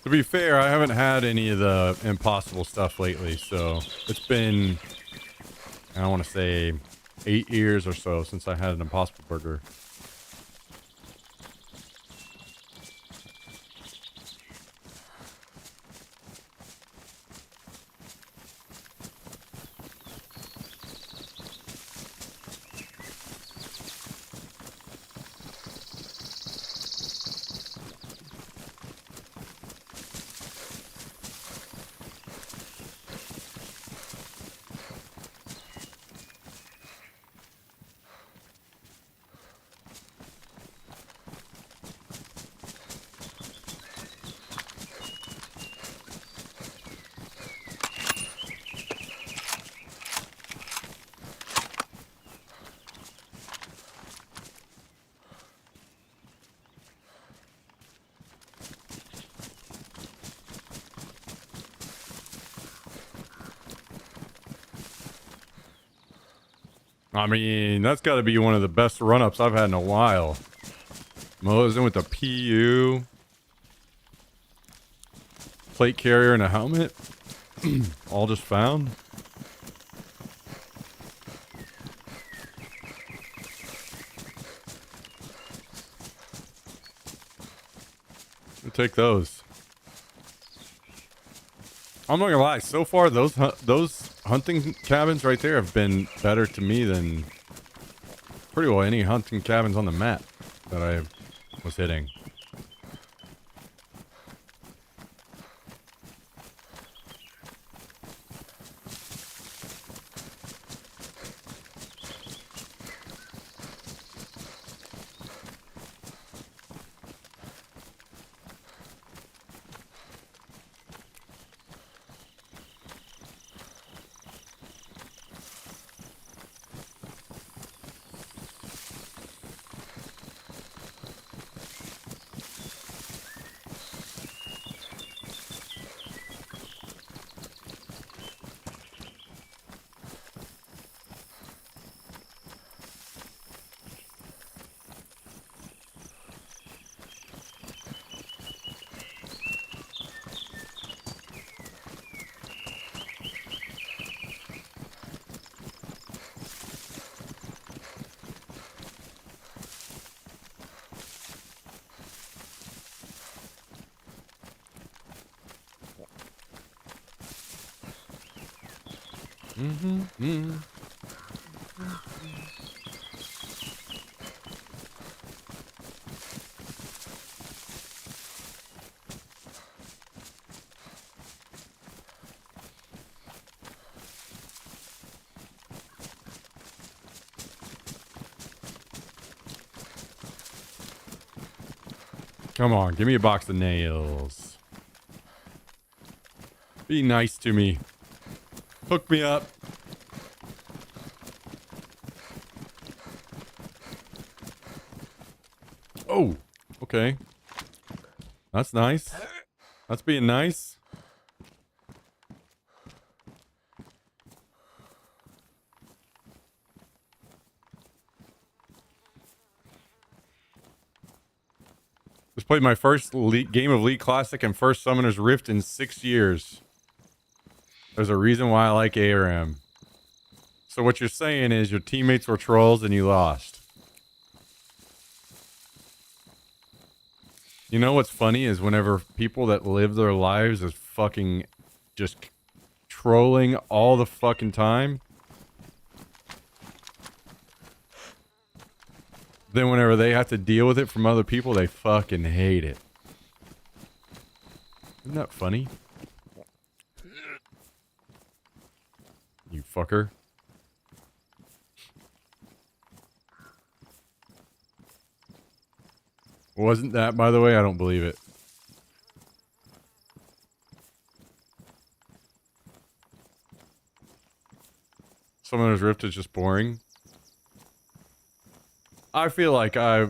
To be fair, I haven't had any of the impossible stuff lately, so it's been, I want to say, 8 years or so since I had an impossible burger. I mean, that's got to be one of the best run-ups I've had in a while. Mosin with the PU. Plate carrier and a helmet. All just found. We'll take those. I'm not gonna lie. So far, those hunting cabins right there have been better to me than pretty well any hunting cabins on the map that I was hitting. Come on, give me a box of nails. Be nice to me. Hook me up. Oh, okay. That's nice. That's being nice. Just played my first game of League Classic and first Summoner's Rift in 6 years. There's a reason why I like ARM. So what you're saying is your teammates were trolls and you lost. You know what's funny is whenever people that live their lives as fucking just trolling all the fucking time, then whenever they have to deal with it from other people, they fucking hate it. Isn't that funny? You fucker. Wasn't that, by the way? I don't believe it. Summoner's Rift is just boring. I feel like I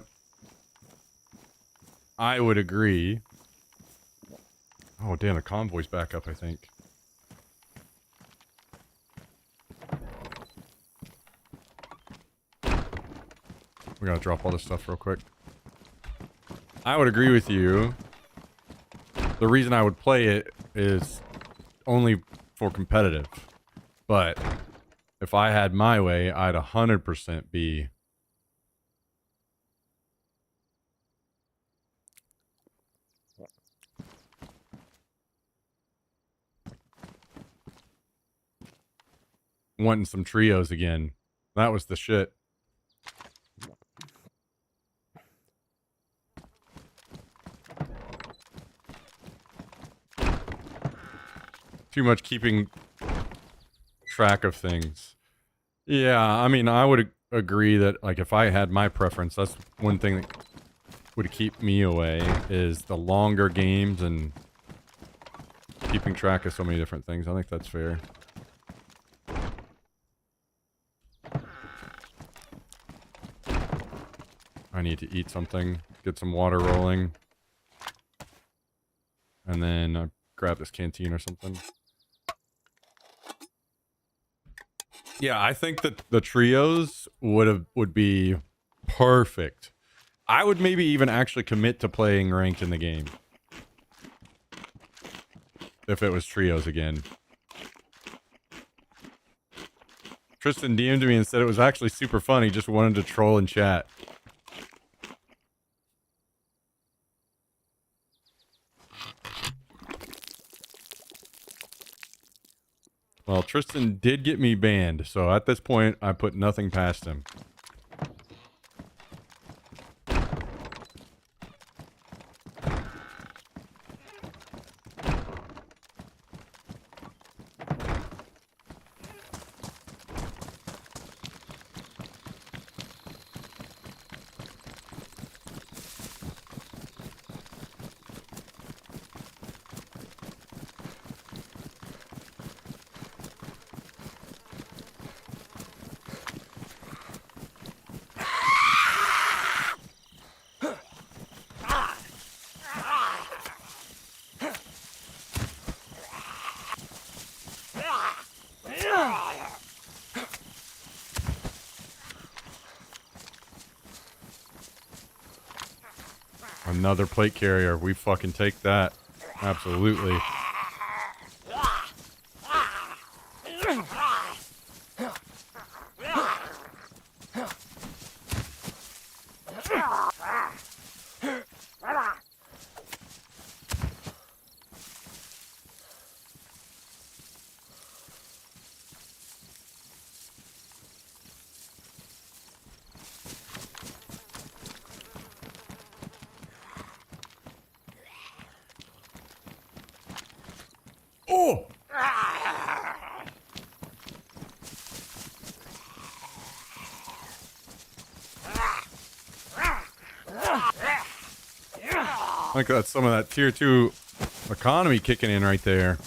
would agree. Oh, damn, the convoy's back up, I think. We gotta drop all this stuff real quick. I would agree with you. The reason I would play it is only for competitive. But if I had my way, I'd 100% be wanting some trios again. That was the shit. Too much keeping track of things. Yeah, I mean, I would agree that, like, if I had my preference, that's one thing that would keep me away, is the longer games and keeping track of so many different things. I think that's fair. I need to eat something, get some water rolling, and then grab this canteen or something. Yeah, I think that the trios would be perfect. I would maybe even actually commit to playing ranked in the game if it was trios again. Tristan DM'd me and said it was actually super fun. He just wanted to troll in chat. Well, Tristan did get me banned, so at this point, I put nothing past him. Another plate carrier. We fucking take that. Absolutely. Oh! I think that's some of that tier 2 economy kicking in right there.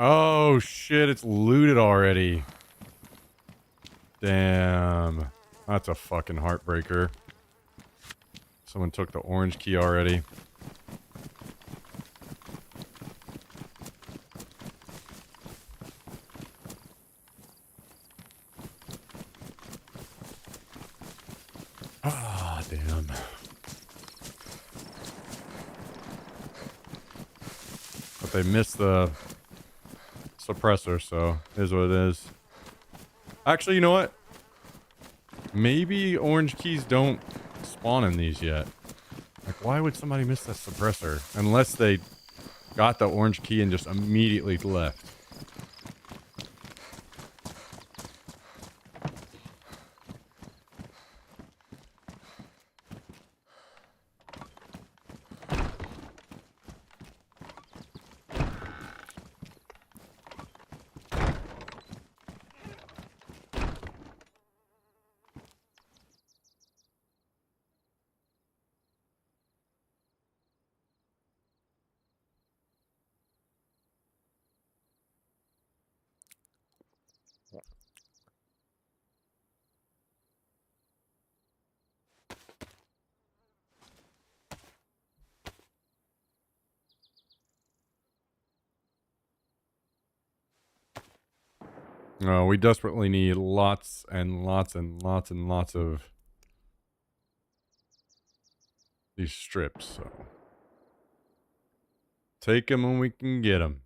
Oh shit, it's looted already. Damn. That's a fucking heartbreaker. Someone took the orange key already. Ah, damn. But they missed the suppressor, so is what it is. Actually, you know what? Maybe orange keys don't spawn in these yet. Like, why would somebody miss that suppressor? Unless they got the orange key and just immediately left. No, we desperately need lots and lots and lots and lots of these strips, so take them when we can get them.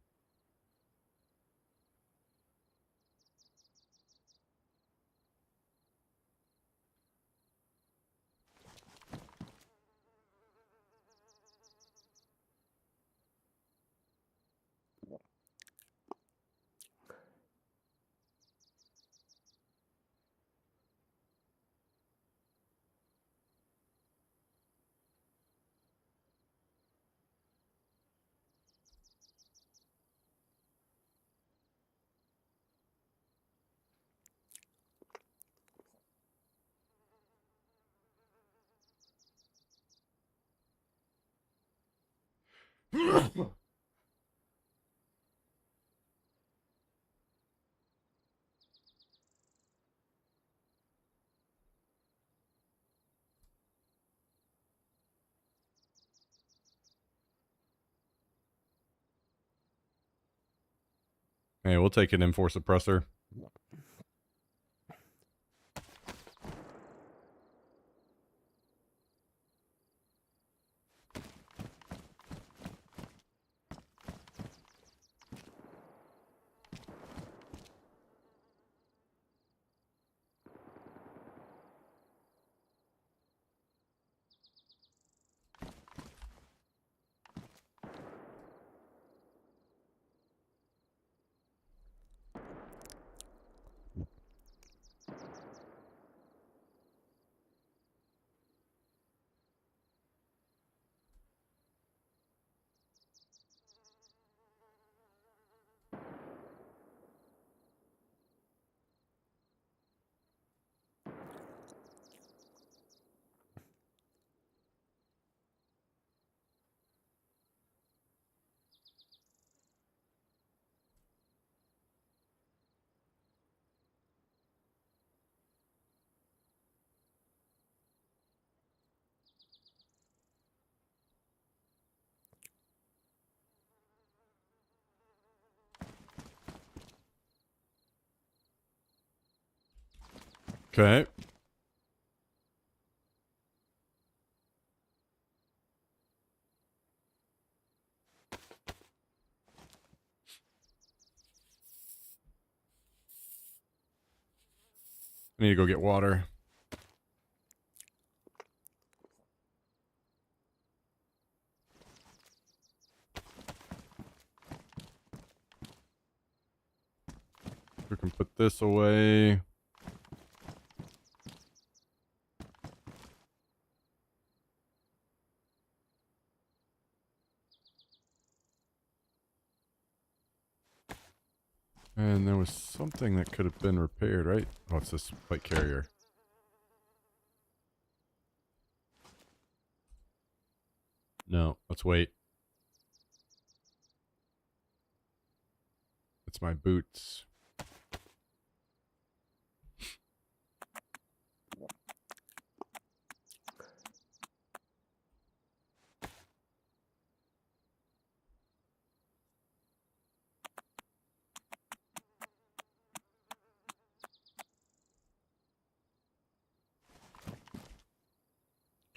Hey, we'll take an M4 suppressor. Okay. I need to go get water. We can put this away. And there was something that could have been repaired, right? Oh, it's this plate carrier. No, let's wait. It's my boots.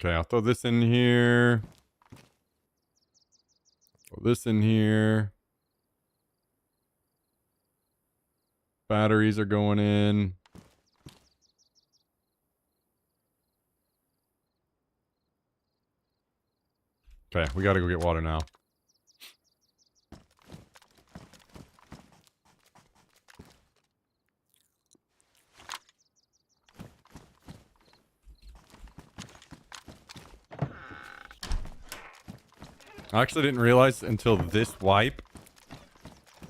Okay, I'll throw this in here. Throw this in here. Batteries are going in. Okay, we gotta go get water now. I actually didn't realize until this wipe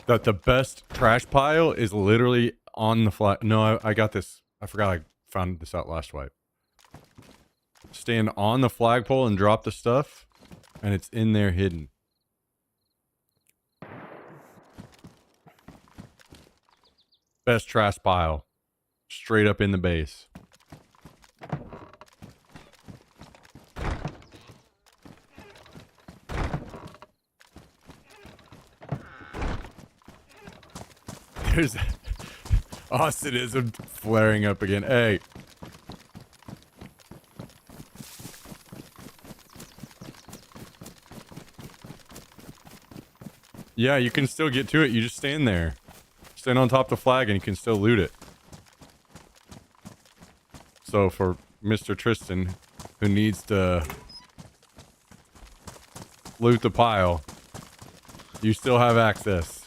that the best trash pile is literally on the flag. No, I got this. I forgot I found this out last wipe. Stand on the flagpole and drop the stuff, and it's in there hidden. Best trash pile. Straight up in the base. There's Austinism flaring up again. Hey. Yeah, you can still get to it. You just stand there. Stand on top of the flag and you can still loot it. So for Mr. Tristan, who needs to loot the pile, you still have access.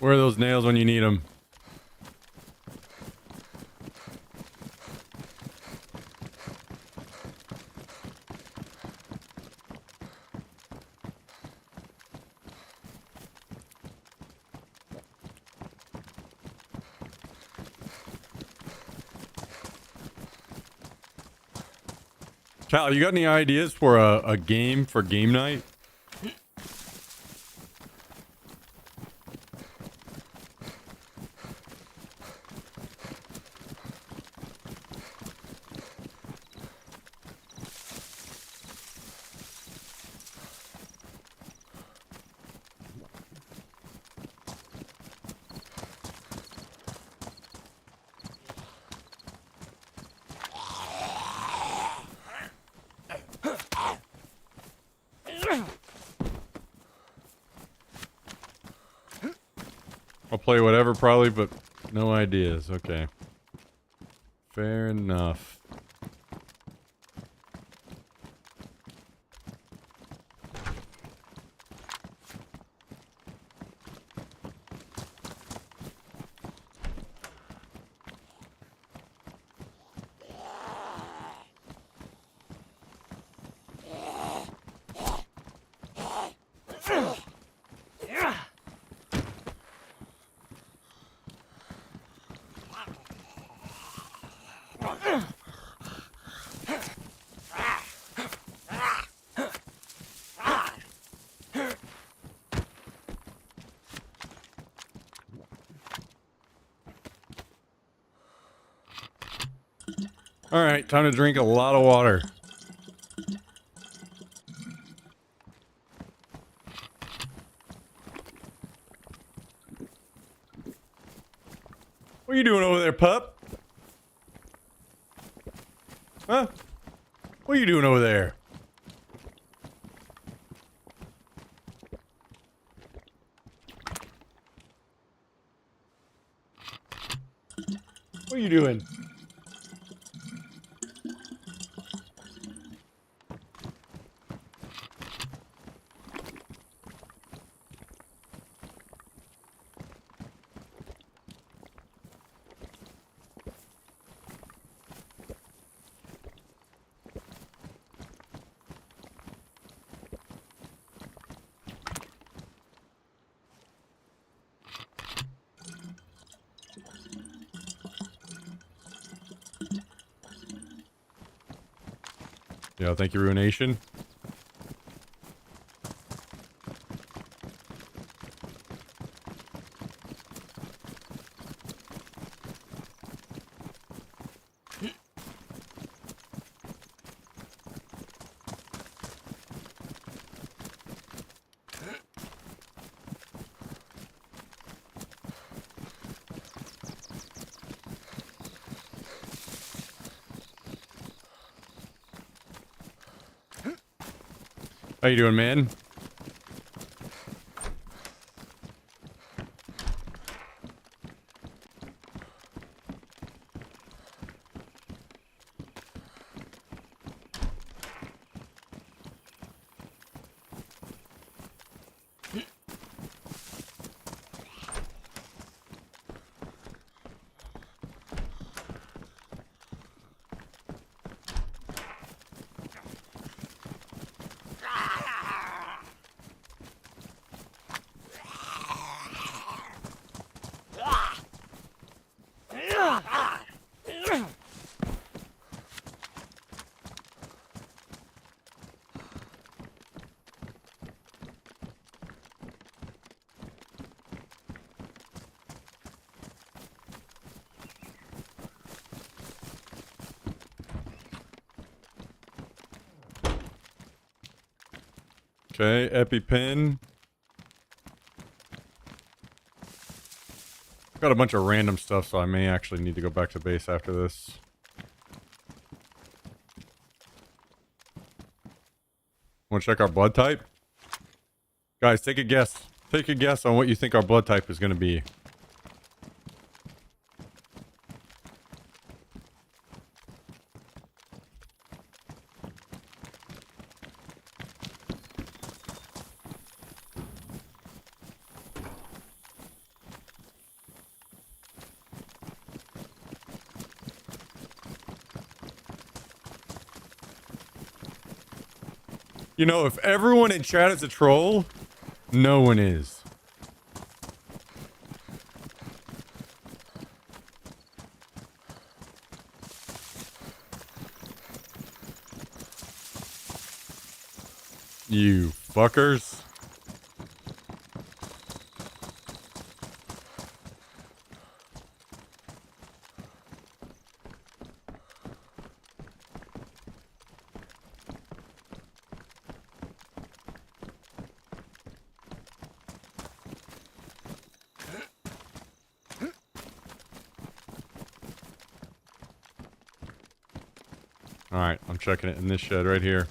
Where are those nails when you need them? Cal, you got any ideas for a game for game night? I'll play whatever probably, but no ideas. Okay. Fair enough. All right, time to drink a lot of water. What are you doing over there, pup? Huh? What are you doing over there? What are you doing? Yeah, thank you, Ruination. How you doing, man? Okay, EpiPen. Got a bunch of random stuff, so I may actually need to go back to base after this. Want to check our blood type? Guys, take a guess. Take a guess on what you think our blood type is going to be. You know, if everyone in chat is a troll, no one is. You fuckers. All right, I'm checking it in this shed right here.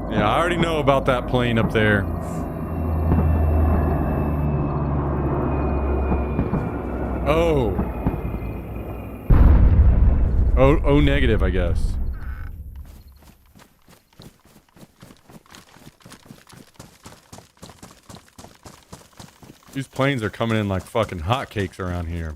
Yeah, I already know about that plane up there. Oh. Oh, negative, I guess. These planes are coming in like fucking hotcakes around here.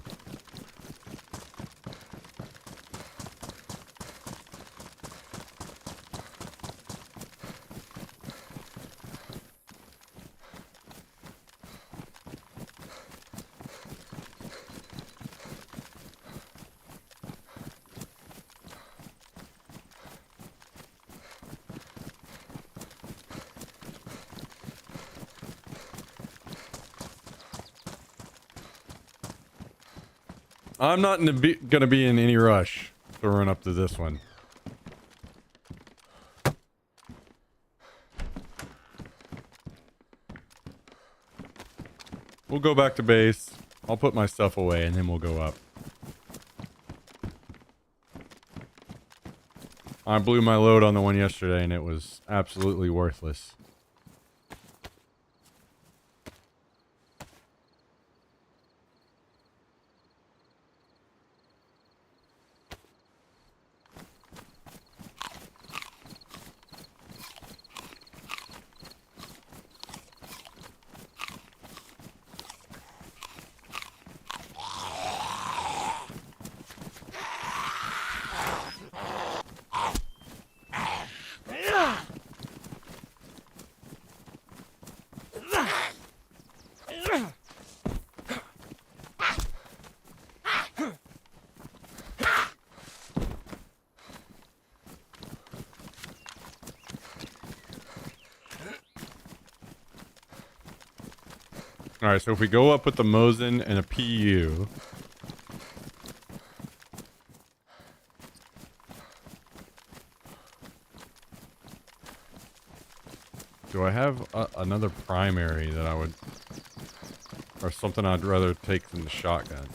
I'm not gonna be in any rush to run up to this one. We'll go back to base. I'll put my stuff away and then we'll go up. I blew my load on the one yesterday and it was absolutely worthless. Alright, so if we go up with the Mosin and a PU... Do I have another primary that I would... Or something I'd rather take than the shotgun?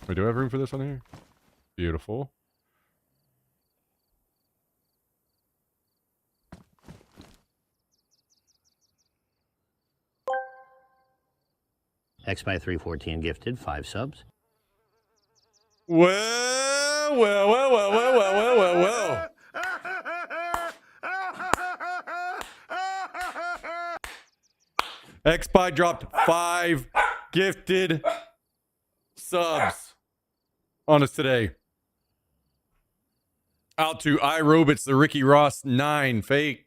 Wait, do I have room for this on here? Beautiful. X by 314 gifted 5 subs. Well. XSpy dropped 5 gifted subs on us today. Out to iRobots, the Ricky Ross 9 fake,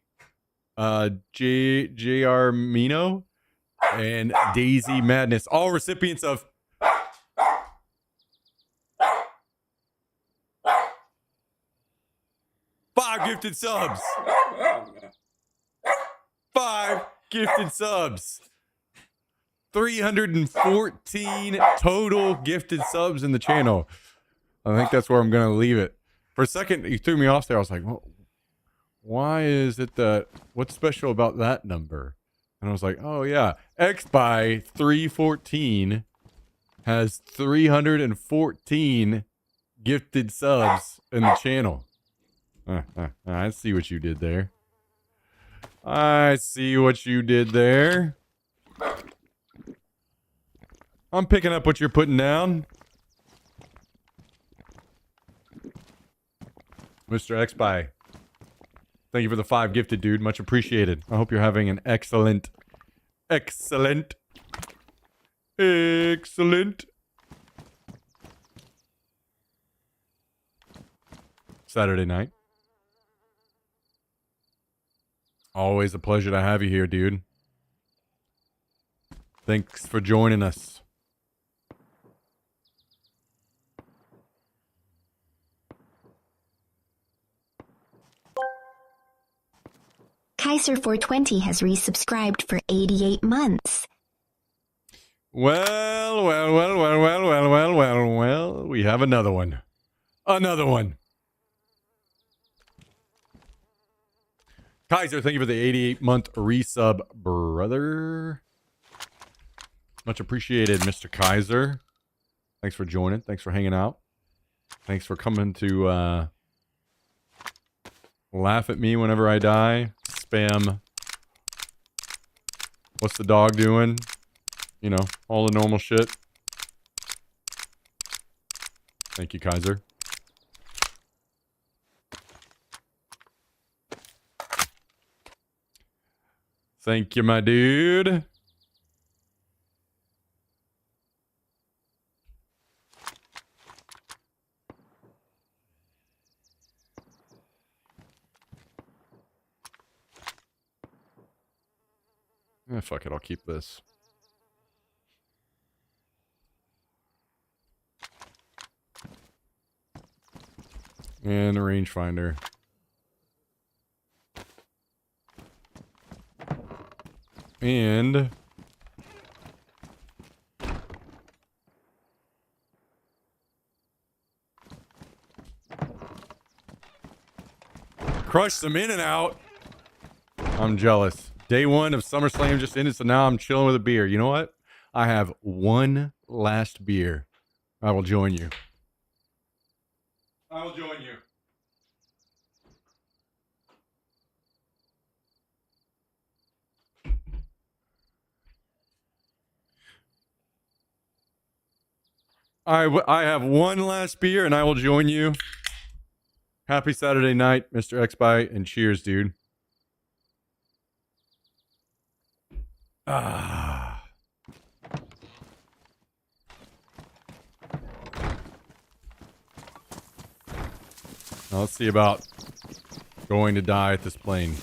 JR Mino, and Daisy Madness, all recipients of five gifted subs. 5 gifted subs. 314 total gifted subs in the channel. I think that's where I'm going to leave it. For a second, you threw me off there. I was like, well, why is it that, what's special about that number? And I was like, oh yeah, X by 314 has 314 gifted subs in the channel. I see what you did there. I see what you did there. I'm picking up what you're putting down. Mr. X-By. Thank you for the 5 gifted, dude. Much appreciated. I hope you're having an excellent Saturday night. Always a pleasure to have you here, dude. Thanks for joining us. Kaiser420 has resubscribed for 88 months. Well, we have another one. Kaiser, thank you for the 88-month resub, brother. Much appreciated, Mr. Kaiser. Thanks for joining. Thanks for hanging out. Thanks for coming to laugh at me whenever I die. Spam. What's the dog doing? You know, all the normal shit. Thank you, Kaiser. Thank you, my dude. Fuck it, I'll keep this. And a rangefinder. And crushed them in and out. I'm jealous. Day 1 of SummerSlam just ended, so now I'm chilling with a beer. You know what? I have one last beer. I will join you. I will join you. I have one last beer and I will join you. Happy Saturday night, Mr. X-By, and cheers, dude. Ah. Now let's see about going to die at this plane.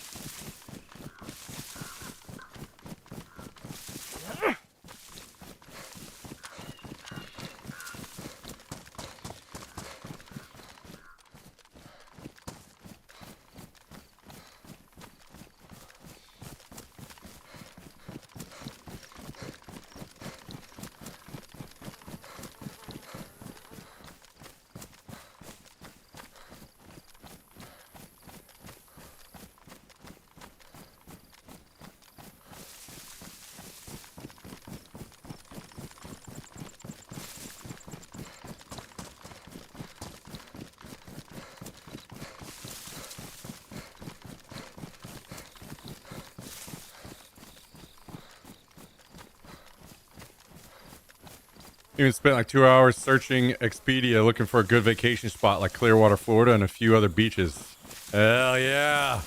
Even spent like 2 hours searching Expedia looking for a good vacation spot like Clearwater, Florida, and a few other beaches. Hell yeah.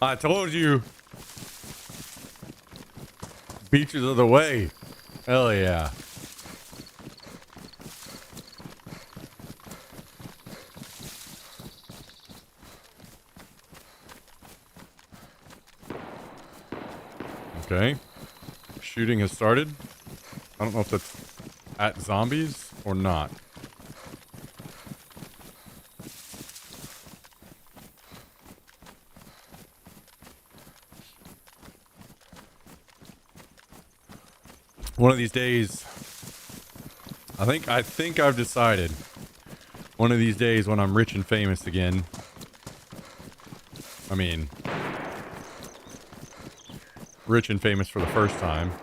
I told you. Beaches are the way. Hell yeah. Okay. Shooting has started. I don't know if that's at zombies or not. One of these days, I think I've decided One of these days when I'm rich and famous again. I mean, rich and famous for the first time.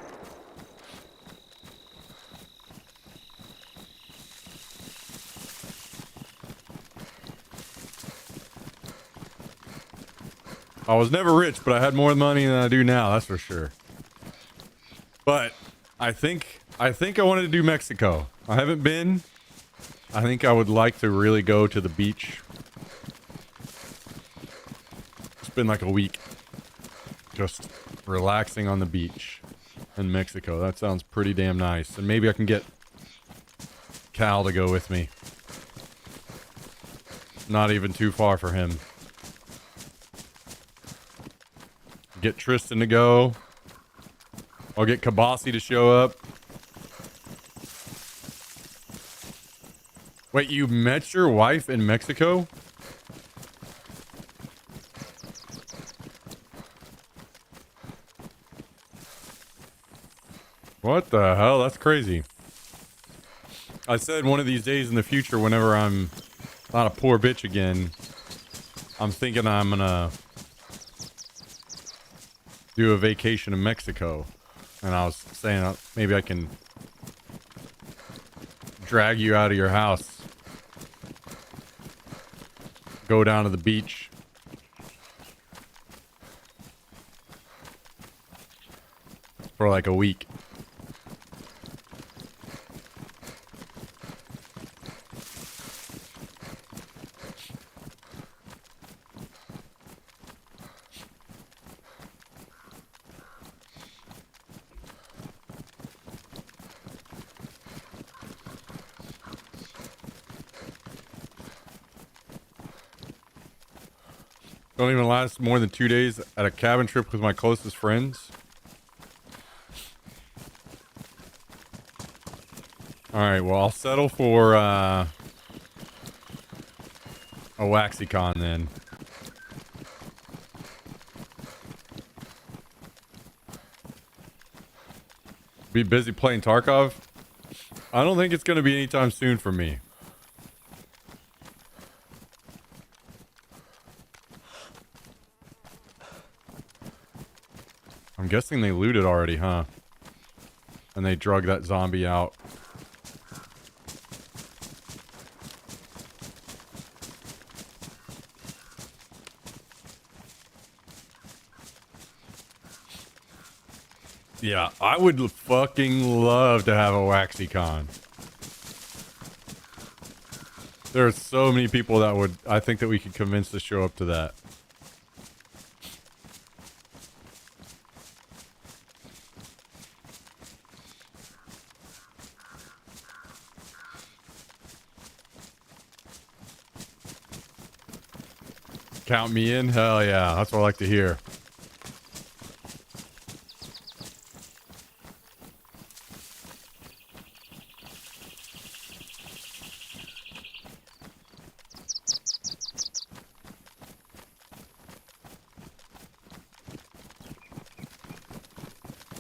I was never rich, but I had more money than I do now, that's for sure. But I think I wanted to do Mexico. I haven't been. I think I would like to really go to the beach. Spend like a week just relaxing on the beach in Mexico. That sounds pretty damn nice. And maybe I can get Cal to go with me. Not even too far for him. Get Tristan to go. I'll get Kabasi to show up. Wait, you met your wife in Mexico? What the hell? That's crazy. I said one of these days in the future, whenever I'm not a poor bitch again, I'm thinking I'm gonna do a vacation in Mexico. And I was saying maybe I can drag you out of your house. Go down to the beach. For like a week. Don't even last more than 2 days at a cabin trip with my closest friends. Alright, well, I'll settle for a WaxiCon then. Be busy playing Tarkov? I don't think it's going to be anytime soon for me. I'm guessing they looted already, huh? And they drug that zombie out. Yeah, I would fucking love to have a WaxiCon. There are so many people that would, I think that we could convince to show up to that. Count me in? Hell yeah, that's what I like to hear.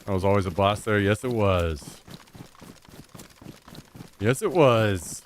That was always a blast there. Yes, it was. Yes, it was.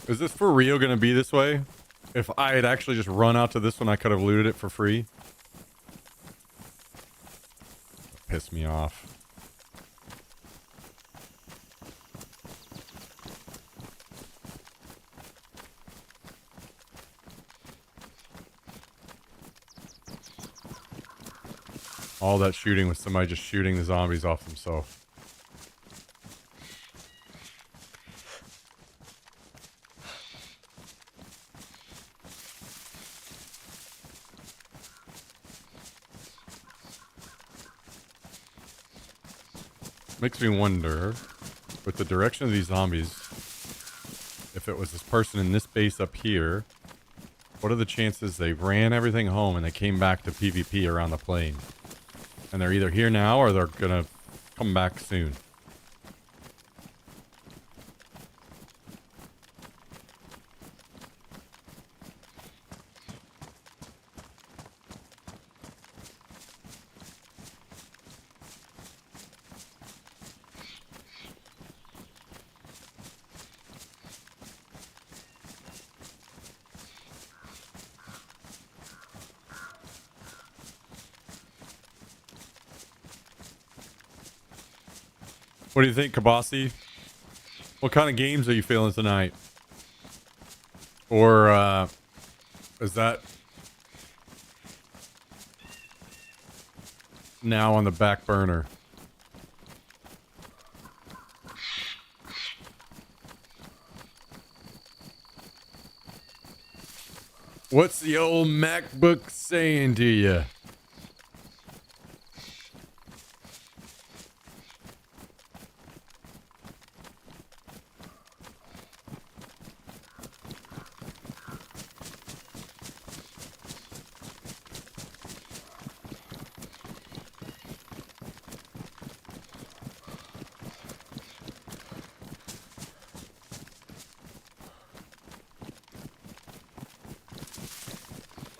Is this for real going to be this way? If I had actually just run out to this one, I could have looted it for free. Piss me off. All that shooting was somebody just shooting the zombies off themselves. Makes me wonder, with the direction of these zombies, if it was this person in this base up here, what are the chances they ran everything home and they came back to PvP around the plane? And they're either here now or they're gonna come back soon. What do you think, Kabasi? What kind of games are you feeling tonight? Or is that now on the back burner? What's the old MacBook saying to you?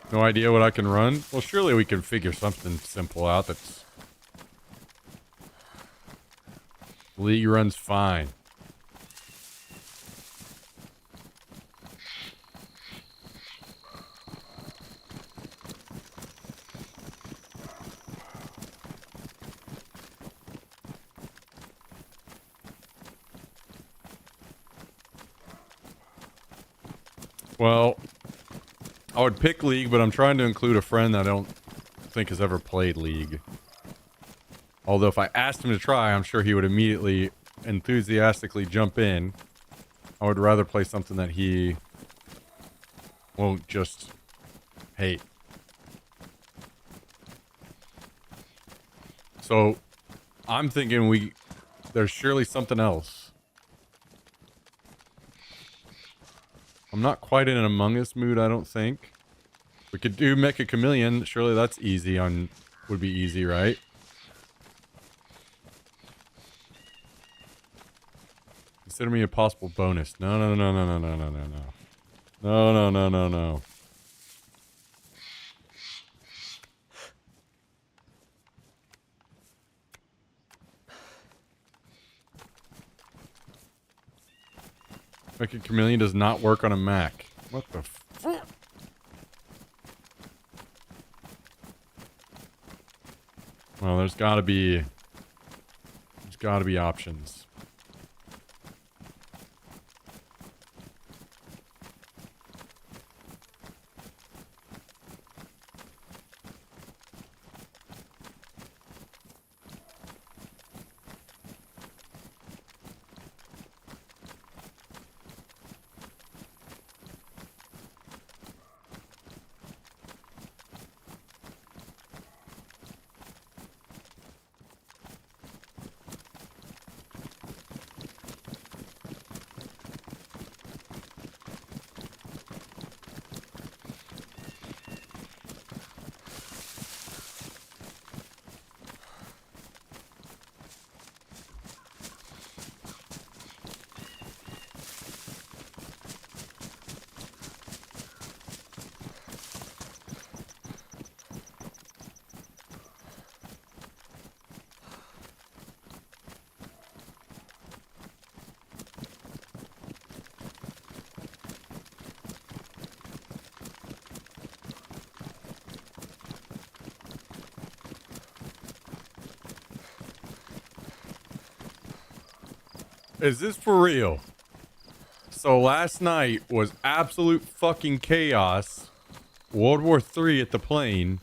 No idea what I can run? Well, surely we can figure something simple out that's... League runs fine. Well, I would pick League, but I'm trying to include a friend that I don't think has ever played League. Although if I asked him to try, I'm sure he would immediately enthusiastically jump in. I would rather play something that he won't just hate. So I'm thinking there's surely something else. I'm not quite in an Among Us mood, I don't think. We could do Mecha Chameleon. Surely that's easy would be easy, right? Consider me a possible bonus. No, no, no, no, no, no, no, no, no. No, no, no, no, no. Mecha Chameleon does not work on a Mac. What the fuck? Well, there's gotta be options. Is this for real? So last night was absolute fucking chaos. World War III at the plane.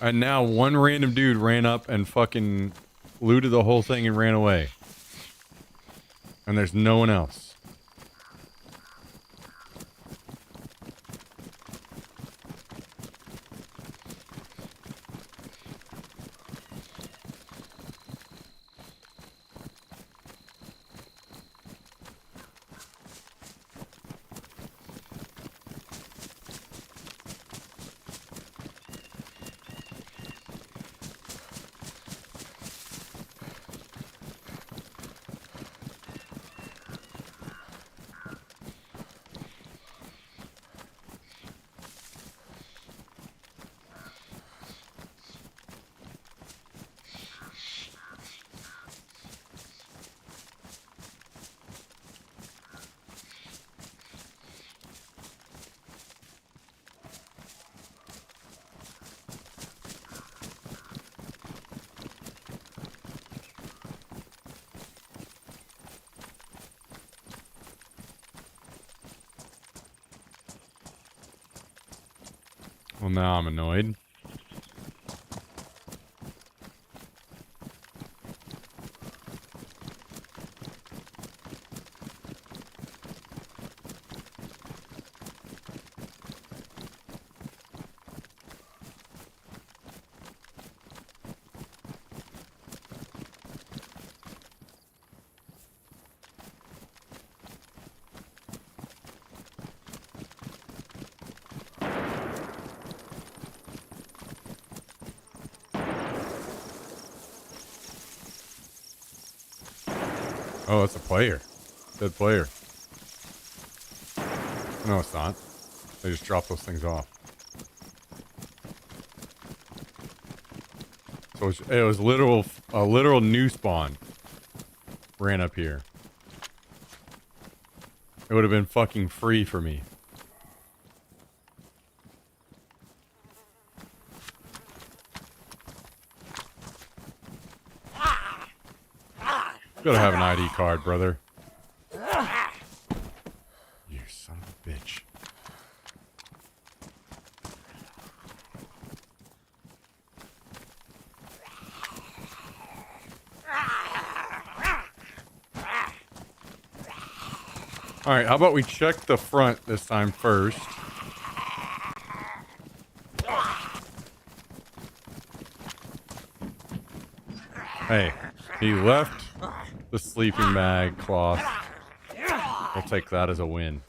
And now one random dude ran up and fucking looted the whole thing and ran away. And there's no one else. Well, now I'm annoyed. Oh, it's a player. Dead player. No, it's not. They just drop those things off. So it was a literal new spawn. Ran up here. It would have been fucking free for me. Gotta have an ID card, brother. You son of a bitch. Alright, how about we check the front this time first? Hey, he left the sleeping bag cloth. We'll take that as a win.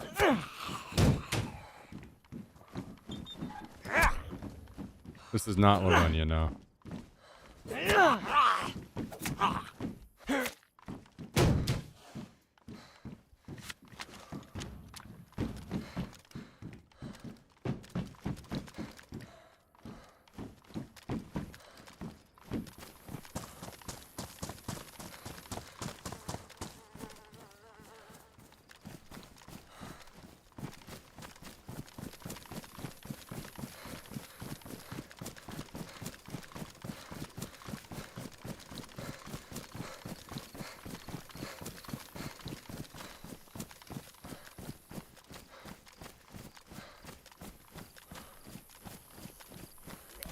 This is not Livonia, no.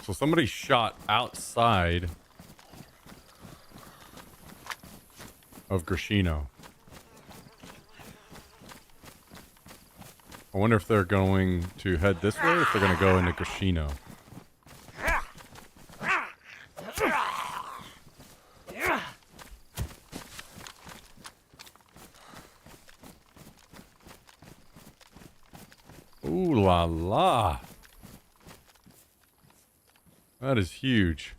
So somebody shot outside of Grishino. I wonder if they're going to head this way or if they're going to go into Grishino. Ooh la la. That is huge.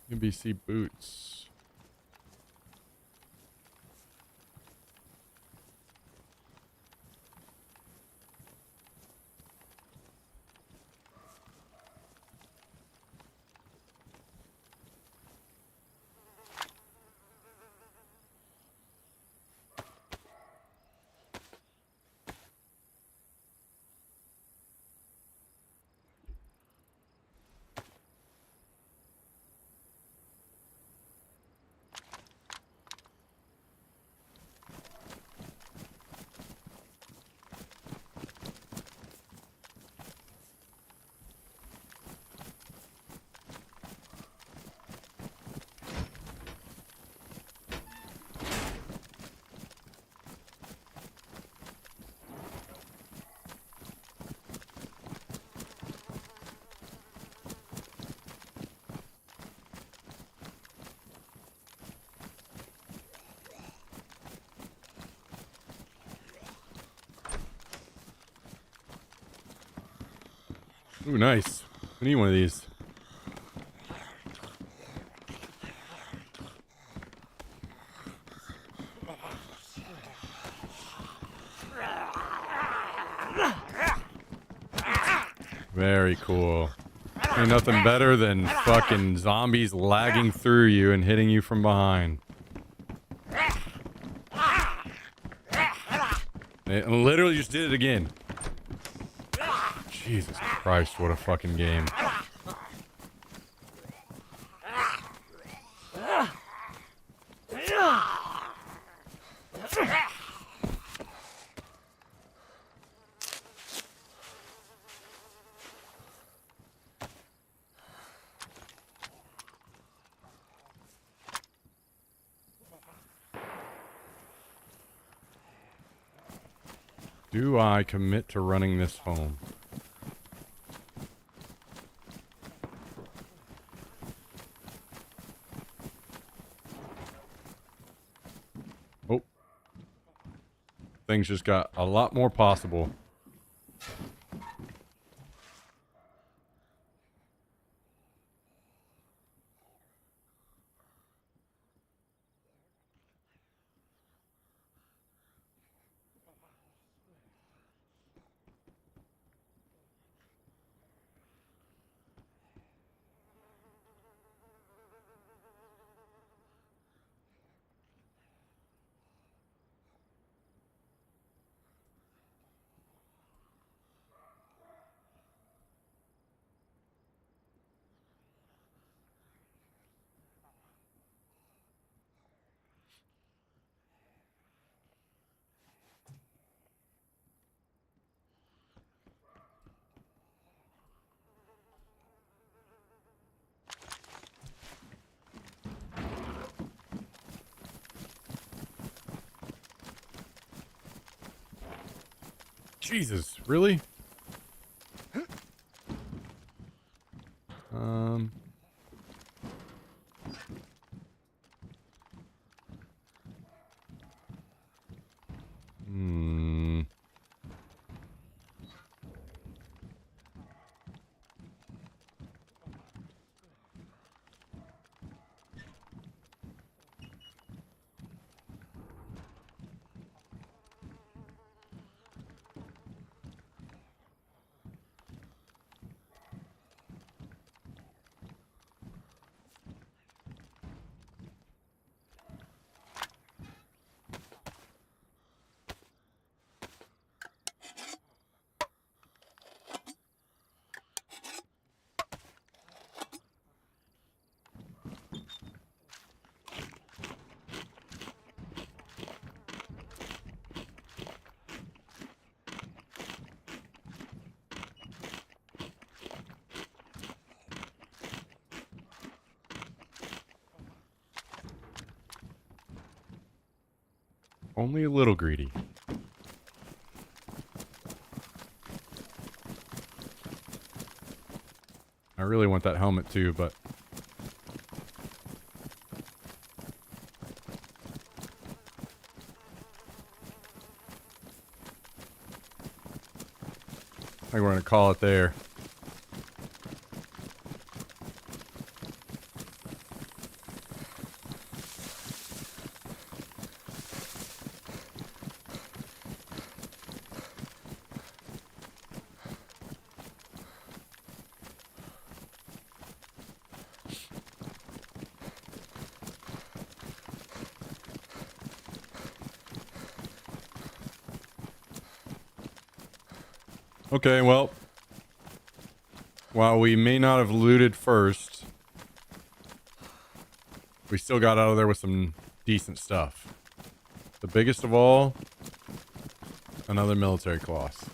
NBC boots. Ooh, nice. I need one of these. Ain't nothing better than fucking zombies lagging through you and hitting you from behind. It literally just did it again. Jesus Christ, what a fucking game. Do I commit to running this home? Oh. Things just got a lot more possible. Jesus, really? Hmm. Only a little greedy. I really want that helmet too, but I think we're gonna call it there. Okay, well, while we may not have looted first, we still got out of there with some decent stuff. The biggest of all, another military cloth.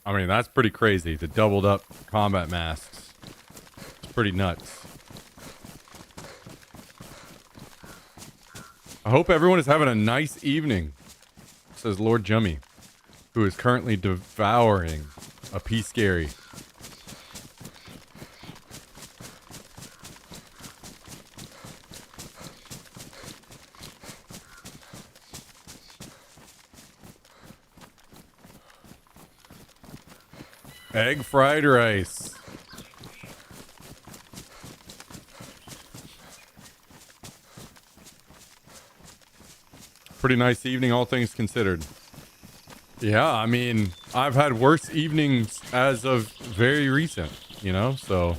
I mean, that's pretty crazy. The doubled up combat masks. It's pretty nuts. I hope everyone is having a nice evening, says Lord Jummy, who is currently devouring a pea scary. Egg fried rice. pretty nice evening, all things considered. Yeah, I mean, I've had worse evenings as of very recent, you know, so.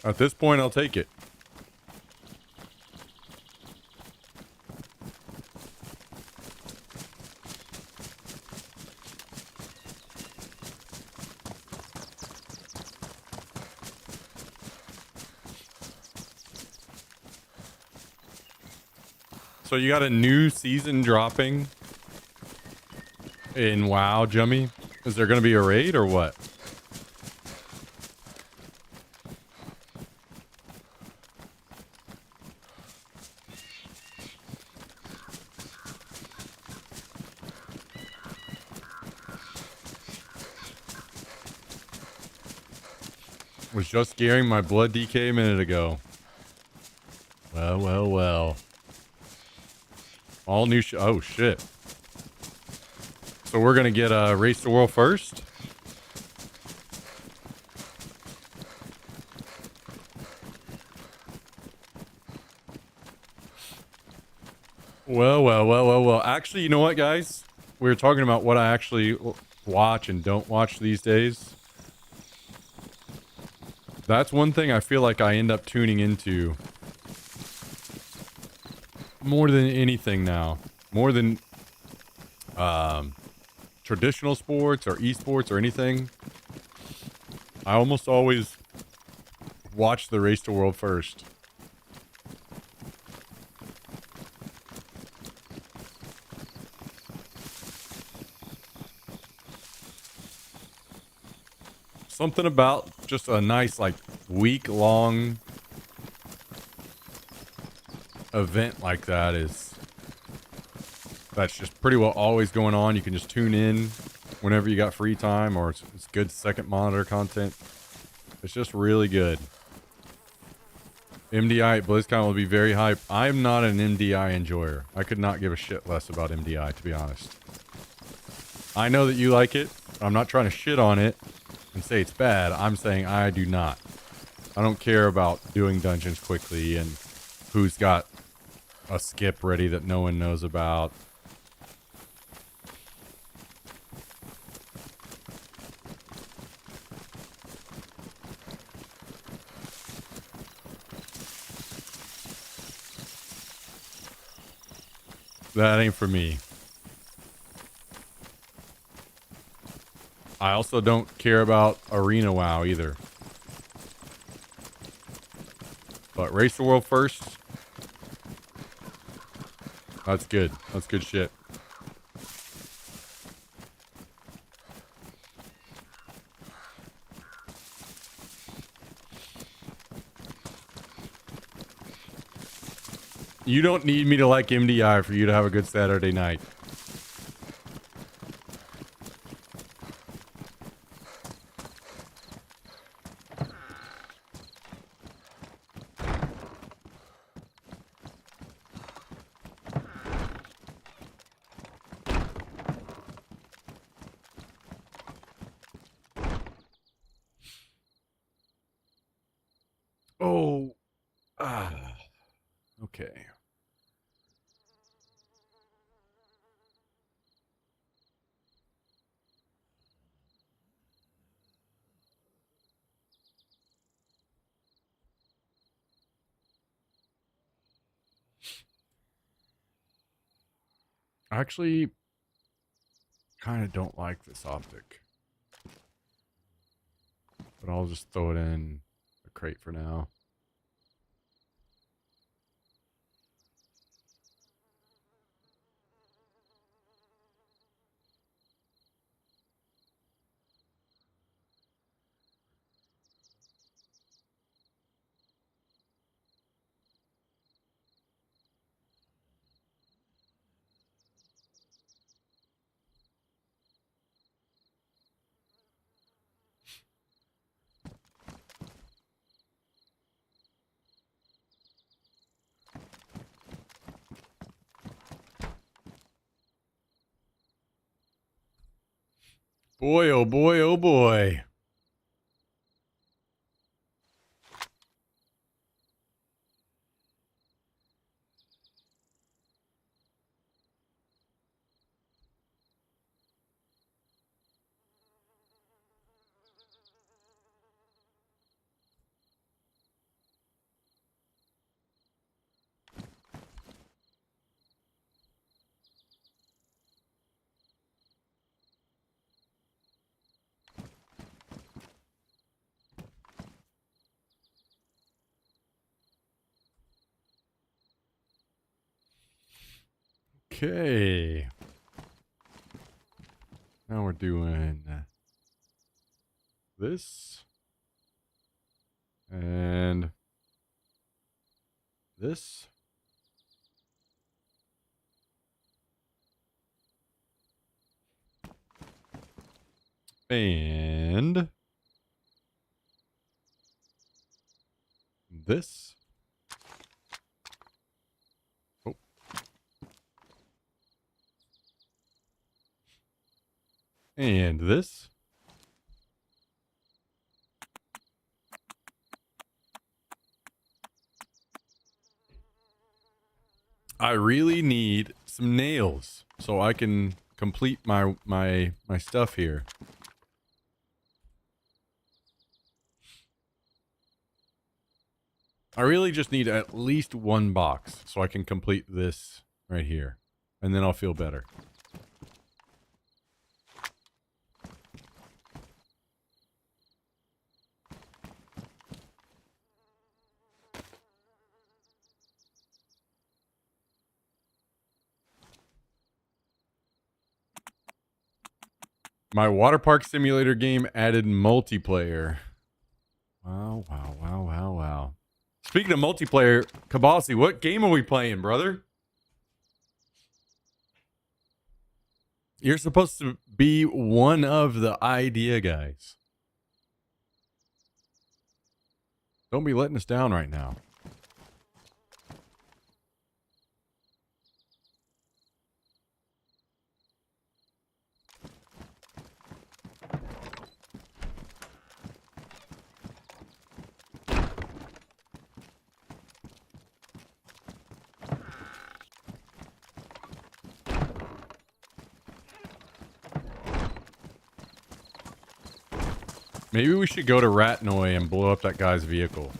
At this point, I'll take it. So you got a new season dropping in WoW, Jummy? Is there going to be a raid or what? Was just gearing my blood DK a minute ago. Well, well, well. All new oh shit. So we're gonna get a Race the World first? Well. Actually, you know what, guys? We were talking about what I actually watch and don't watch these days. That's one thing I feel like I end up tuning into more than anything now. More than traditional sports or esports or anything. I almost always watch the Race to World first. Something about just a nice, like, week-long event like that that's just pretty well always going on. You can just tune in whenever you got free time, or it's good second monitor content. It's just really good. MDI at BlizzCon will be very hype. I'm not an MDI enjoyer. I could not give a shit less about MDI, to be honest. I know that you like it. I'm not trying to shit on it and say it's bad. I'm saying I do not. I don't care about doing dungeons quickly and who's got a skip ready that no one knows about. That ain't for me. I also don't care about Arena WoW either. But Race the World first. That's good. That's good shit. You don't need me to like MDI for you to have a good Saturday night. Oh. Ah. Okay. I actually kind of don't like this optic. But I'll just throw it in a crate for now. Boy, oh boy, oh boy. Okay. Now we're doing this and this. And this. Oh. And this. I really need some nails so I can complete my stuff here. I really just need at least one box so I can complete this right here. And then I'll feel better. My water park simulator game added multiplayer. Wow, wow, wow, wow, wow. Speaking of multiplayer, Kabasi, what game are we playing, brother? You're supposed to be one of the idea guys. Don't be letting us down right now. Maybe we should go to Ratnoy and blow up that guy's vehicle.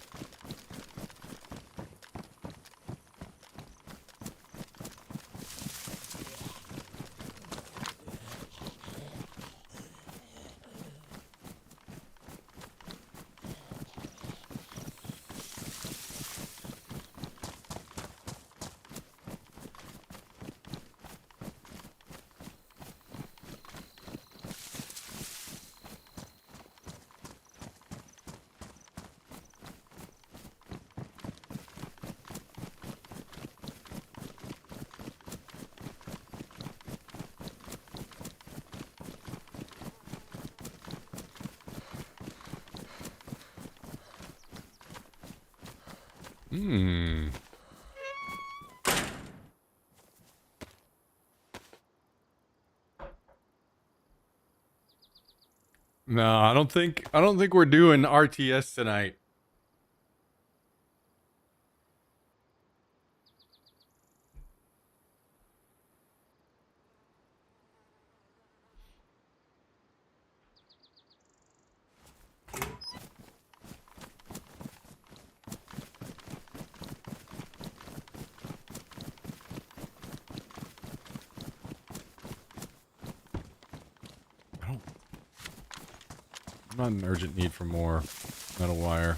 No, I don't think we're doing RTS tonight. I'm not in urgent need for more metal wire.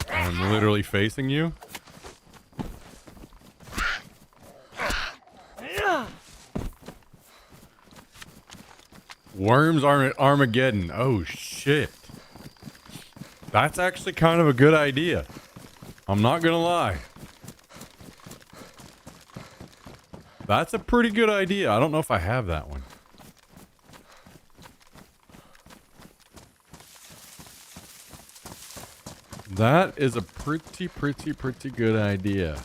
I'm literally facing you. Worms Armageddon. Oh shit. That's actually kind of a good idea. I'm not gonna lie. That's a pretty good idea. I don't know if I have that one. That is a pretty good idea.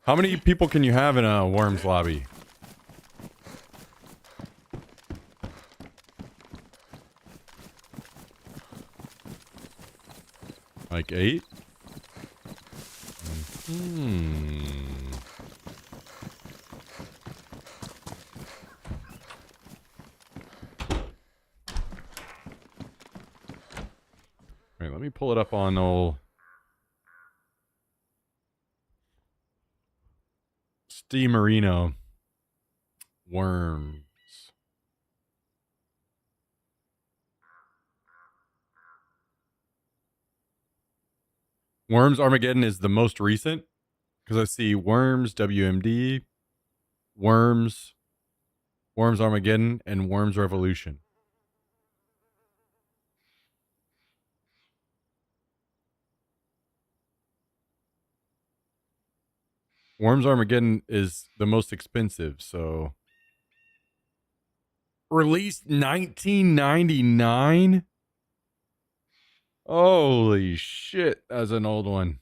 How many people can you have in a Worms lobby? Like 8? Wait, let me pull it up on old Steve Marino. Worms. Worms Armageddon is the most recent because I see Worms WMD, Worms Armageddon, and Worms Revolution. Worms Armageddon is the most expensive, so released 1999. Holy shit, that's an old one.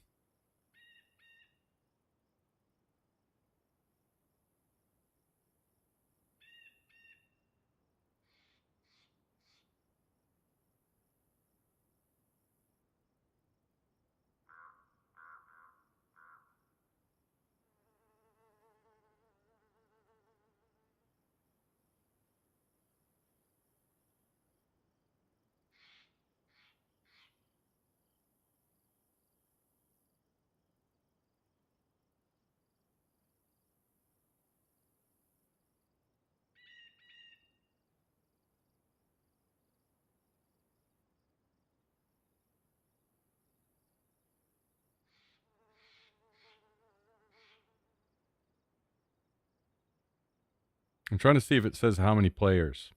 I'm trying to see if it says how many players.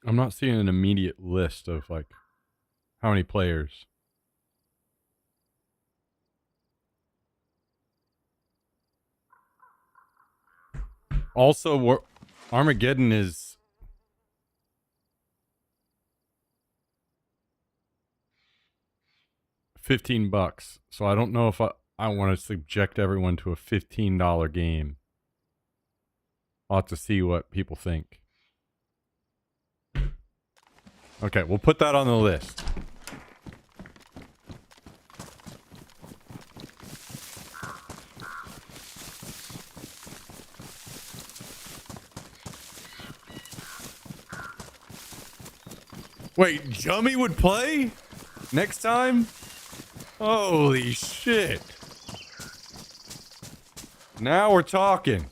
I'm not seeing an immediate list of like how many players. Also, Armageddon is $15, so I don't know if I want to subject everyone to a $15 game. I'll have to see what people think. Okay, we'll put that on the list. Wait, Jummy would play next time? Holy shit. Now we're talking.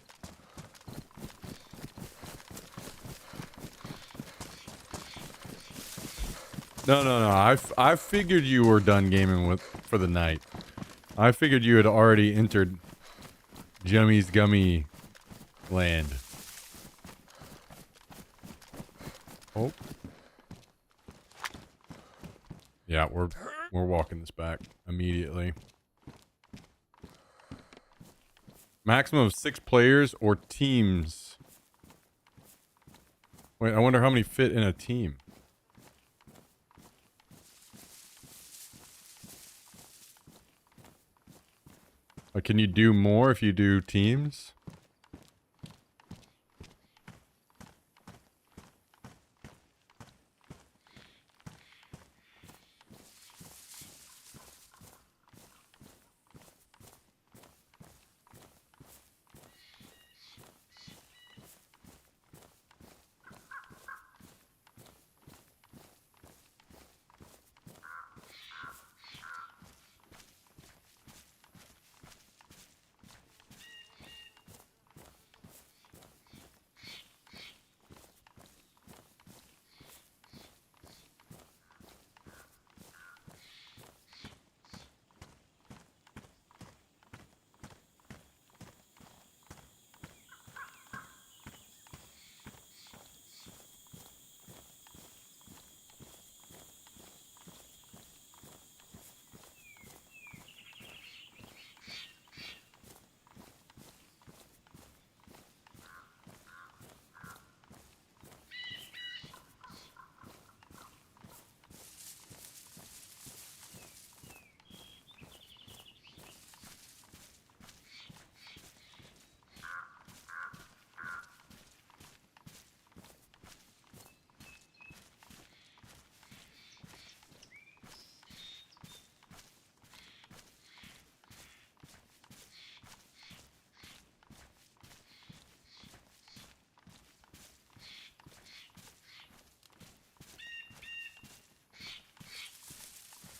No. I figured you were done gaming for the night. I figured you had already entered Jummy's Gummy land. Oh. Yeah, we're walking this back immediately. Maximum of 6 players or teams. Wait, I wonder how many fit in a team. Like, can you do more if you do teams?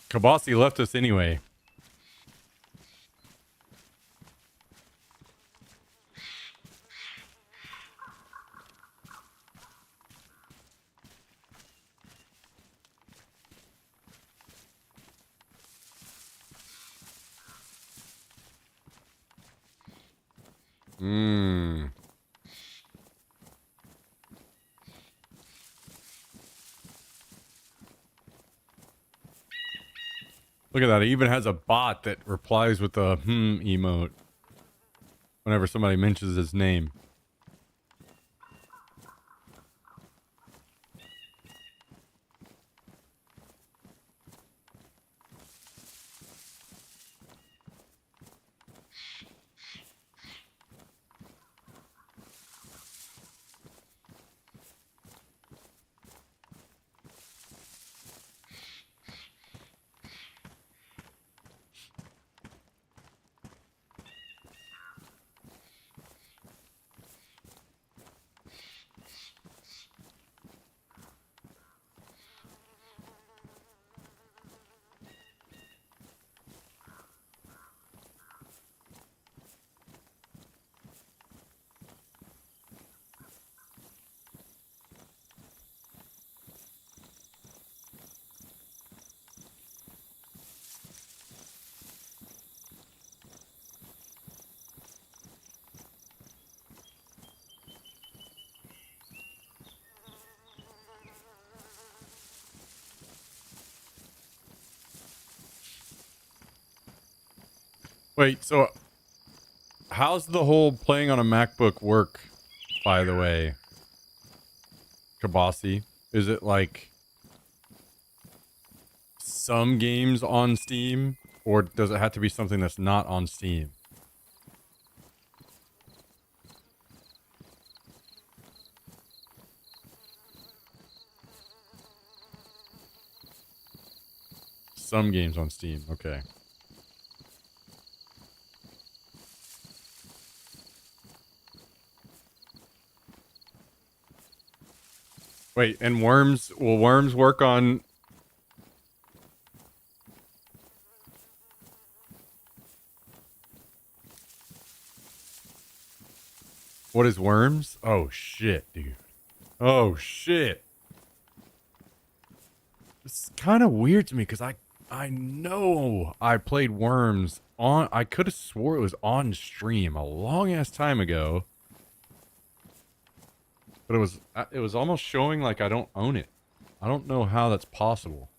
Kabasi left us anyway. Mmm. Look at that. It even has a bot that replies with a emote whenever somebody mentions his name. Wait, so how's the whole playing on a MacBook work, by the way, Kabasi? Is it like some games on Steam, or does it have to be something that's not on Steam? Some games on Steam, okay. Wait, and Worms, will Worms work on... What is Worms? Oh shit, dude. Oh shit. It's kind of weird to me because I know I played Worms on... I could have swore it was on stream a long ass time ago. But it was almost showing like I don't own it. I don't know how that's possible.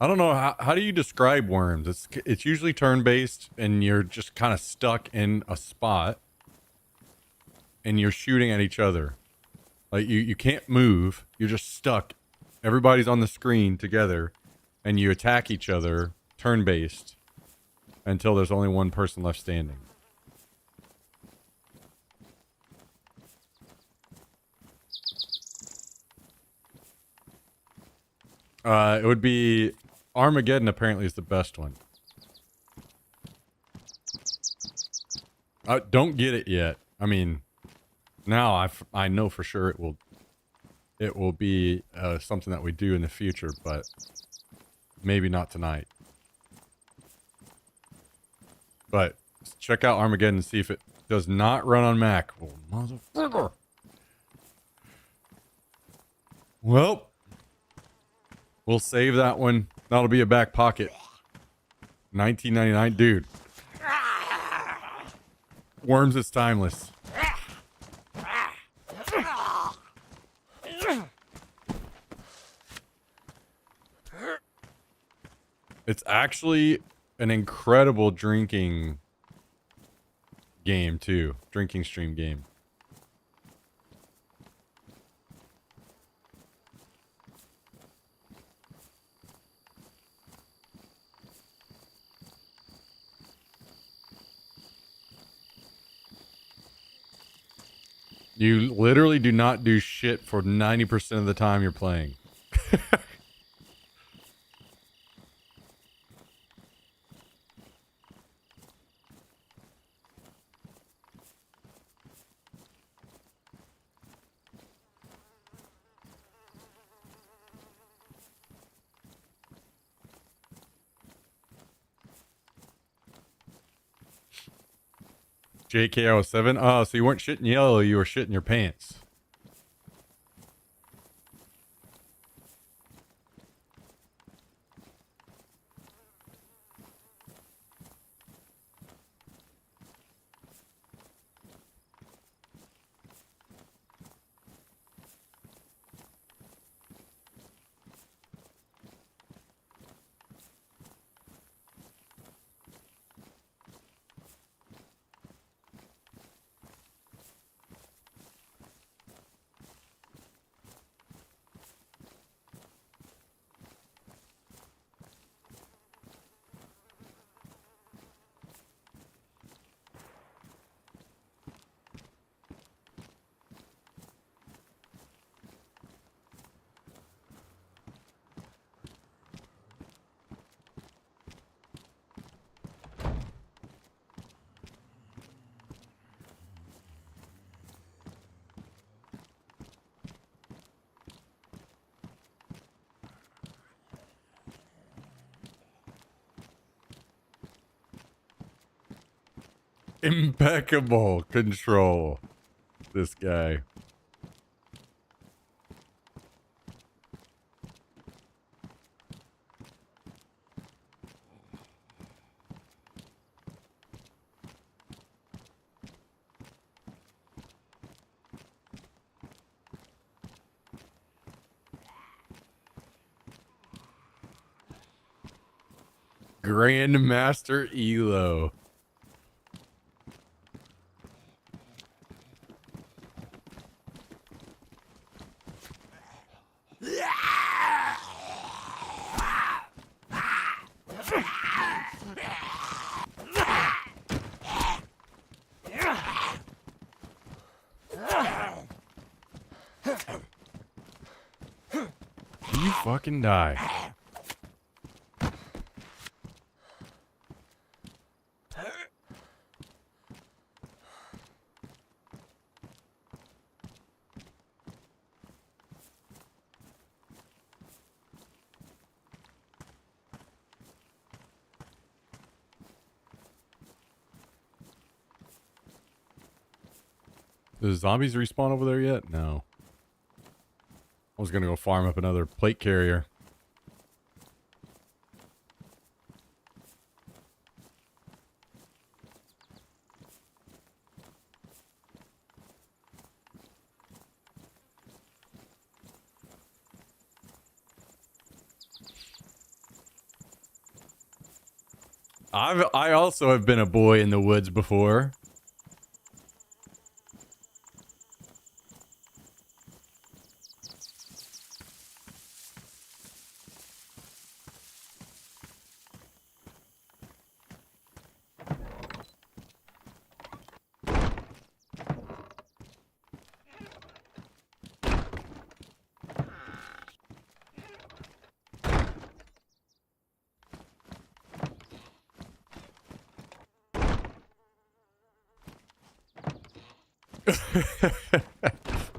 I don't know how do you describe Worms? It's usually turn-based and you're just kind of stuck in a spot and you're shooting at each other. Like you can't move, you're just stuck. Everybody's on the screen together, and you attack each other, turn-based, until there's only one person left standing. It would be Armageddon. Apparently, is the best one. Don't get it yet. I mean, now I know for sure it will be something that we do in the future, but maybe not tonight. But check out Armageddon and see if it does not run on Mac. Oh, motherfucker. Well, we'll save that one. That'll be a back pocket. 1999, dude. Worms is timeless. It's actually an incredible drinking game too. Drinking stream game. You literally do not do shit for 90% of the time you're playing. JK07. Oh, so you weren't shitting yellow, you were shitting your pants. Impeccable control. This guy. Grandmaster Elo. You fucking die. Does zombies respawn over there yet? No. I was gonna go farm up another plate carrier. I also have been a boy in the woods before.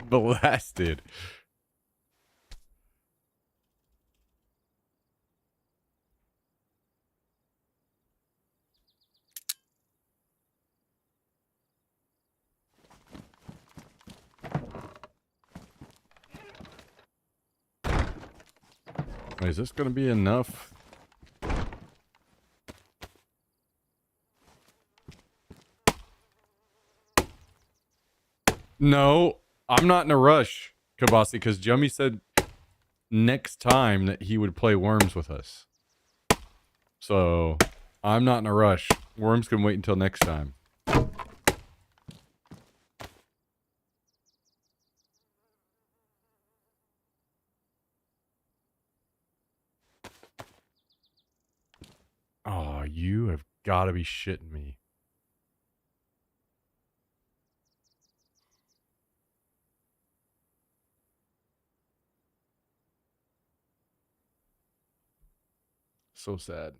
Blasted. Wait, is this gonna be enough? No, I'm not in a rush, Kabasi, because Jummy said next time that he would play Worms with us. So, I'm not in a rush. Worms can wait until next time. Oh, you have got to be shitting me. So sad.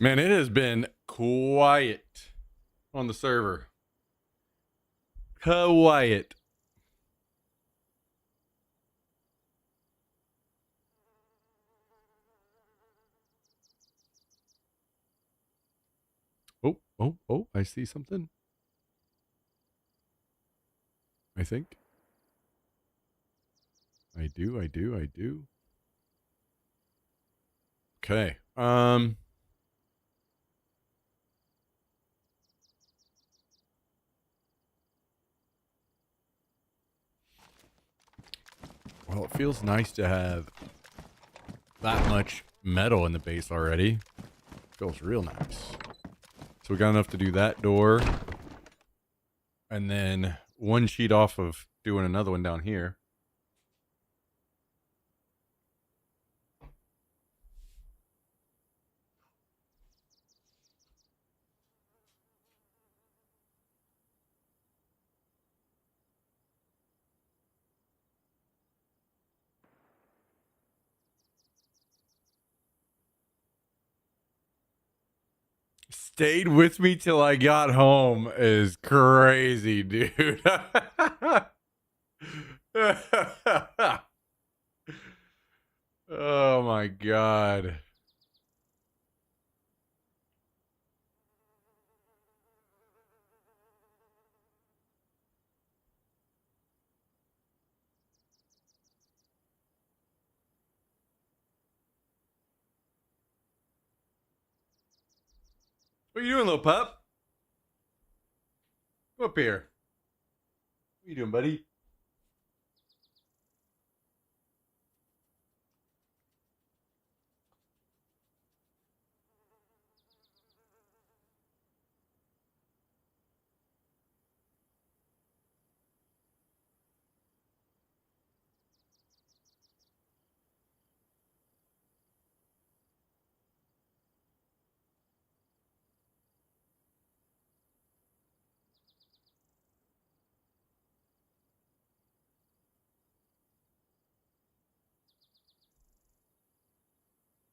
Man, it has been quiet on the server. Quiet. Oh, I see something. I think. I do. Okay. Well, it feels nice to have that much metal in the base already. Feels real nice. So we got enough to do that door. And then one sheet off of doing another one down here. Stayed with me till I got home is crazy, dude. Oh my god. What are you doing, little pup? Come up here. What are you doing, buddy?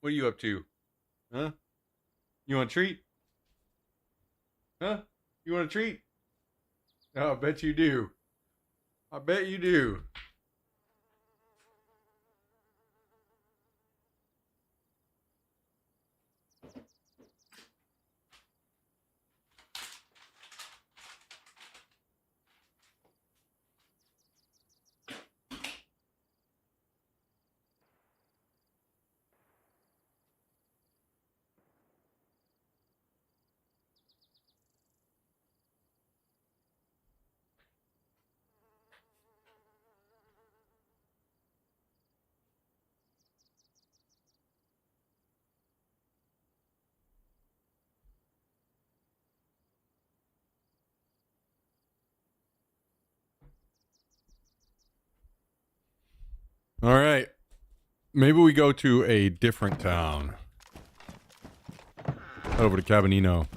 What are you up to? Huh? You want a treat? Huh? You want a treat? Oh, I bet you do. I bet you do. All right. Maybe we go to a different town. Over to Cabanino.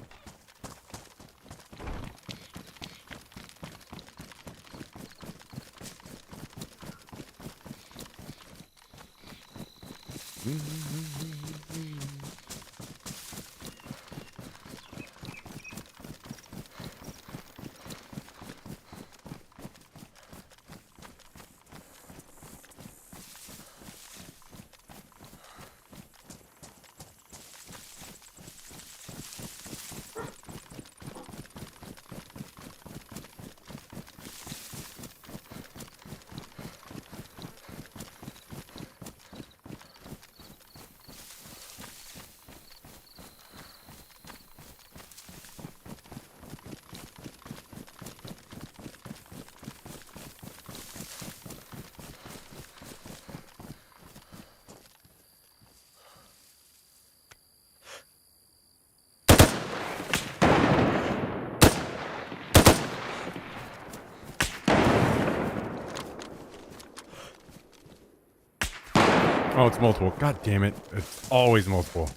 Oh, it's multiple. God damn it. It's always multiple.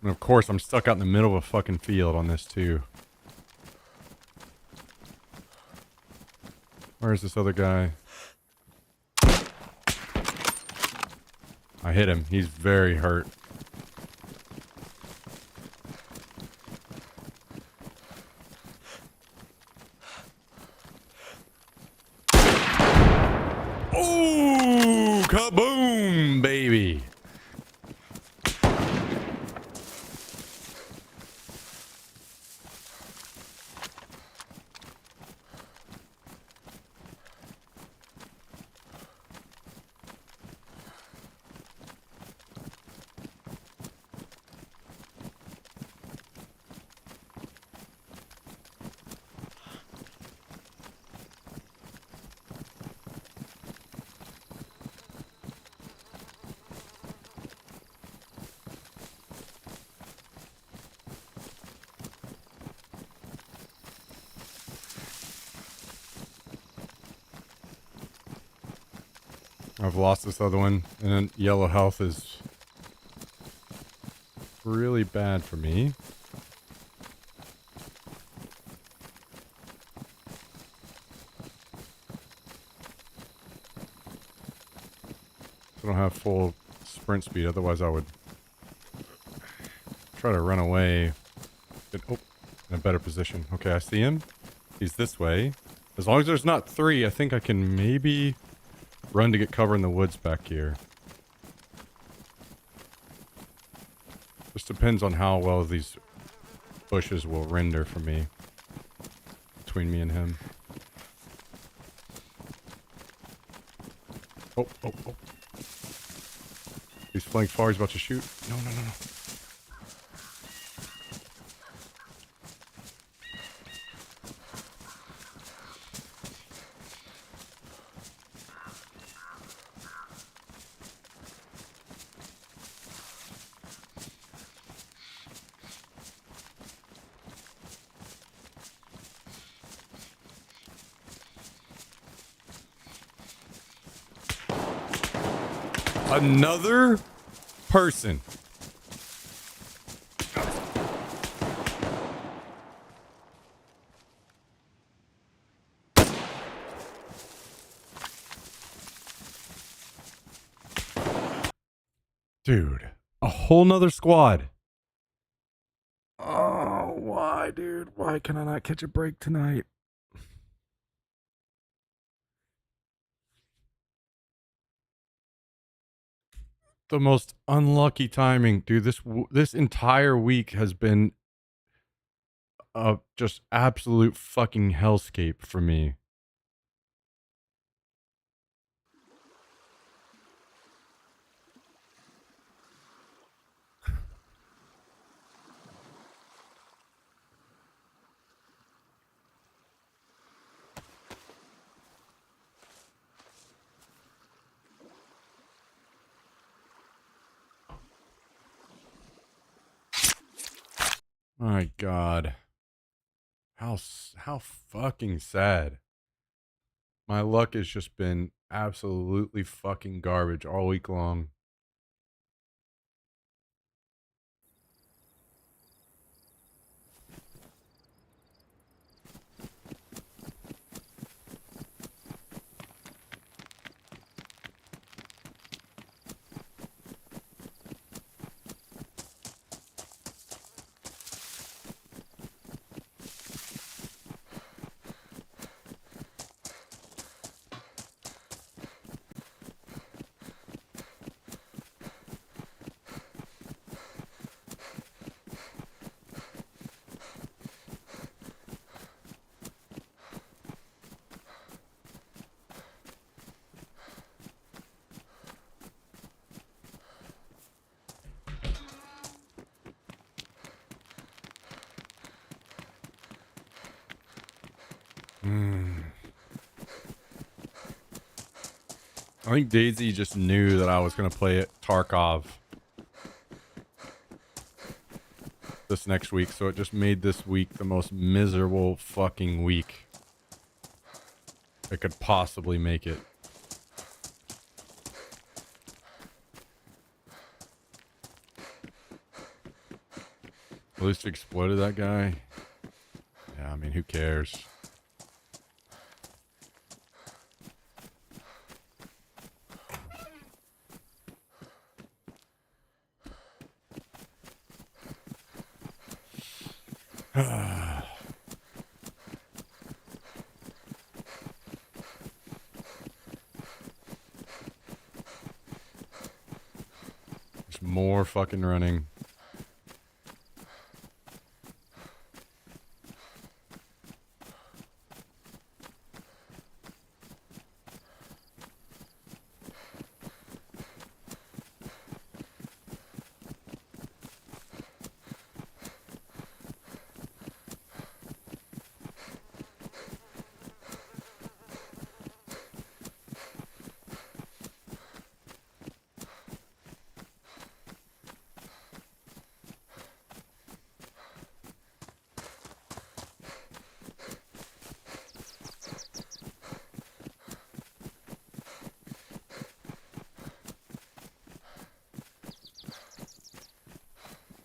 And of course, I'm stuck out in the middle of a fucking field on this too. Where's this other guy? I hit him. He's very hurt. Oh, kaboom, baby. I've lost this other one, and then yellow health is really bad for me. I don't have full sprint speed, otherwise I would try to run away. Get, oh, in a better position. Okay, I see him. He's this way. As long as there's not three, I think I can maybe run to get cover in the woods back here. Just depends on how well these bushes will render for me. Between me and him. Oh, oh, oh. He's flanked far, he's about to shoot. No, no, no, no. Another person. Dude, a whole nother squad. Oh, why, dude? Why can I not catch a break tonight? The most unlucky timing, dude. This entire week has been a just absolute fucking hellscape for me. My God. How fucking sad. My luck has just been absolutely fucking garbage all week long. I think Daisy just knew that I was going to play at Tarkov this next week, so it just made this week the most miserable fucking week it could possibly make it. At least exploited that guy. Yeah, I mean, who cares? There's more fucking running.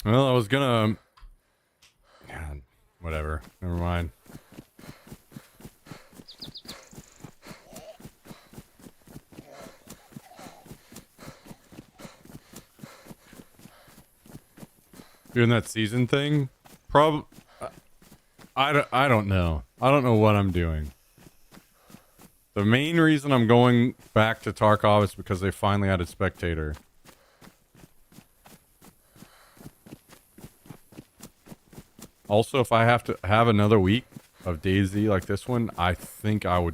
Well, I was gonna... God, whatever. Never mind. Doing that season thing? I don't know. I don't know what I'm doing. The main reason I'm going back to Tarkov is because they finally added Spectator. Also, if I have to have another week of DayZ like this one, I think I would...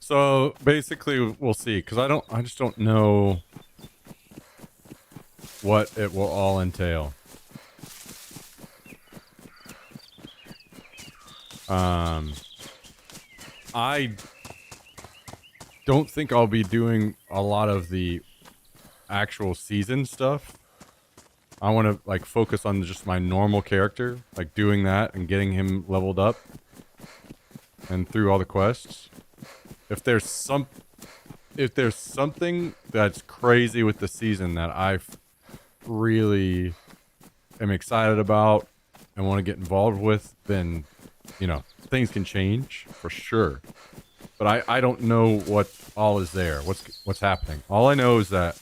So basically, we'll see. Because I just don't know what it will all entail. I don't think I'll be doing a lot of the actual season stuff. I want to like focus on just my normal character, like doing that and getting him leveled up and through all the quests. If there's something that's crazy with the season that I really am excited about and want to get involved with, then, you know, things can change for sure. But I don't know what all is there. What's happening. All I know is that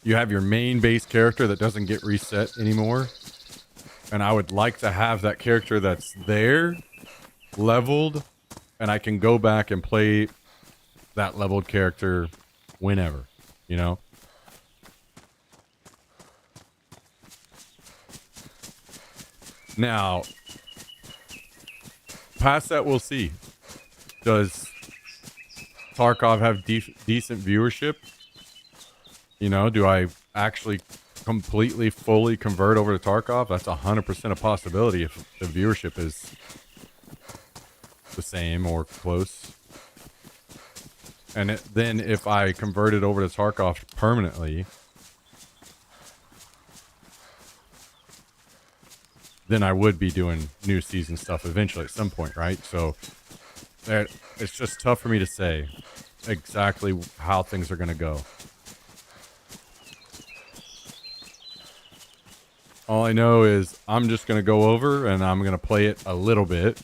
you have your main base character that doesn't get reset anymore. And I would like to have that character that's there, leveled, and I can go back and play that leveled character whenever, you know? Now, past that, we'll see. Does Tarkov have decent viewership? You know, do I actually completely, fully convert over to Tarkov? That's 100% a possibility if the viewership is the same or close. And then if I converted over to Tarkov permanently, then I would be doing new season stuff eventually at some point, right? So it's just tough for me to say exactly how things are going to go. All I know is I'm just going to go over and I'm going to play it a little bit.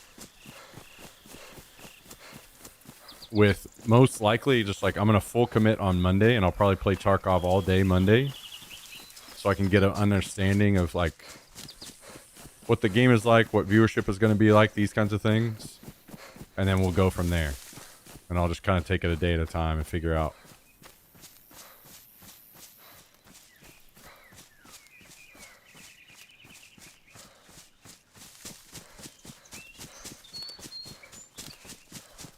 With most likely just like I'm going to full commit on Monday and I'll probably play Tarkov all day Monday. So I can get an understanding of like what the game is like, what viewership is going to be like, these kinds of things. And then we'll go from there. And I'll just kind of take it a day at a time and figure out.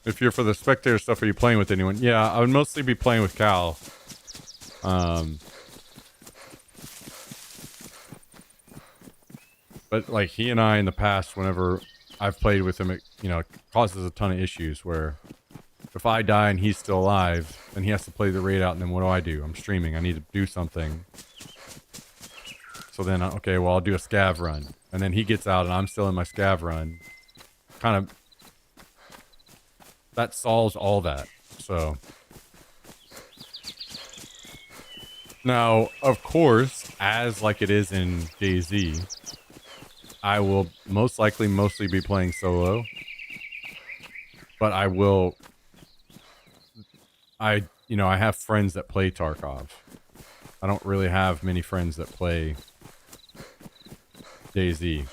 If you're for the spectator stuff, are you playing with anyone? Yeah, I would mostly be playing with Cal. But like he and I in the past, whenever I've played with him, it, you know, it causes a ton of issues where if I die and he's still alive, then he has to play the raid out, and then what do? I'm streaming. I need to do something. So then, okay, well, I'll do a scav run. And then he gets out and I'm still in my scav run. Kind of, that solves all that. So. Now, of course, as like it is in DayZ, I will most likely mostly be playing solo. But I will, I have friends that play Tarkov. I don't really have many friends that play DayZ.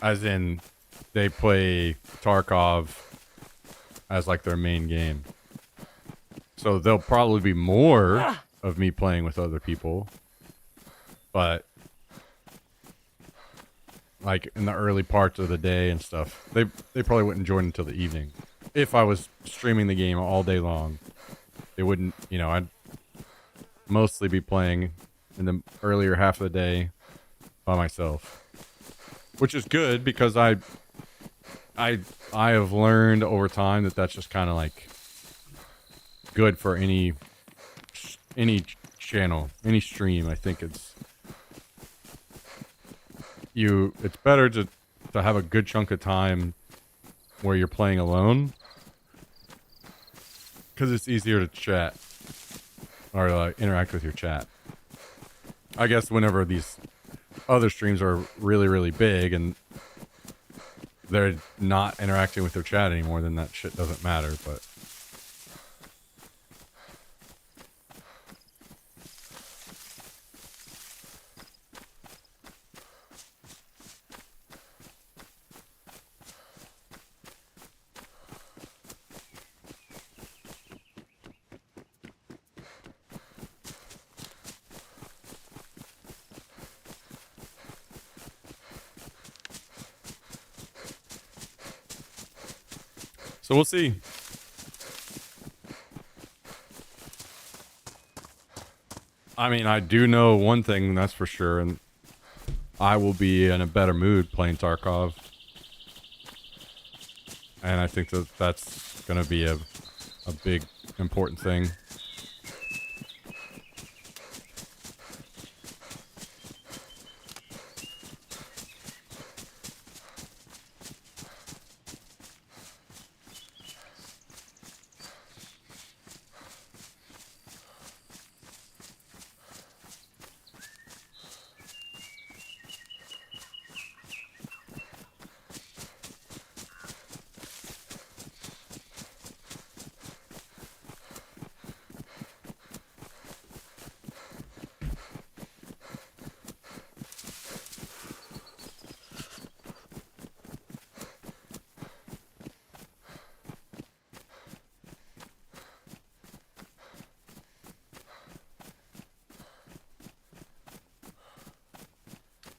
As in, they play Tarkov as like their main game. So there'll probably be more of me playing with other people. But like in the early parts of the day and stuff, they probably wouldn't join until the evening. If I was streaming the game all day long, they wouldn't, you know, I'd mostly be playing in the earlier half of the day by myself. Which is good because I have learned over time that that's just kind of like good for any channel, any stream. I think it's better to have a good chunk of time where you're playing alone because it's easier to chat or like interact with your chat. I guess whenever these other streams are really, really big and they're not interacting with their chat anymore, then that shit doesn't matter, but so we'll see. I mean, I do know one thing, that's for sure, and I will be in a better mood playing Tarkov. And I think that that's going to be a big, important thing.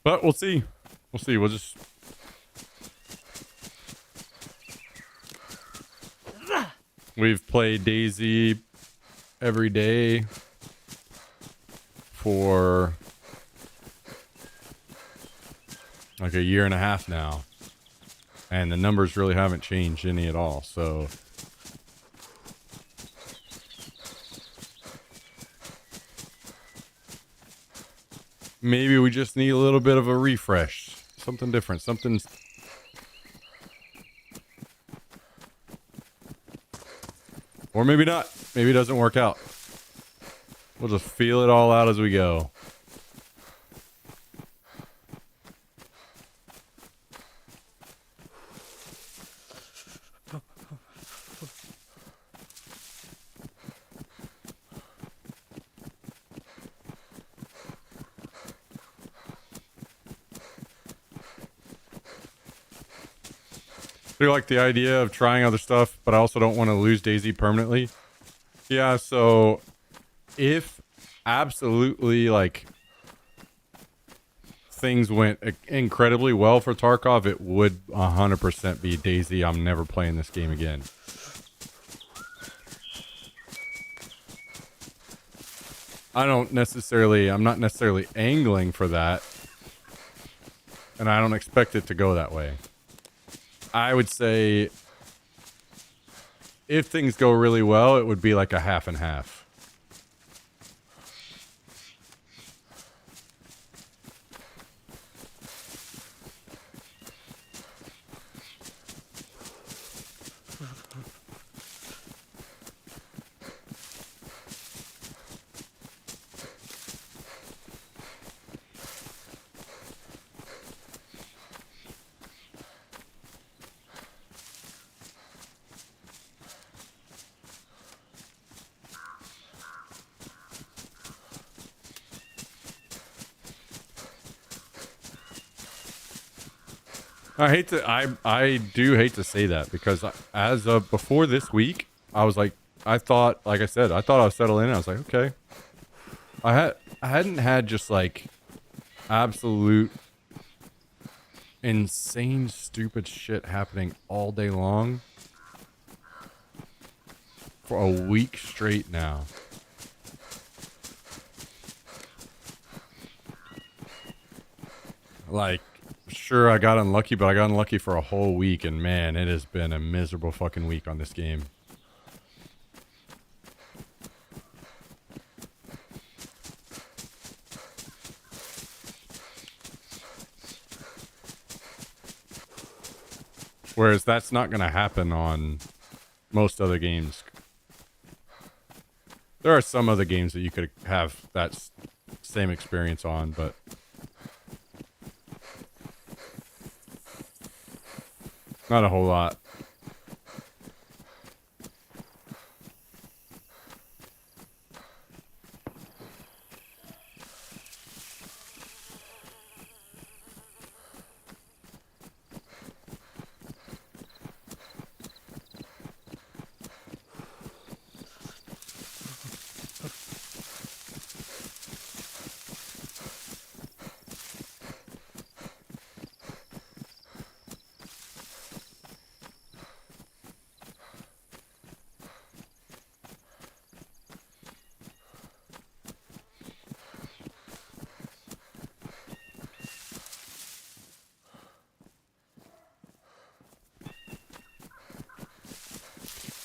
But we'll see. We'll see. We'll just... We've played DayZ every day for like a year and a half now. And the numbers really haven't changed any at all, so... Maybe we just need a little bit of a refresh. Something different. Something... Or maybe not. Maybe it doesn't work out. We'll just feel it all out as we go. I do like the idea of trying other stuff, but I also don't want to lose DayZ permanently. Yeah, so if absolutely like things went incredibly well for Tarkov, it would 100% be DayZ. I'm never playing this game again. I'm not necessarily angling for that. And I don't expect it to go that way. I would say if things go really well, it would be like a half and half. I do hate to say that because as of before this week, I was like, like I said, I thought I was settled in. I was like, okay. I hadn't had just like absolute insane, stupid shit happening all day long for a week straight now. Like, sure, I got unlucky, but I got unlucky for a whole week, and man, it has been a miserable fucking week on this game. Whereas that's not going to happen on most other games. There are some other games that you could have that same experience on, but not a whole lot.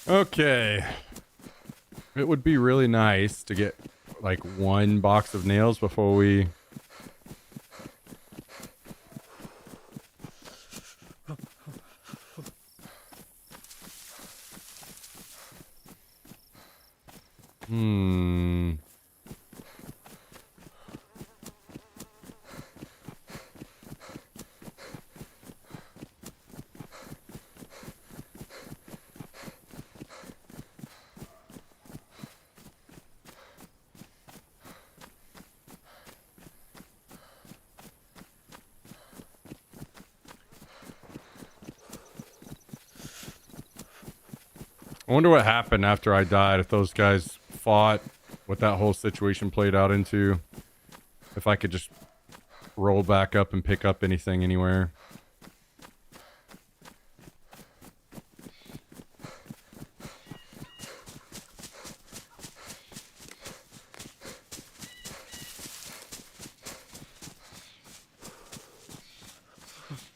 Okay. It would be really nice to get like one box of nails before we... I wonder what happened after I died, if those guys fought, what that whole situation played out into. If I could just roll back up and pick up anything anywhere.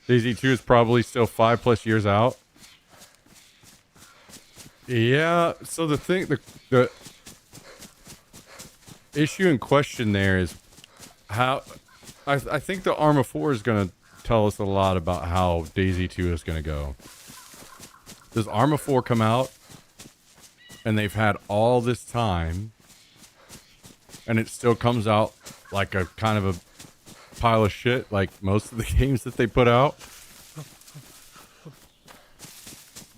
DayZ 2 is probably still 5+ years out. Yeah, so the issue in question there is how... I think the Arma 4 is going to tell us a lot about how DayZ 2 is going to go. Does Arma 4 come out and they've had all this time and it still comes out like a kind of a pile of shit like most of the games that they put out?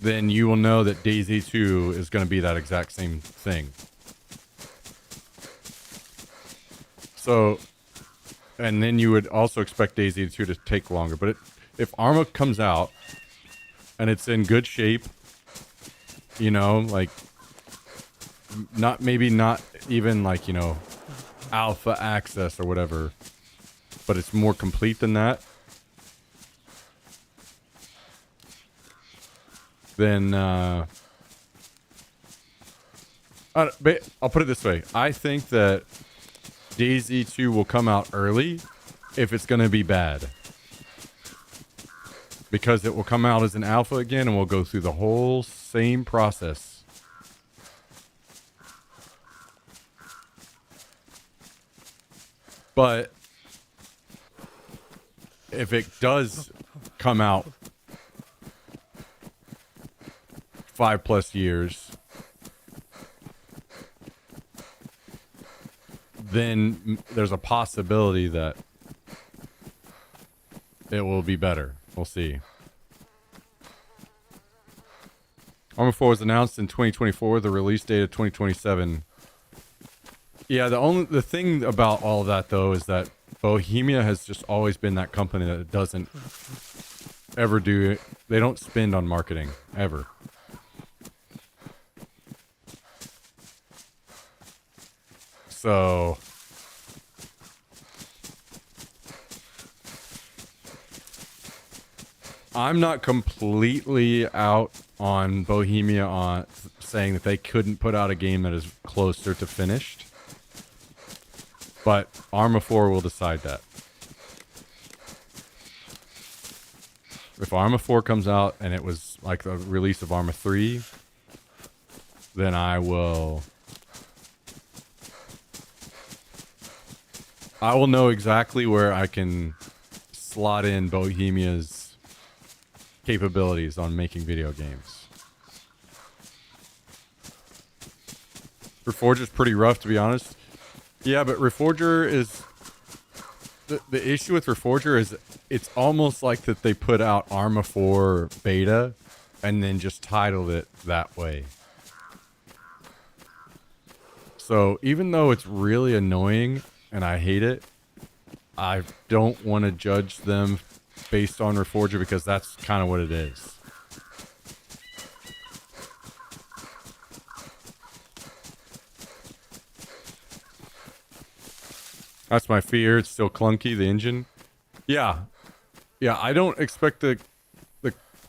Then you will know that DayZ 2 is going to be that exact same thing. So, and then you would also expect DayZ 2 to take longer. But if Arma comes out and it's in good shape, you know, like, not even like, you know, alpha access or whatever, but it's more complete than that, then I'll put it this way. I think that DayZ 2 will come out early if it's going to be bad. Because it will come out as an alpha again and we'll go through the whole same process. But if it does come out 5+ years, then there's a possibility that it will be better. We'll see. Arma 4 was announced in 2024, the release date of 2027. Yeah, the thing about all of that though is that Bohemia has just always been that company that doesn't ever do it. They don't spend on marketing ever. So I'm not completely out on Bohemia on saying that they couldn't put out a game that is closer to finished. But Arma 4 will decide that. If Arma 4 comes out and it was like the release of Arma 3, then I will know exactly where I can slot in Bohemia's capabilities on making video games. Reforger's pretty rough, to be honest. Yeah, but Reforger is... The issue with Reforger is it's almost like that they put out Arma 4 beta and then just titled it that way. So even though it's really annoying and I hate it, I don't want to judge them based on Reforger because that's kind of what it is. That's my fear. It's still clunky, the engine. Yeah. Yeah, I don't expect the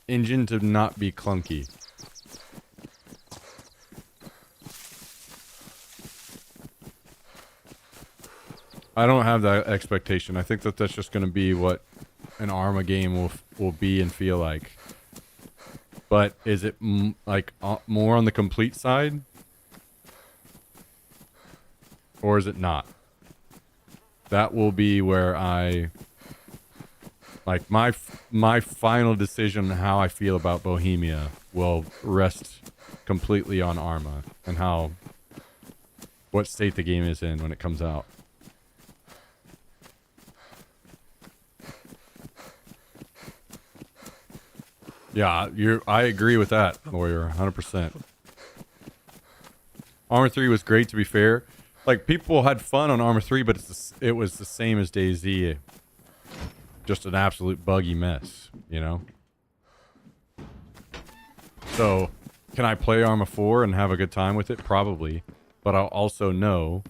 engine to not be clunky. I don't have that expectation. I think that that's just going to be what an Arma game will be and feel like. But is it like more on the complete side? Or is it not? That will be where like my final decision on how I feel about Bohemia will rest completely on Arma and what state the game is in when it comes out. Yeah, I agree with that, Lawyer, 100%. Arma 3 was great, to be fair. Like, people had fun on Arma 3, but it was the same as DayZ. Just an absolute buggy mess, you know? So, can I play Arma 4 and have a good time with it? Probably. But I'll also know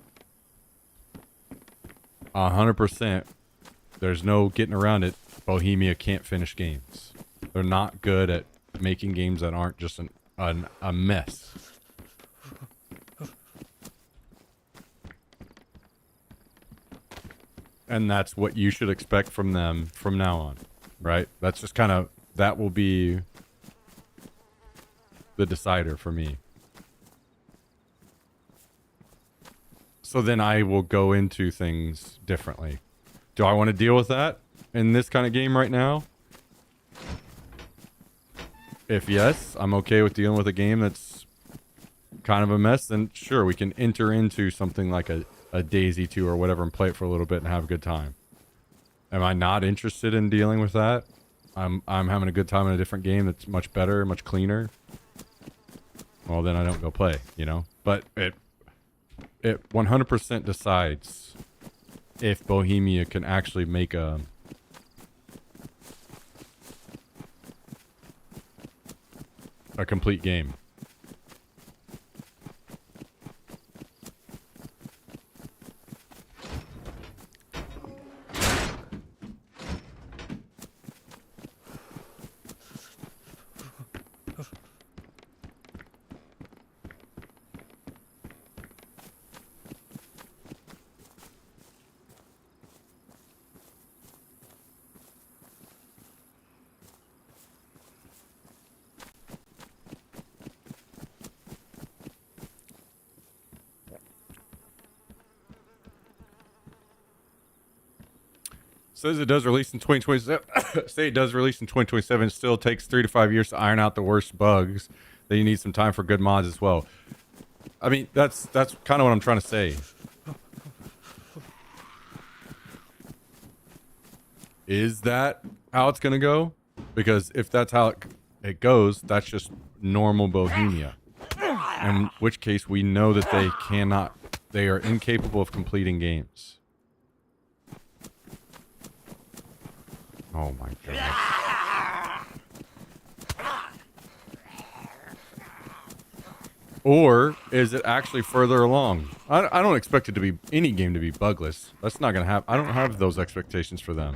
100% there's no getting around it. Bohemia can't finish games. They're not good at making games that aren't just a mess. And that's what you should expect from them from now on, right? That's just kind of, that will be the decider for me. So then I will go into things differently. Do I want to deal with that in this kind of game right now? If yes, I'm okay with dealing with a game that's kind of a mess, then sure, we can enter into something like a DayZ 2 or whatever and play it for a little bit and have a good time. Am I not interested in dealing with that? I'm having a good time in a different game that's much better, much cleaner. Well, then I don't go play, you know? But it 100% decides if Bohemia can actually make a complete game. Says it does release in 2027. Say it does release in 2027. It still takes 3 to 5 years to iron out the worst bugs. Then you need some time for good mods as well. I mean, that's kind of what I'm trying to say. Is that how it's gonna go? Because if that's how it goes, that's just normal Bohemia. In which case, we know that they cannot. They are incapable of completing games. Oh my god. Or is it actually further along? I don't expect it to be any game to be bugless. That's not gonna happen. I don't have those expectations for them.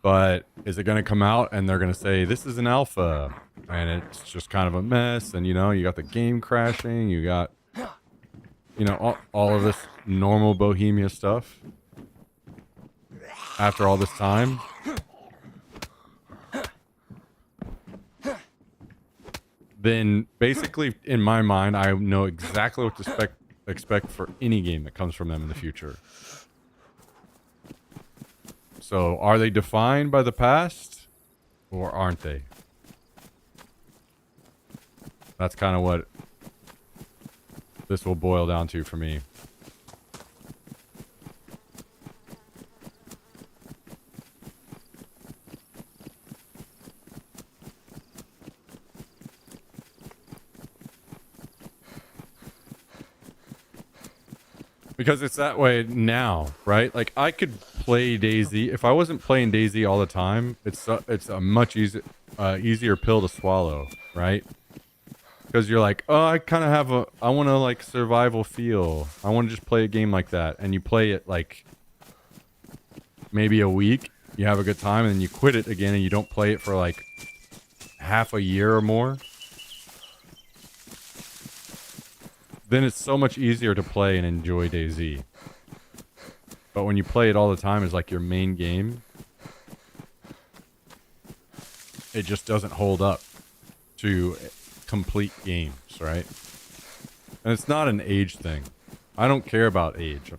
But is it gonna come out and they're gonna say this is an alpha and it's just kind of a mess, and you know, you got the game crashing, you got, you know, all of this normal Bohemia stuff after all this time? Then basically, in my mind, I know exactly what to expect for any game that comes from them in the future. So, are they defined by the past, or aren't they? That's kind of what this will boil down to for me. Because it's that way now, right? Like, I could play DayZ. If I wasn't playing DayZ all the time, it's a much easier pill to swallow, right? Because you're like, oh, I kind of have I want to, like, survival feel. I want to just play a game like that. And you play it, like, maybe a week. You have a good time, and then you quit it again, and you don't play it for, like, half a year or more. Then it's so much easier to play and enjoy DayZ. But when you play it all the time as like your main game, it just doesn't hold up to complete games, right? And it's not an age thing. I don't care about age.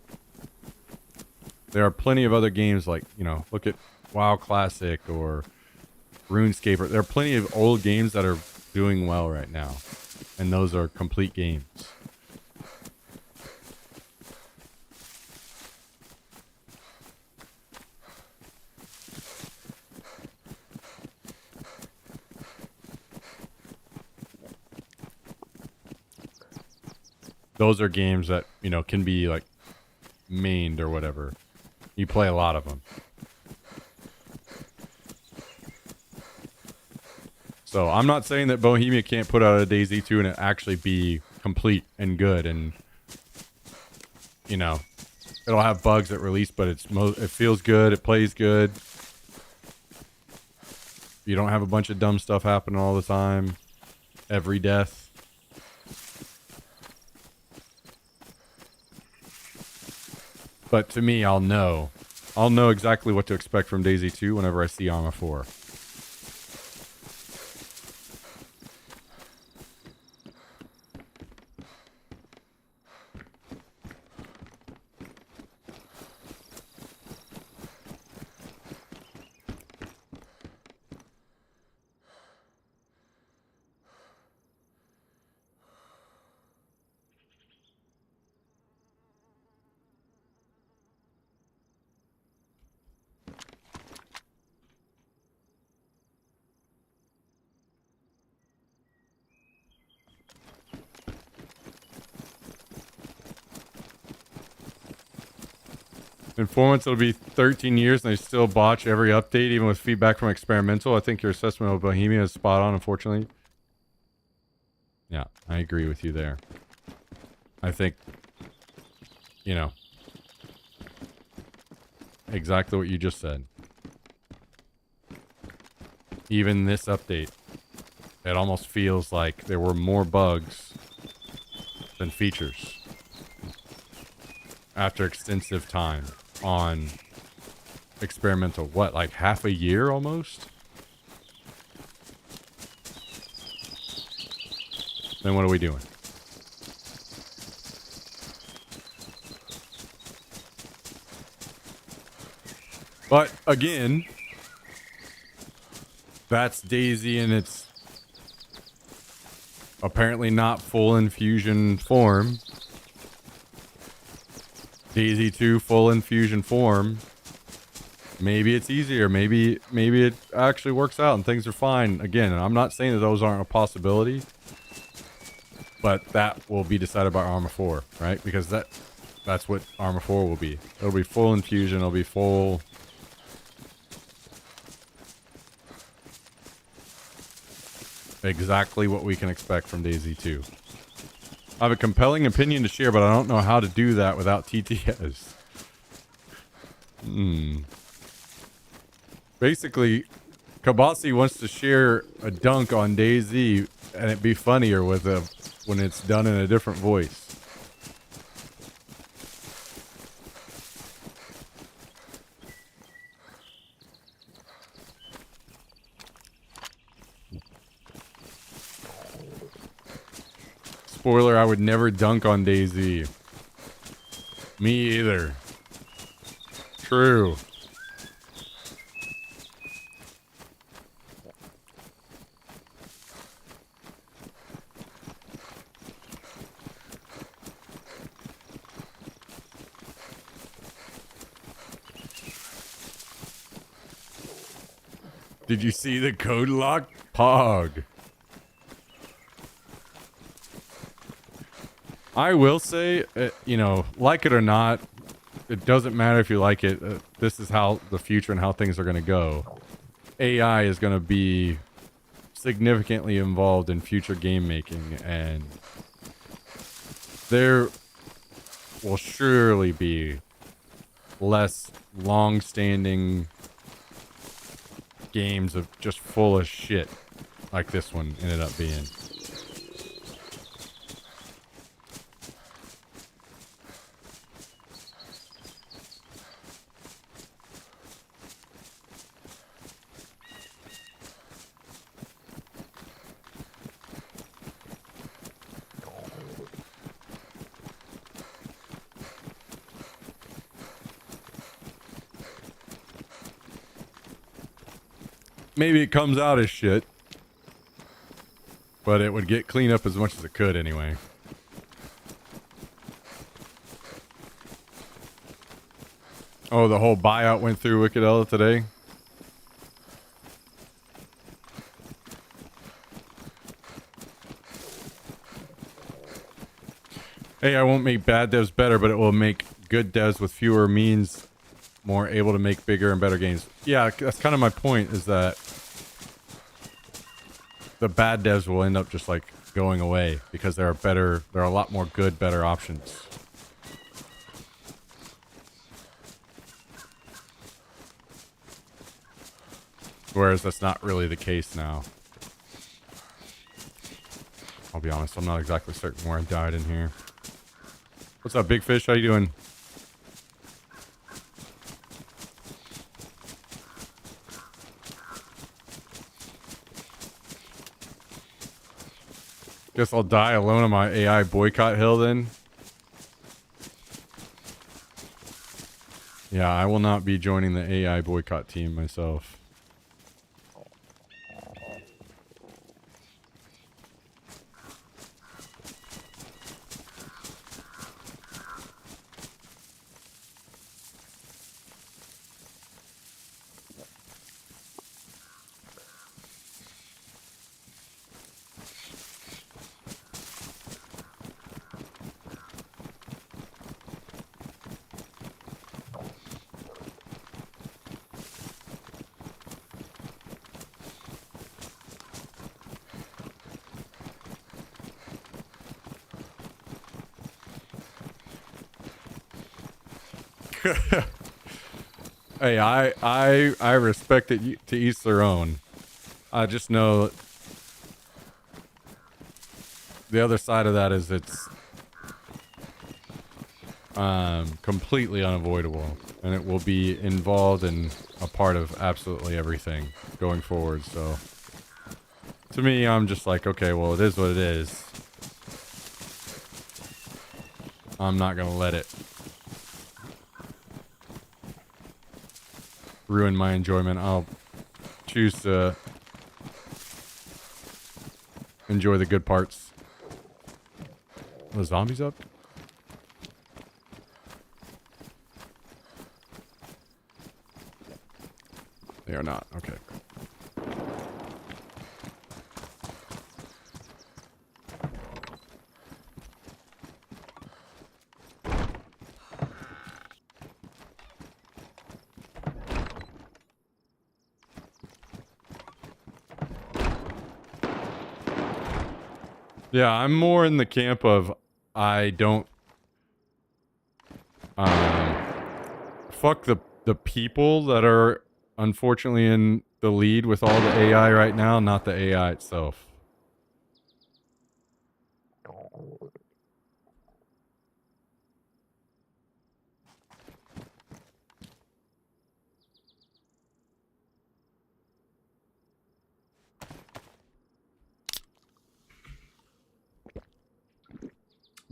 There are plenty of other games like, you know, look at WoW Classic or RuneScape. There are plenty of old games that are doing well right now. And those are complete games. Those are games that, you know, can be like mained or whatever. You play a lot of them. So I'm not saying that Bohemia can't put out a DayZ 2 and it actually be complete and good, and, you know, it'll have bugs at release, but it feels good, it plays good. You don't have a bunch of dumb stuff happening all the time. Every death. But to me, I'll know exactly what to expect from DayZ 2 whenever I see Arma 4. In 4 months, it'll be 13 years, and they still botch every update, even with feedback from Experimental. I think your assessment of Bohemia is spot on, unfortunately. Yeah, I agree with you there. I think, you know, exactly what you just said. Even this update, it almost feels like there were more bugs than features after extensive time on Experimental. What, like half a year almost? Then what are we doing? But again, that's Daisy in its apparently not full infusion form. Daisy 2 full infusion form. Maybe it's easier. Maybe it actually works out and things are fine. Again, I'm not saying that those aren't a possibility, but that will be decided by Arma 4, right? Because that's what Arma 4 will be. It'll be full infusion. It'll be full. Exactly what we can expect from Daisy 2. I have a compelling opinion to share, but I don't know how to do that without TTS. Basically, Kabasi wants to share a dunk on Daisy, and it'd be funnier with when it's done in a different voice. Spoiler, I would never dunk on Daisy. Me either. True. Did you see the code lock? Pog. I will say, you know, like it or not, it doesn't matter if you like it. This is how the future and how things are going to go. AI is going to be significantly involved in future game making, and there will surely be less long-standing games of just full of shit like this one ended up being. Maybe it comes out as shit, but it would get cleaned up as much as it could anyway. Oh, the whole buyout went through Wickedella today? Hey, I won't make bad devs better, but it will make good devs with fewer means more able to make bigger and better games. Yeah, that's kind of my point, is that the bad devs will end up just like going away because there are a lot more good, better options. Whereas that's not really the case now. I'll be honest, I'm not exactly certain where I died in here. What's up, Big Fish? How you doing? Guess I'll die alone on my AI boycott hill then. Yeah, I will not be joining the AI boycott team myself. Hey, I respect it to each their own. I just know the other side of that is it's completely unavoidable, and it will be involved in a part of absolutely everything going forward. So to me, I'm just like, okay, well, it is what it is. I'm not gonna let it ruin my enjoyment. I'll choose to enjoy the good parts. Are the zombies up? They are not. Okay. Yeah, I'm more in the camp of I don't fuck the people that are unfortunately in the lead with all the AI right now, not the AI itself.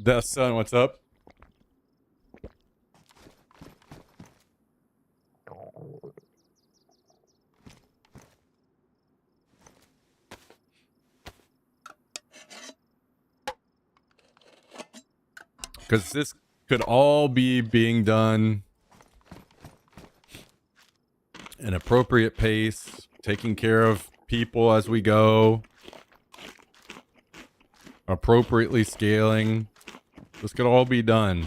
Death Son, what's up? Because this could all be being done an appropriate pace, taking care of people as we go, appropriately scaling. This could all be done.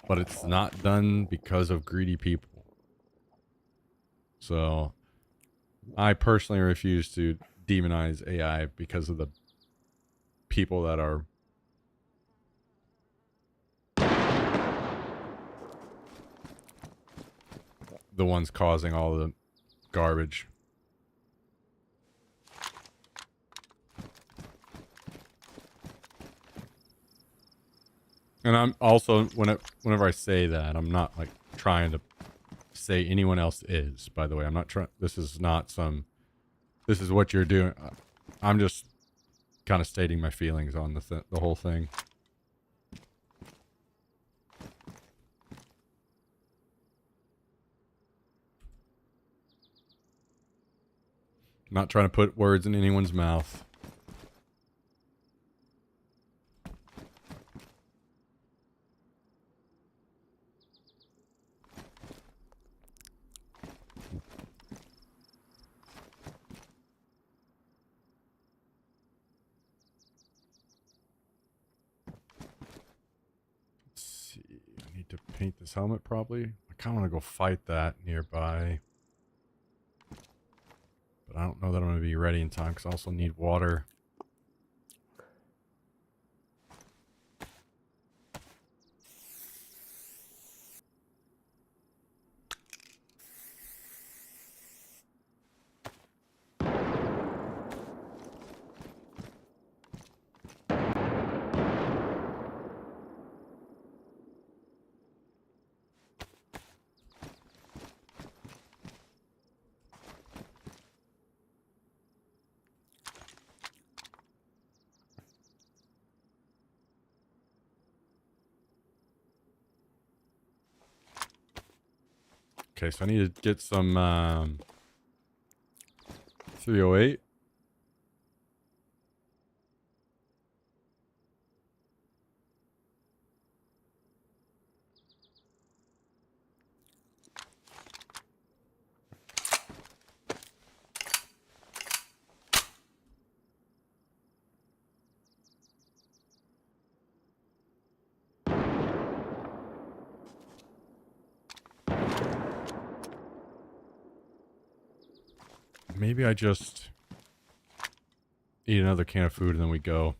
But it's not done because of greedy people. So I personally refuse to demonize AI because of the people that are the ones causing all the garbage. And I'm also, whenever I say that, I'm not like trying to say anyone else is, by the way. I'm not trying, this is not some, this is what you're doing. I'm just kind of stating my feelings on the whole thing. Not trying to put words in anyone's mouth. I need to paint this helmet probably. I kind of want to go fight that nearby. But I don't know that I'm going to be ready in time because I also need water. Okay, so I need to get some 308. Maybe I just eat another can of food and then we go.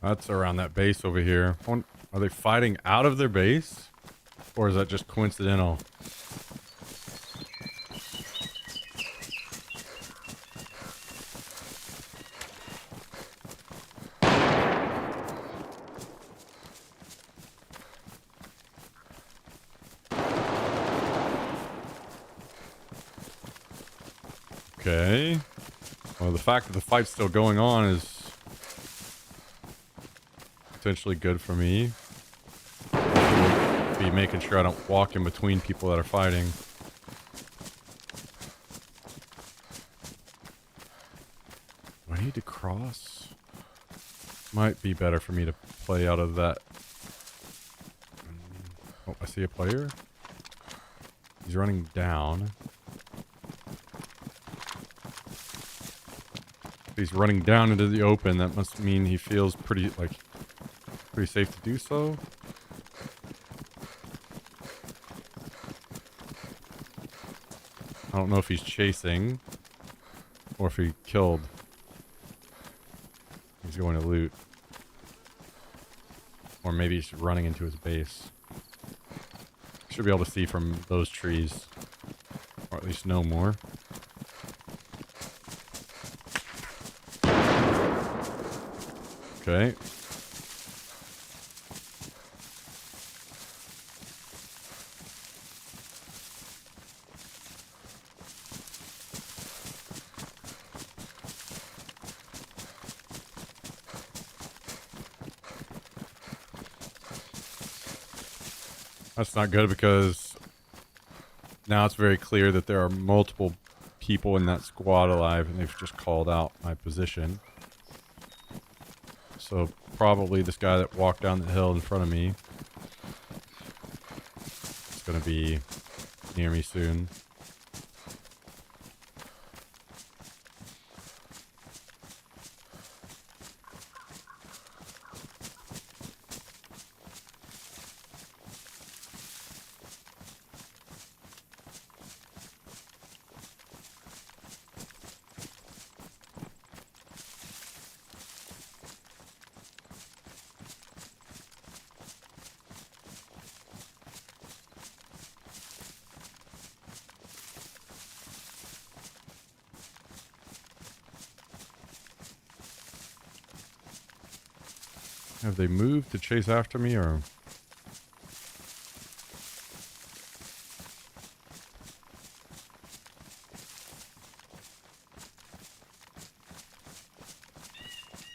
That's around that base over here. Are they fighting out of their base? Or is that just coincidental? Okay. Well, the fact that the fight's still going on is potentially good for me. Be making sure I don't walk in between people that are fighting. Do I need to cross? Might be better for me to play out of that. Oh, I see a player. He's running down. If he's running down into the open, that must mean he feels pretty safe to do so. I don't know if he's chasing or if he killed. He's going to loot. Or maybe he's running into his base. Should be able to see from those trees. Or at least know more. Okay. That's not good because now it's very clear that there are multiple people in that squad alive and they've just called out my position. So probably this guy that walked down the hill in front of me is going to be near me soon. Have they moved to chase after me or...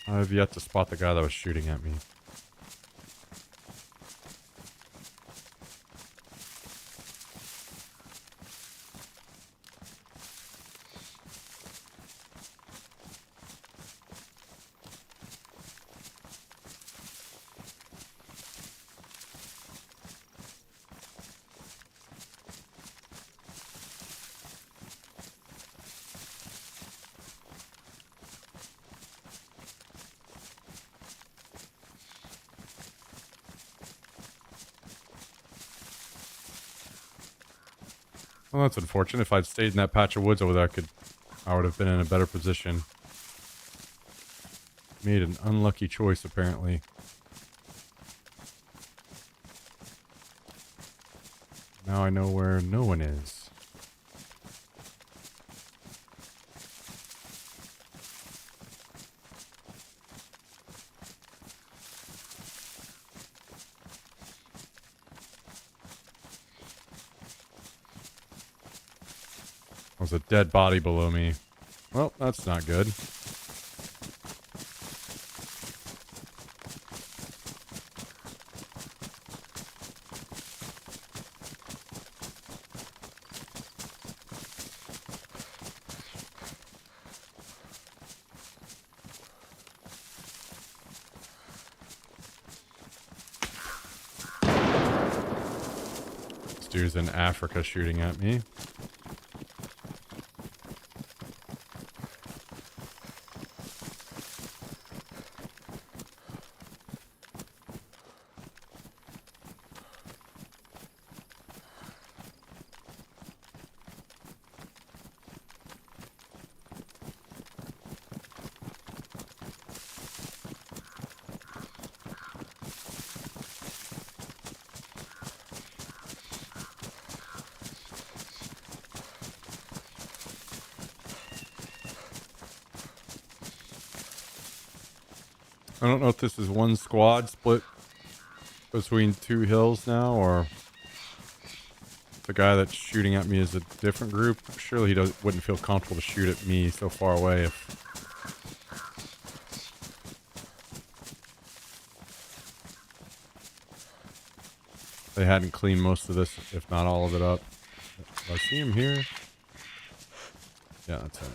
I have yet to spot the guy that was shooting at me. Well, that's unfortunate. If I'd stayed in that patch of woods over there, I would have been in a better position. Made an unlucky choice, apparently. Now I know where no one is. There's a dead body below me. Well, that's not good. This dude's in Africa shooting at me. I don't know if this is one squad split between two hills now, or the guy that's shooting at me is a different group. Surely he wouldn't feel comfortable to shoot at me so far away if... they hadn't cleaned most of this, if not all of it up. Do I see him here? Yeah, that's him.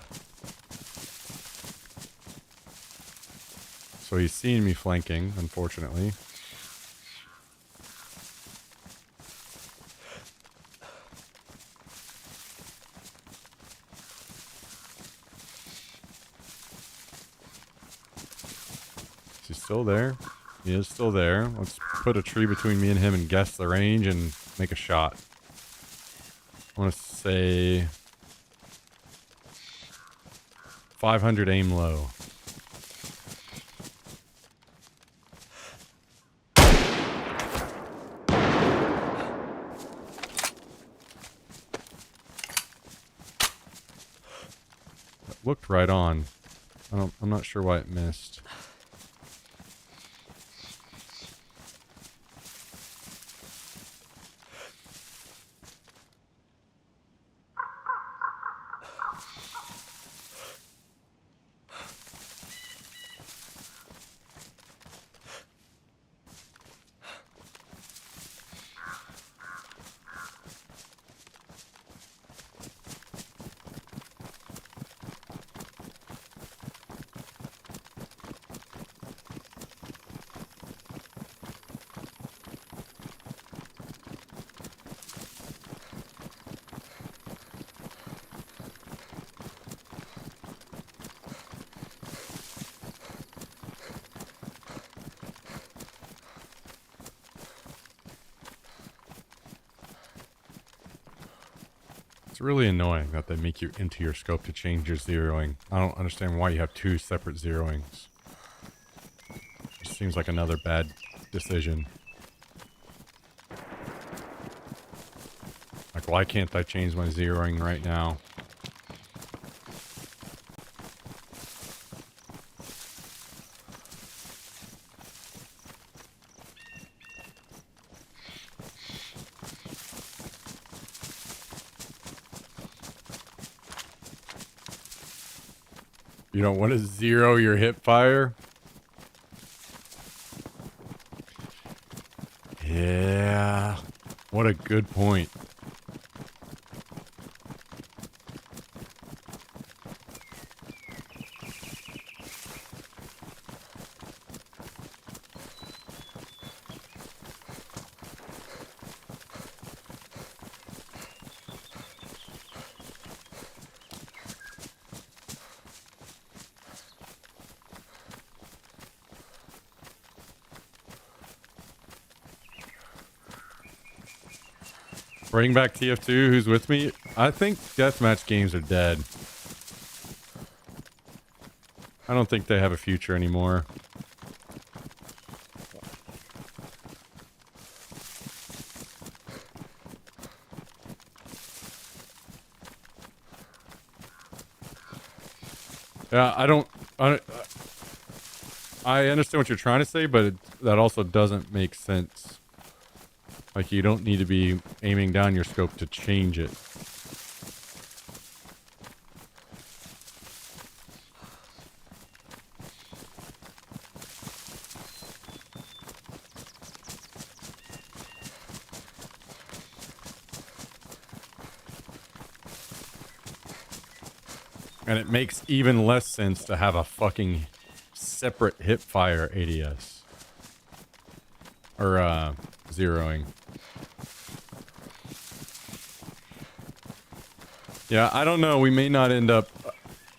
So he's seen me flanking, unfortunately. Is he still there? He is still there. Let's put a tree between me and him and guess the range and make a shot. I want to say 500 aim low. That looked right on. I'm not sure why it missed. It's really annoying that they make you into your scope to change your zeroing. I don't understand why you have two separate zeroings. It seems like another bad decision. Like, why can't I change my zeroing right now? You don't want to zero your hip fire? Yeah. What a good point. Bring back TF2, who's with me? I think deathmatch games are dead. I don't think they have a future anymore. Yeah, I understand what you're trying to say, but that also doesn't make sense. Like, you don't need to be aiming down your scope to change it. And it makes even less sense to have a fucking separate hip fire ADS. Or, zeroing. Yeah, I don't know. We may not end up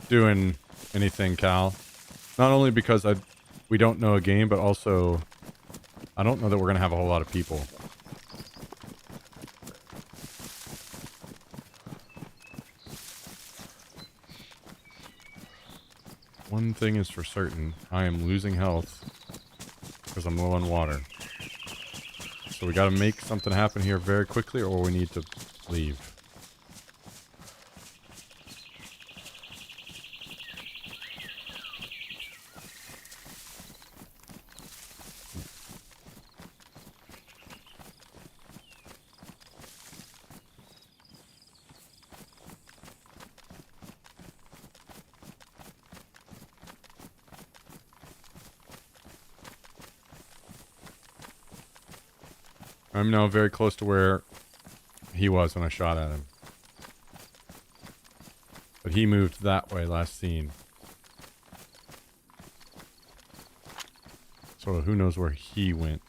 doing anything, Cal. Not only because we don't know a game, but also I don't know that we're going to have a whole lot of people. One thing is for certain. I am losing health because I'm low on water. So we got to make something happen here very quickly, or we need to leave. I'm now very close to where he was when I shot at him. But he moved that way last scene. So who knows where he went.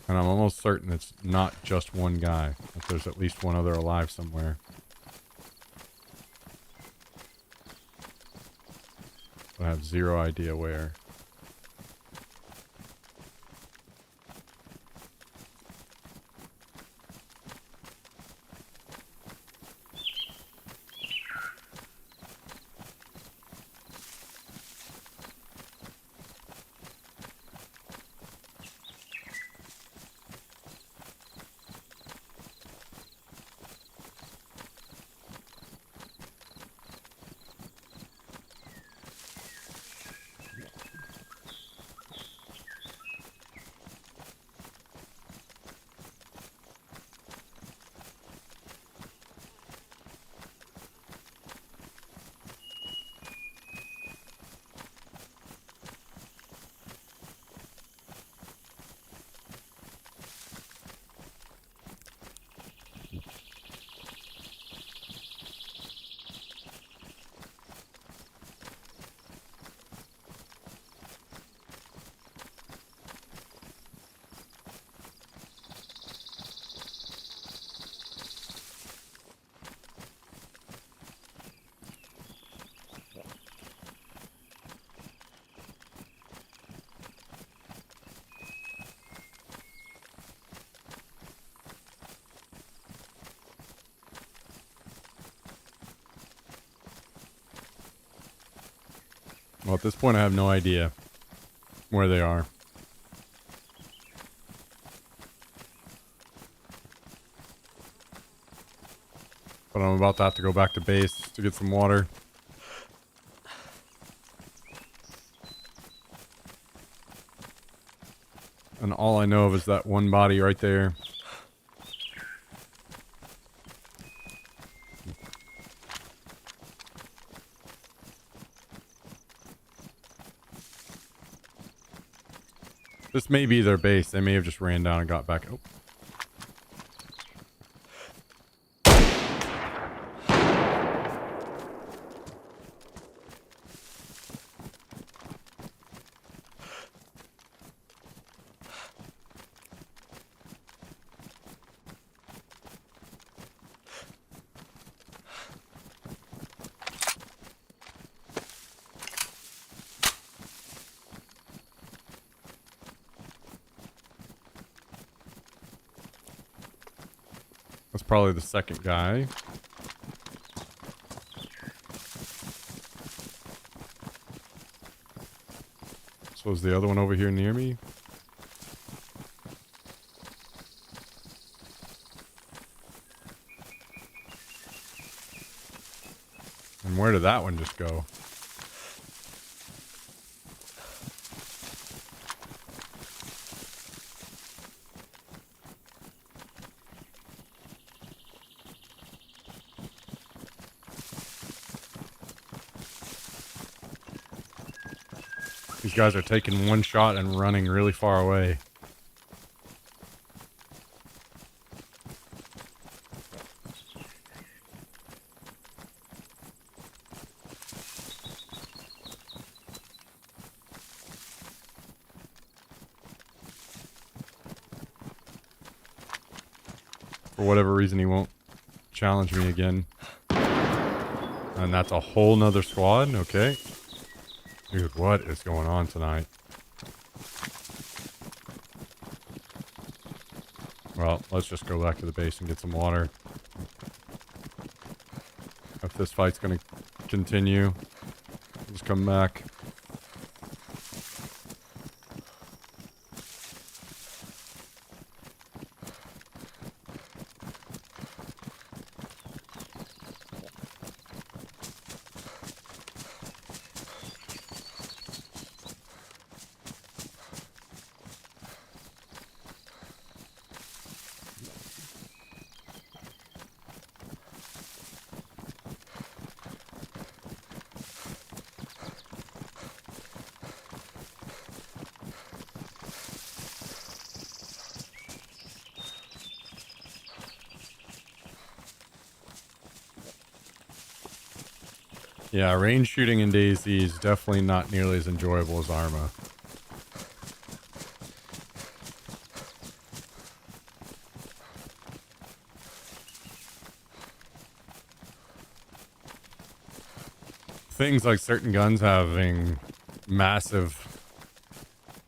And I'm almost certain it's not just one guy. That there's at least one other alive somewhere. I have zero idea where. Well, at this point, I have no idea where they are. But I'm about to have to go back to base to get some water. And all I know of is that one body right there. This may be their base. They may have just ran down and got back. Oh. That's probably the second guy. So is the other one over here near me? And where did that one just go? These guys are taking one shot and running really far away. For whatever reason, he won't challenge me again. And that's a whole nother squad? Okay. Dude, what is going on tonight? Well, let's just go back to the base and get some water. If this fight's gonna continue, just come back. Yeah, range shooting in DayZ is definitely not nearly as enjoyable as Arma. Things like certain guns having massive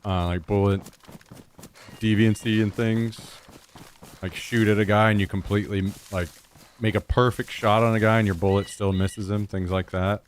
like bullet deviancy and things. Like shoot at a guy and you completely like make a perfect shot on a guy and your bullet still misses him. Things like that.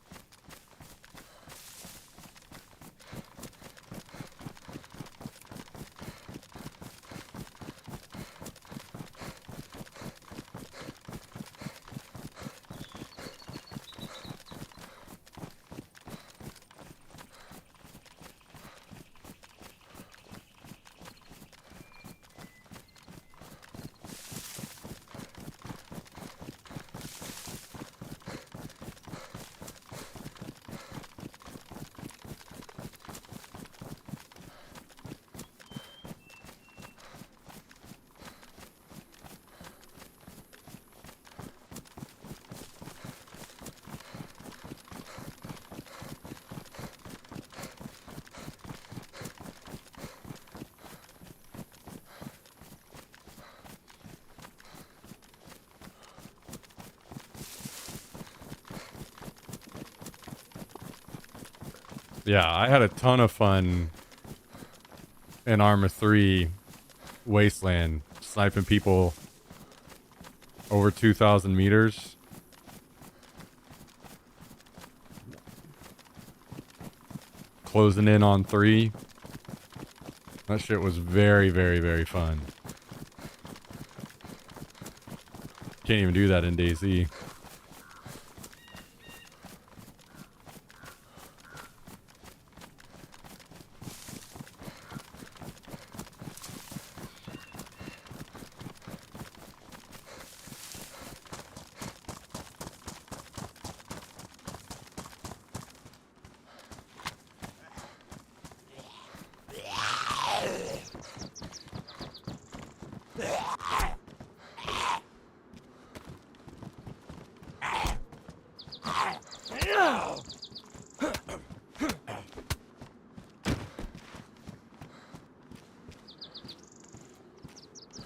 Yeah, I had a ton of fun in Arma 3 Wasteland, sniping people over 2,000 meters. Closing in on 3. That shit was very, very, very fun. Can't even do that in DayZ.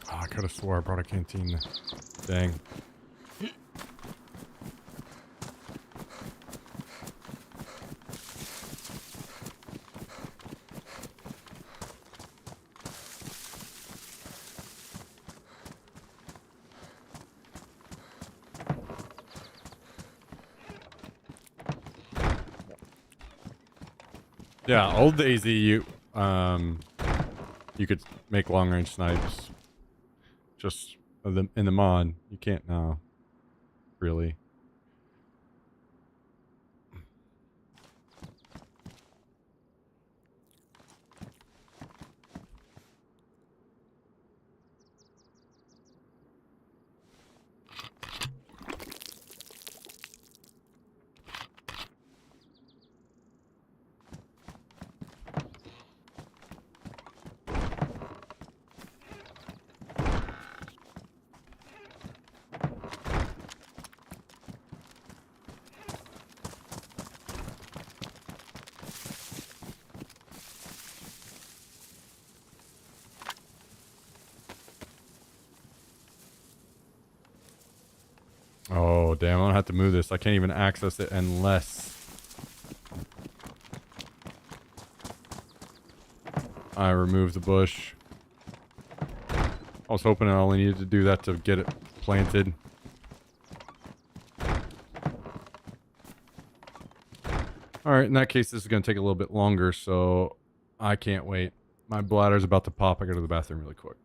Oh, I could have swore I brought a canteen. Dang. Yeah, old DayZ, you could make long range snipes. Just in the mod, you can't now, really. Oh, damn, I'm gonna have to move this. I can't even access it unless I remove the bush. I was hoping I only needed to do that to get it planted. Alright, in that case, this is gonna take a little bit longer, so I can't wait. My bladder's about to pop. I go to the bathroom really quick.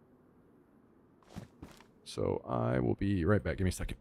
So I will be right back. Give me a second.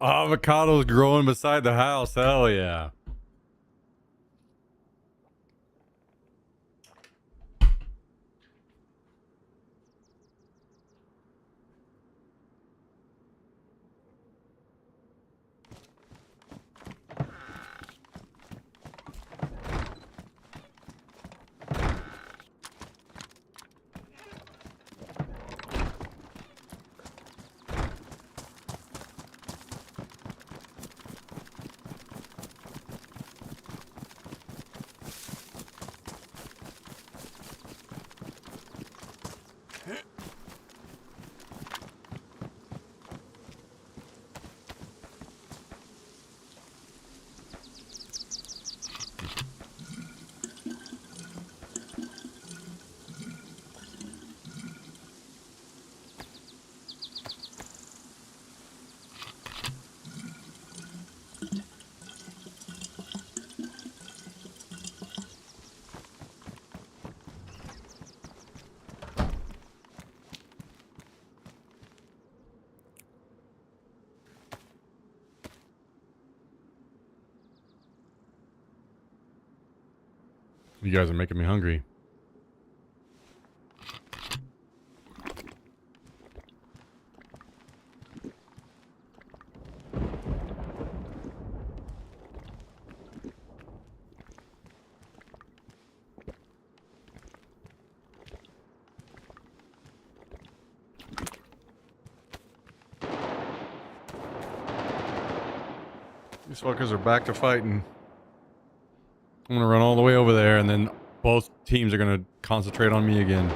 Avocados growing beside the house. Hell yeah. You guys are making me hungry. These fuckers are back to fighting. I'm gonna run all the way over there, and then both teams are gonna concentrate on me again.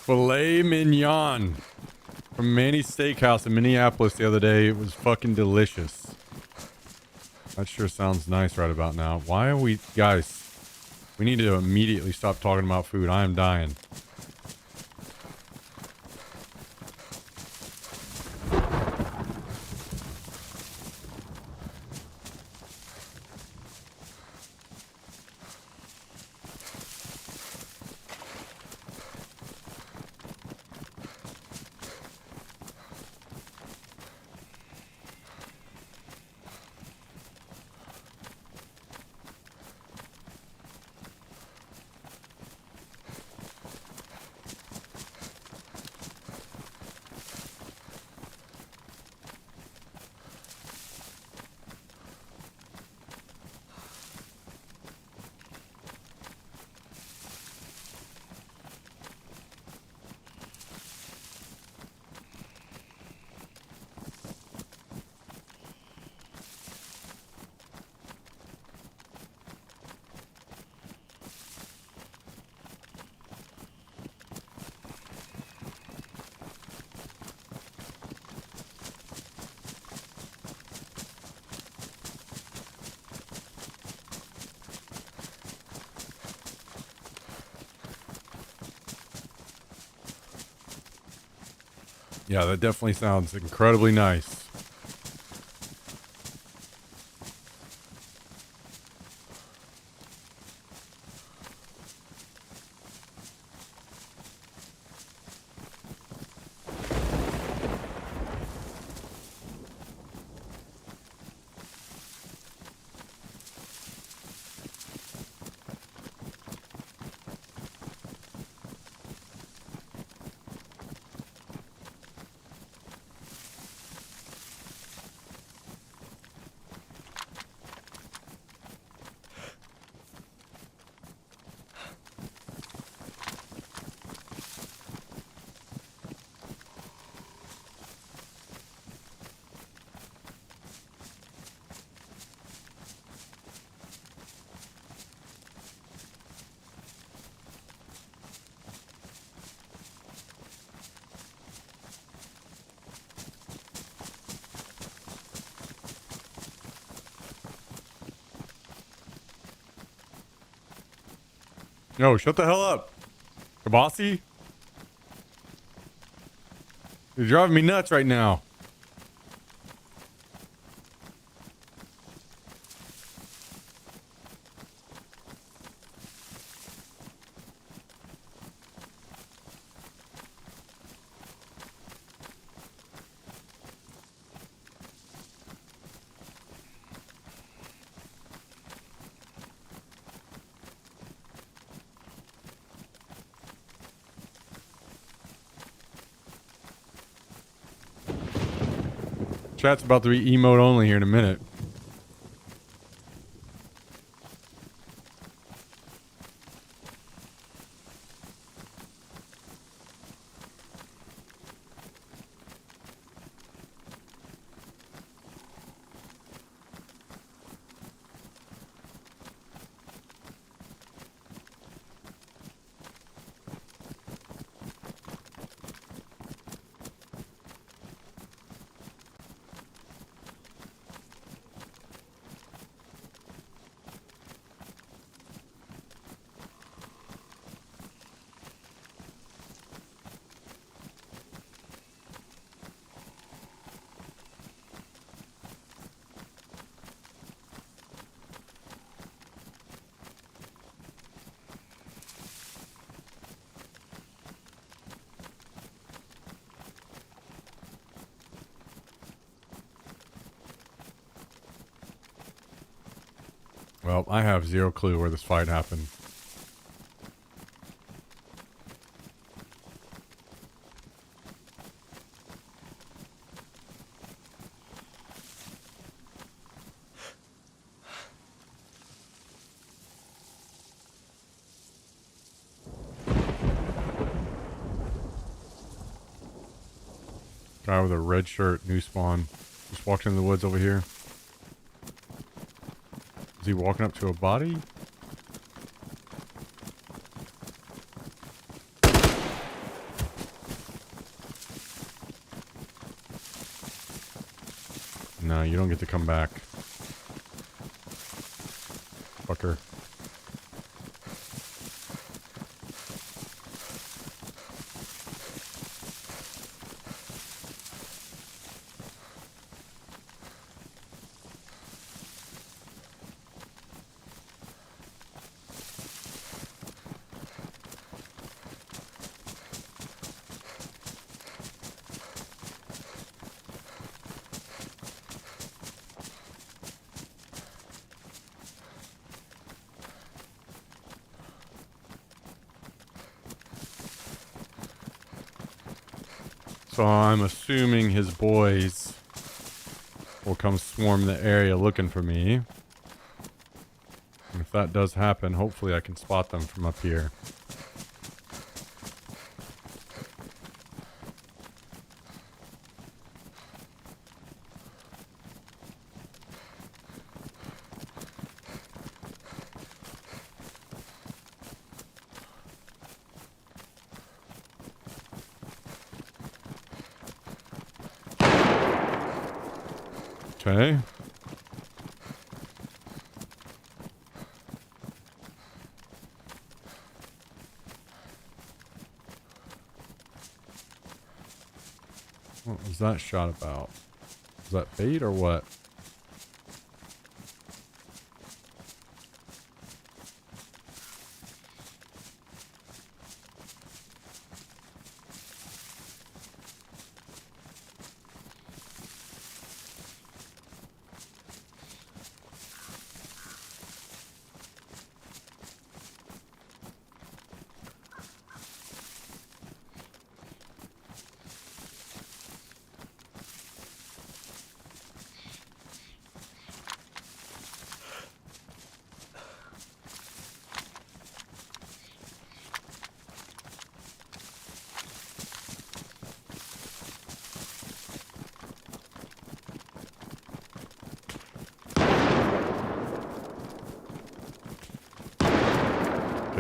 Filet mignon from Manny's Steakhouse in Minneapolis the other day. It was fucking delicious. That sure sounds nice right about now. Why are we... Guys, we need to immediately stop talking about food. I am dying. Yeah, that definitely sounds incredibly nice. No, shut the hell up. Kabasi? You're driving me nuts right now. Chat's about to be emote only here in a minute. Well, I have zero clue where this fight happened. Guy with a red shirt, new spawn. Just walked into the woods over here. Is he walking up to a body? No, you don't get to come back. Fucker. So I'm assuming his boys will come swarm the area looking for me. And if that does happen, hopefully I can spot them from up here. Okay. What was that shot about? Was that bait or what?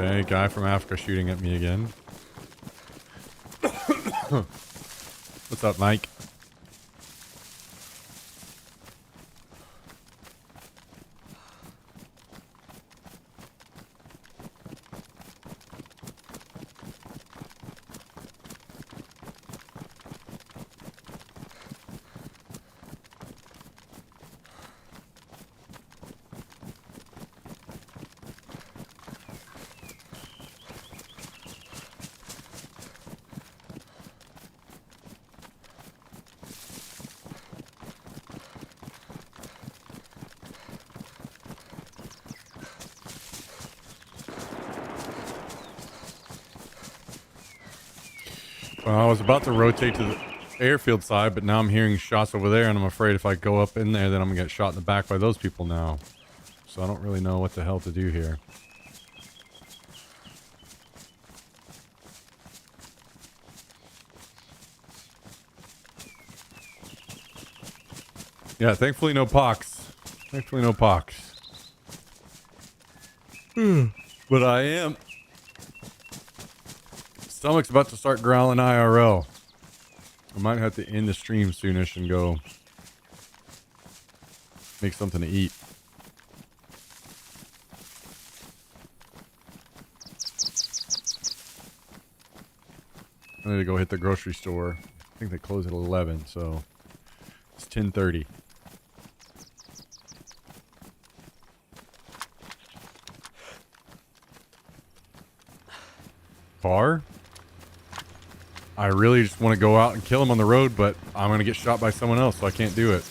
Okay, guy from Africa shooting at me again. What's up, Mike? Well, I was about to rotate to the airfield side, but now I'm hearing shots over there, and I'm afraid if I go up in there, then I'm gonna get shot in the back by those people now. So I don't really know what the hell to do here. Yeah, thankfully no pox. Thankfully no pox. But I am. Stomach's about to start growling IRL. I might have to end the stream soonish and go make something to eat. I need to go hit the grocery store. I think they close at 11, so it's 10:30. Bar? I really just want to go out and kill him on the road, but I'm going to get shot by someone else, so I can't do it.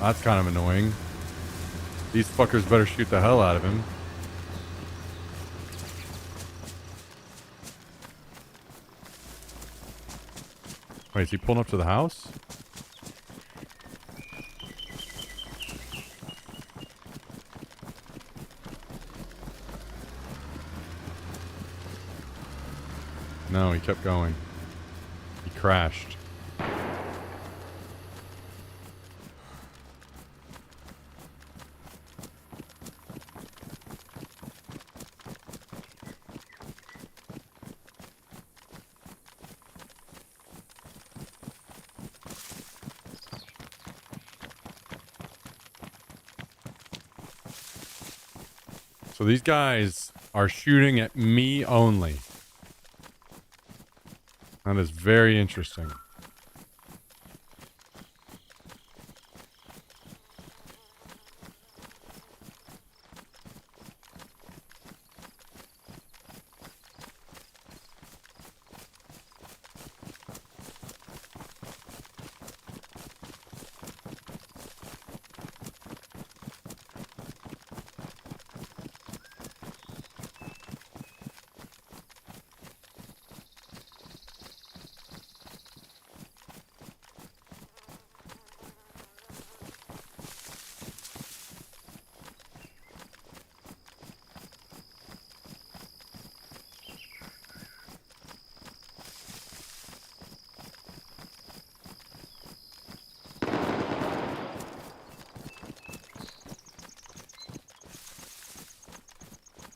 That's kind of annoying. These fuckers better shoot the hell out of him. Wait, is he pulling up to the house? No, he kept going. He crashed. So these guys are shooting at me only. That is very interesting.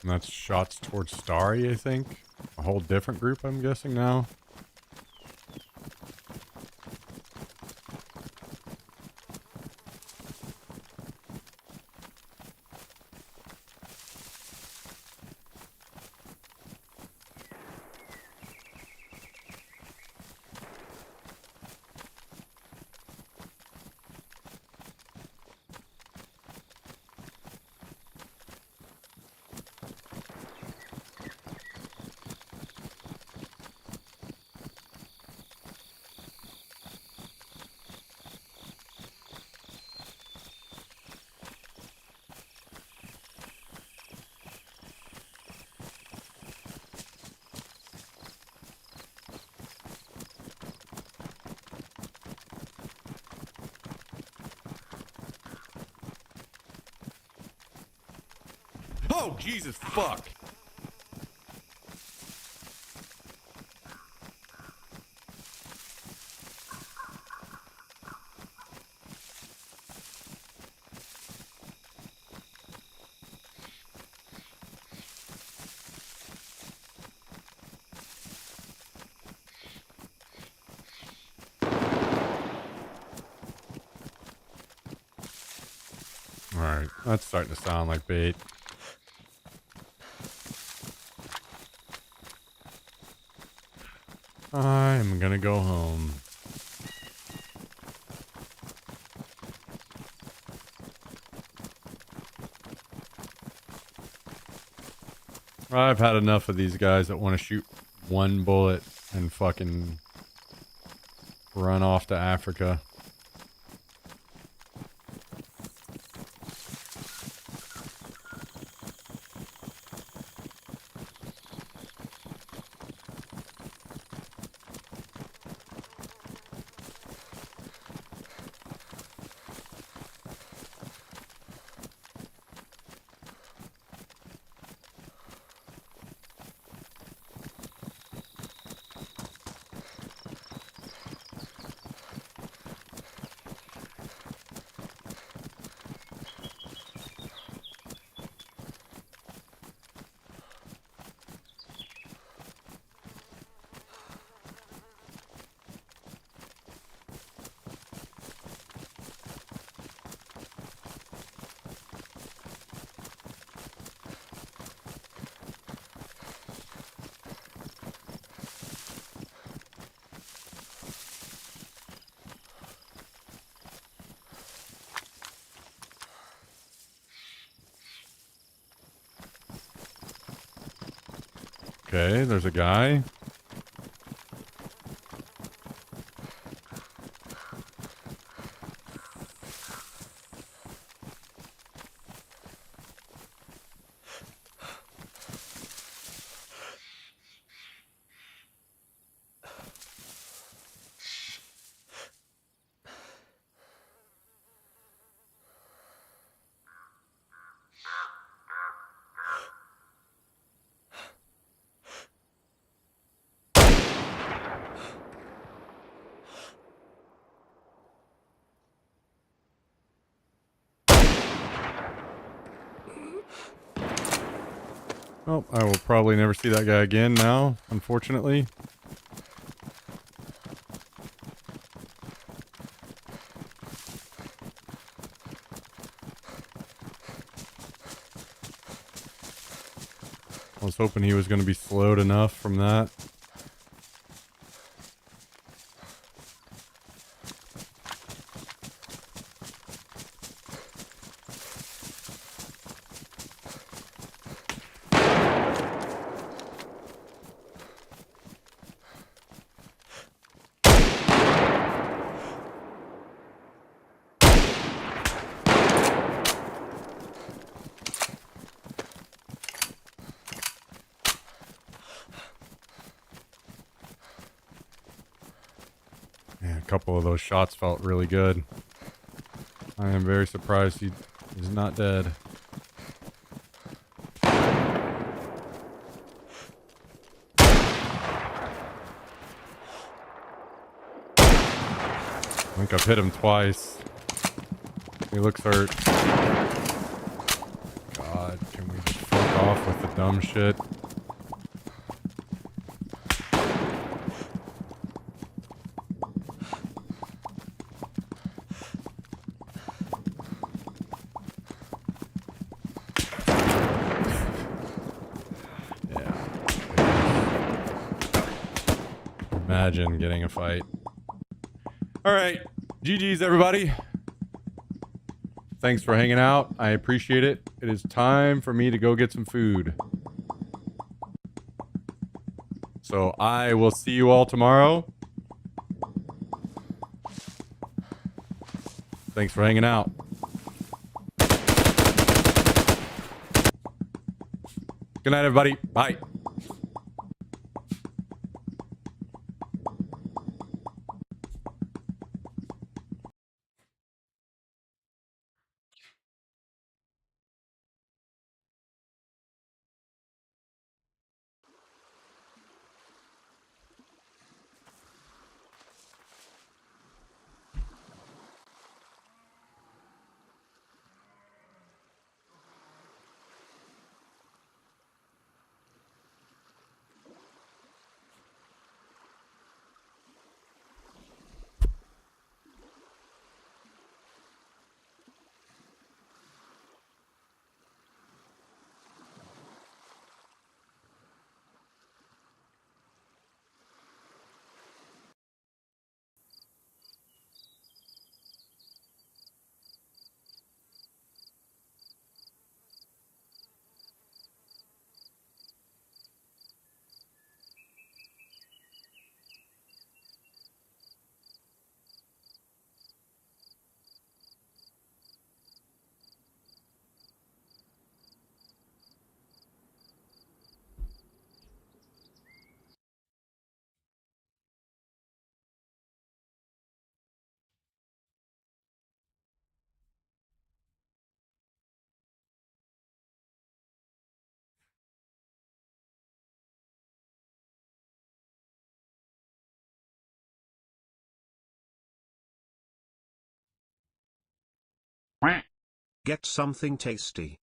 And that's shots towards Starry, I think. A whole different group, I'm guessing now. Oh, Jesus, fuck. Alright, that's starting to sound like bait. I'm gonna go home. I've had enough of these guys that want to shoot one bullet and fucking run off to Africa. Okay, there's a guy. Oh, I will probably never see that guy again now, unfortunately. I was hoping he was going to be slowed enough from that. Yeah, a couple of those shots felt really good. I am very surprised he is not dead. I think I've hit him twice. He looks hurt. God, can we just fuck off with the dumb shit? Imagine getting a fight. All right. GG's, everybody. Thanks for hanging out. I appreciate it. It is time for me to go get some food. So I will see you all tomorrow. Thanks for hanging out. Good night, everybody. Bye. Get something tasty.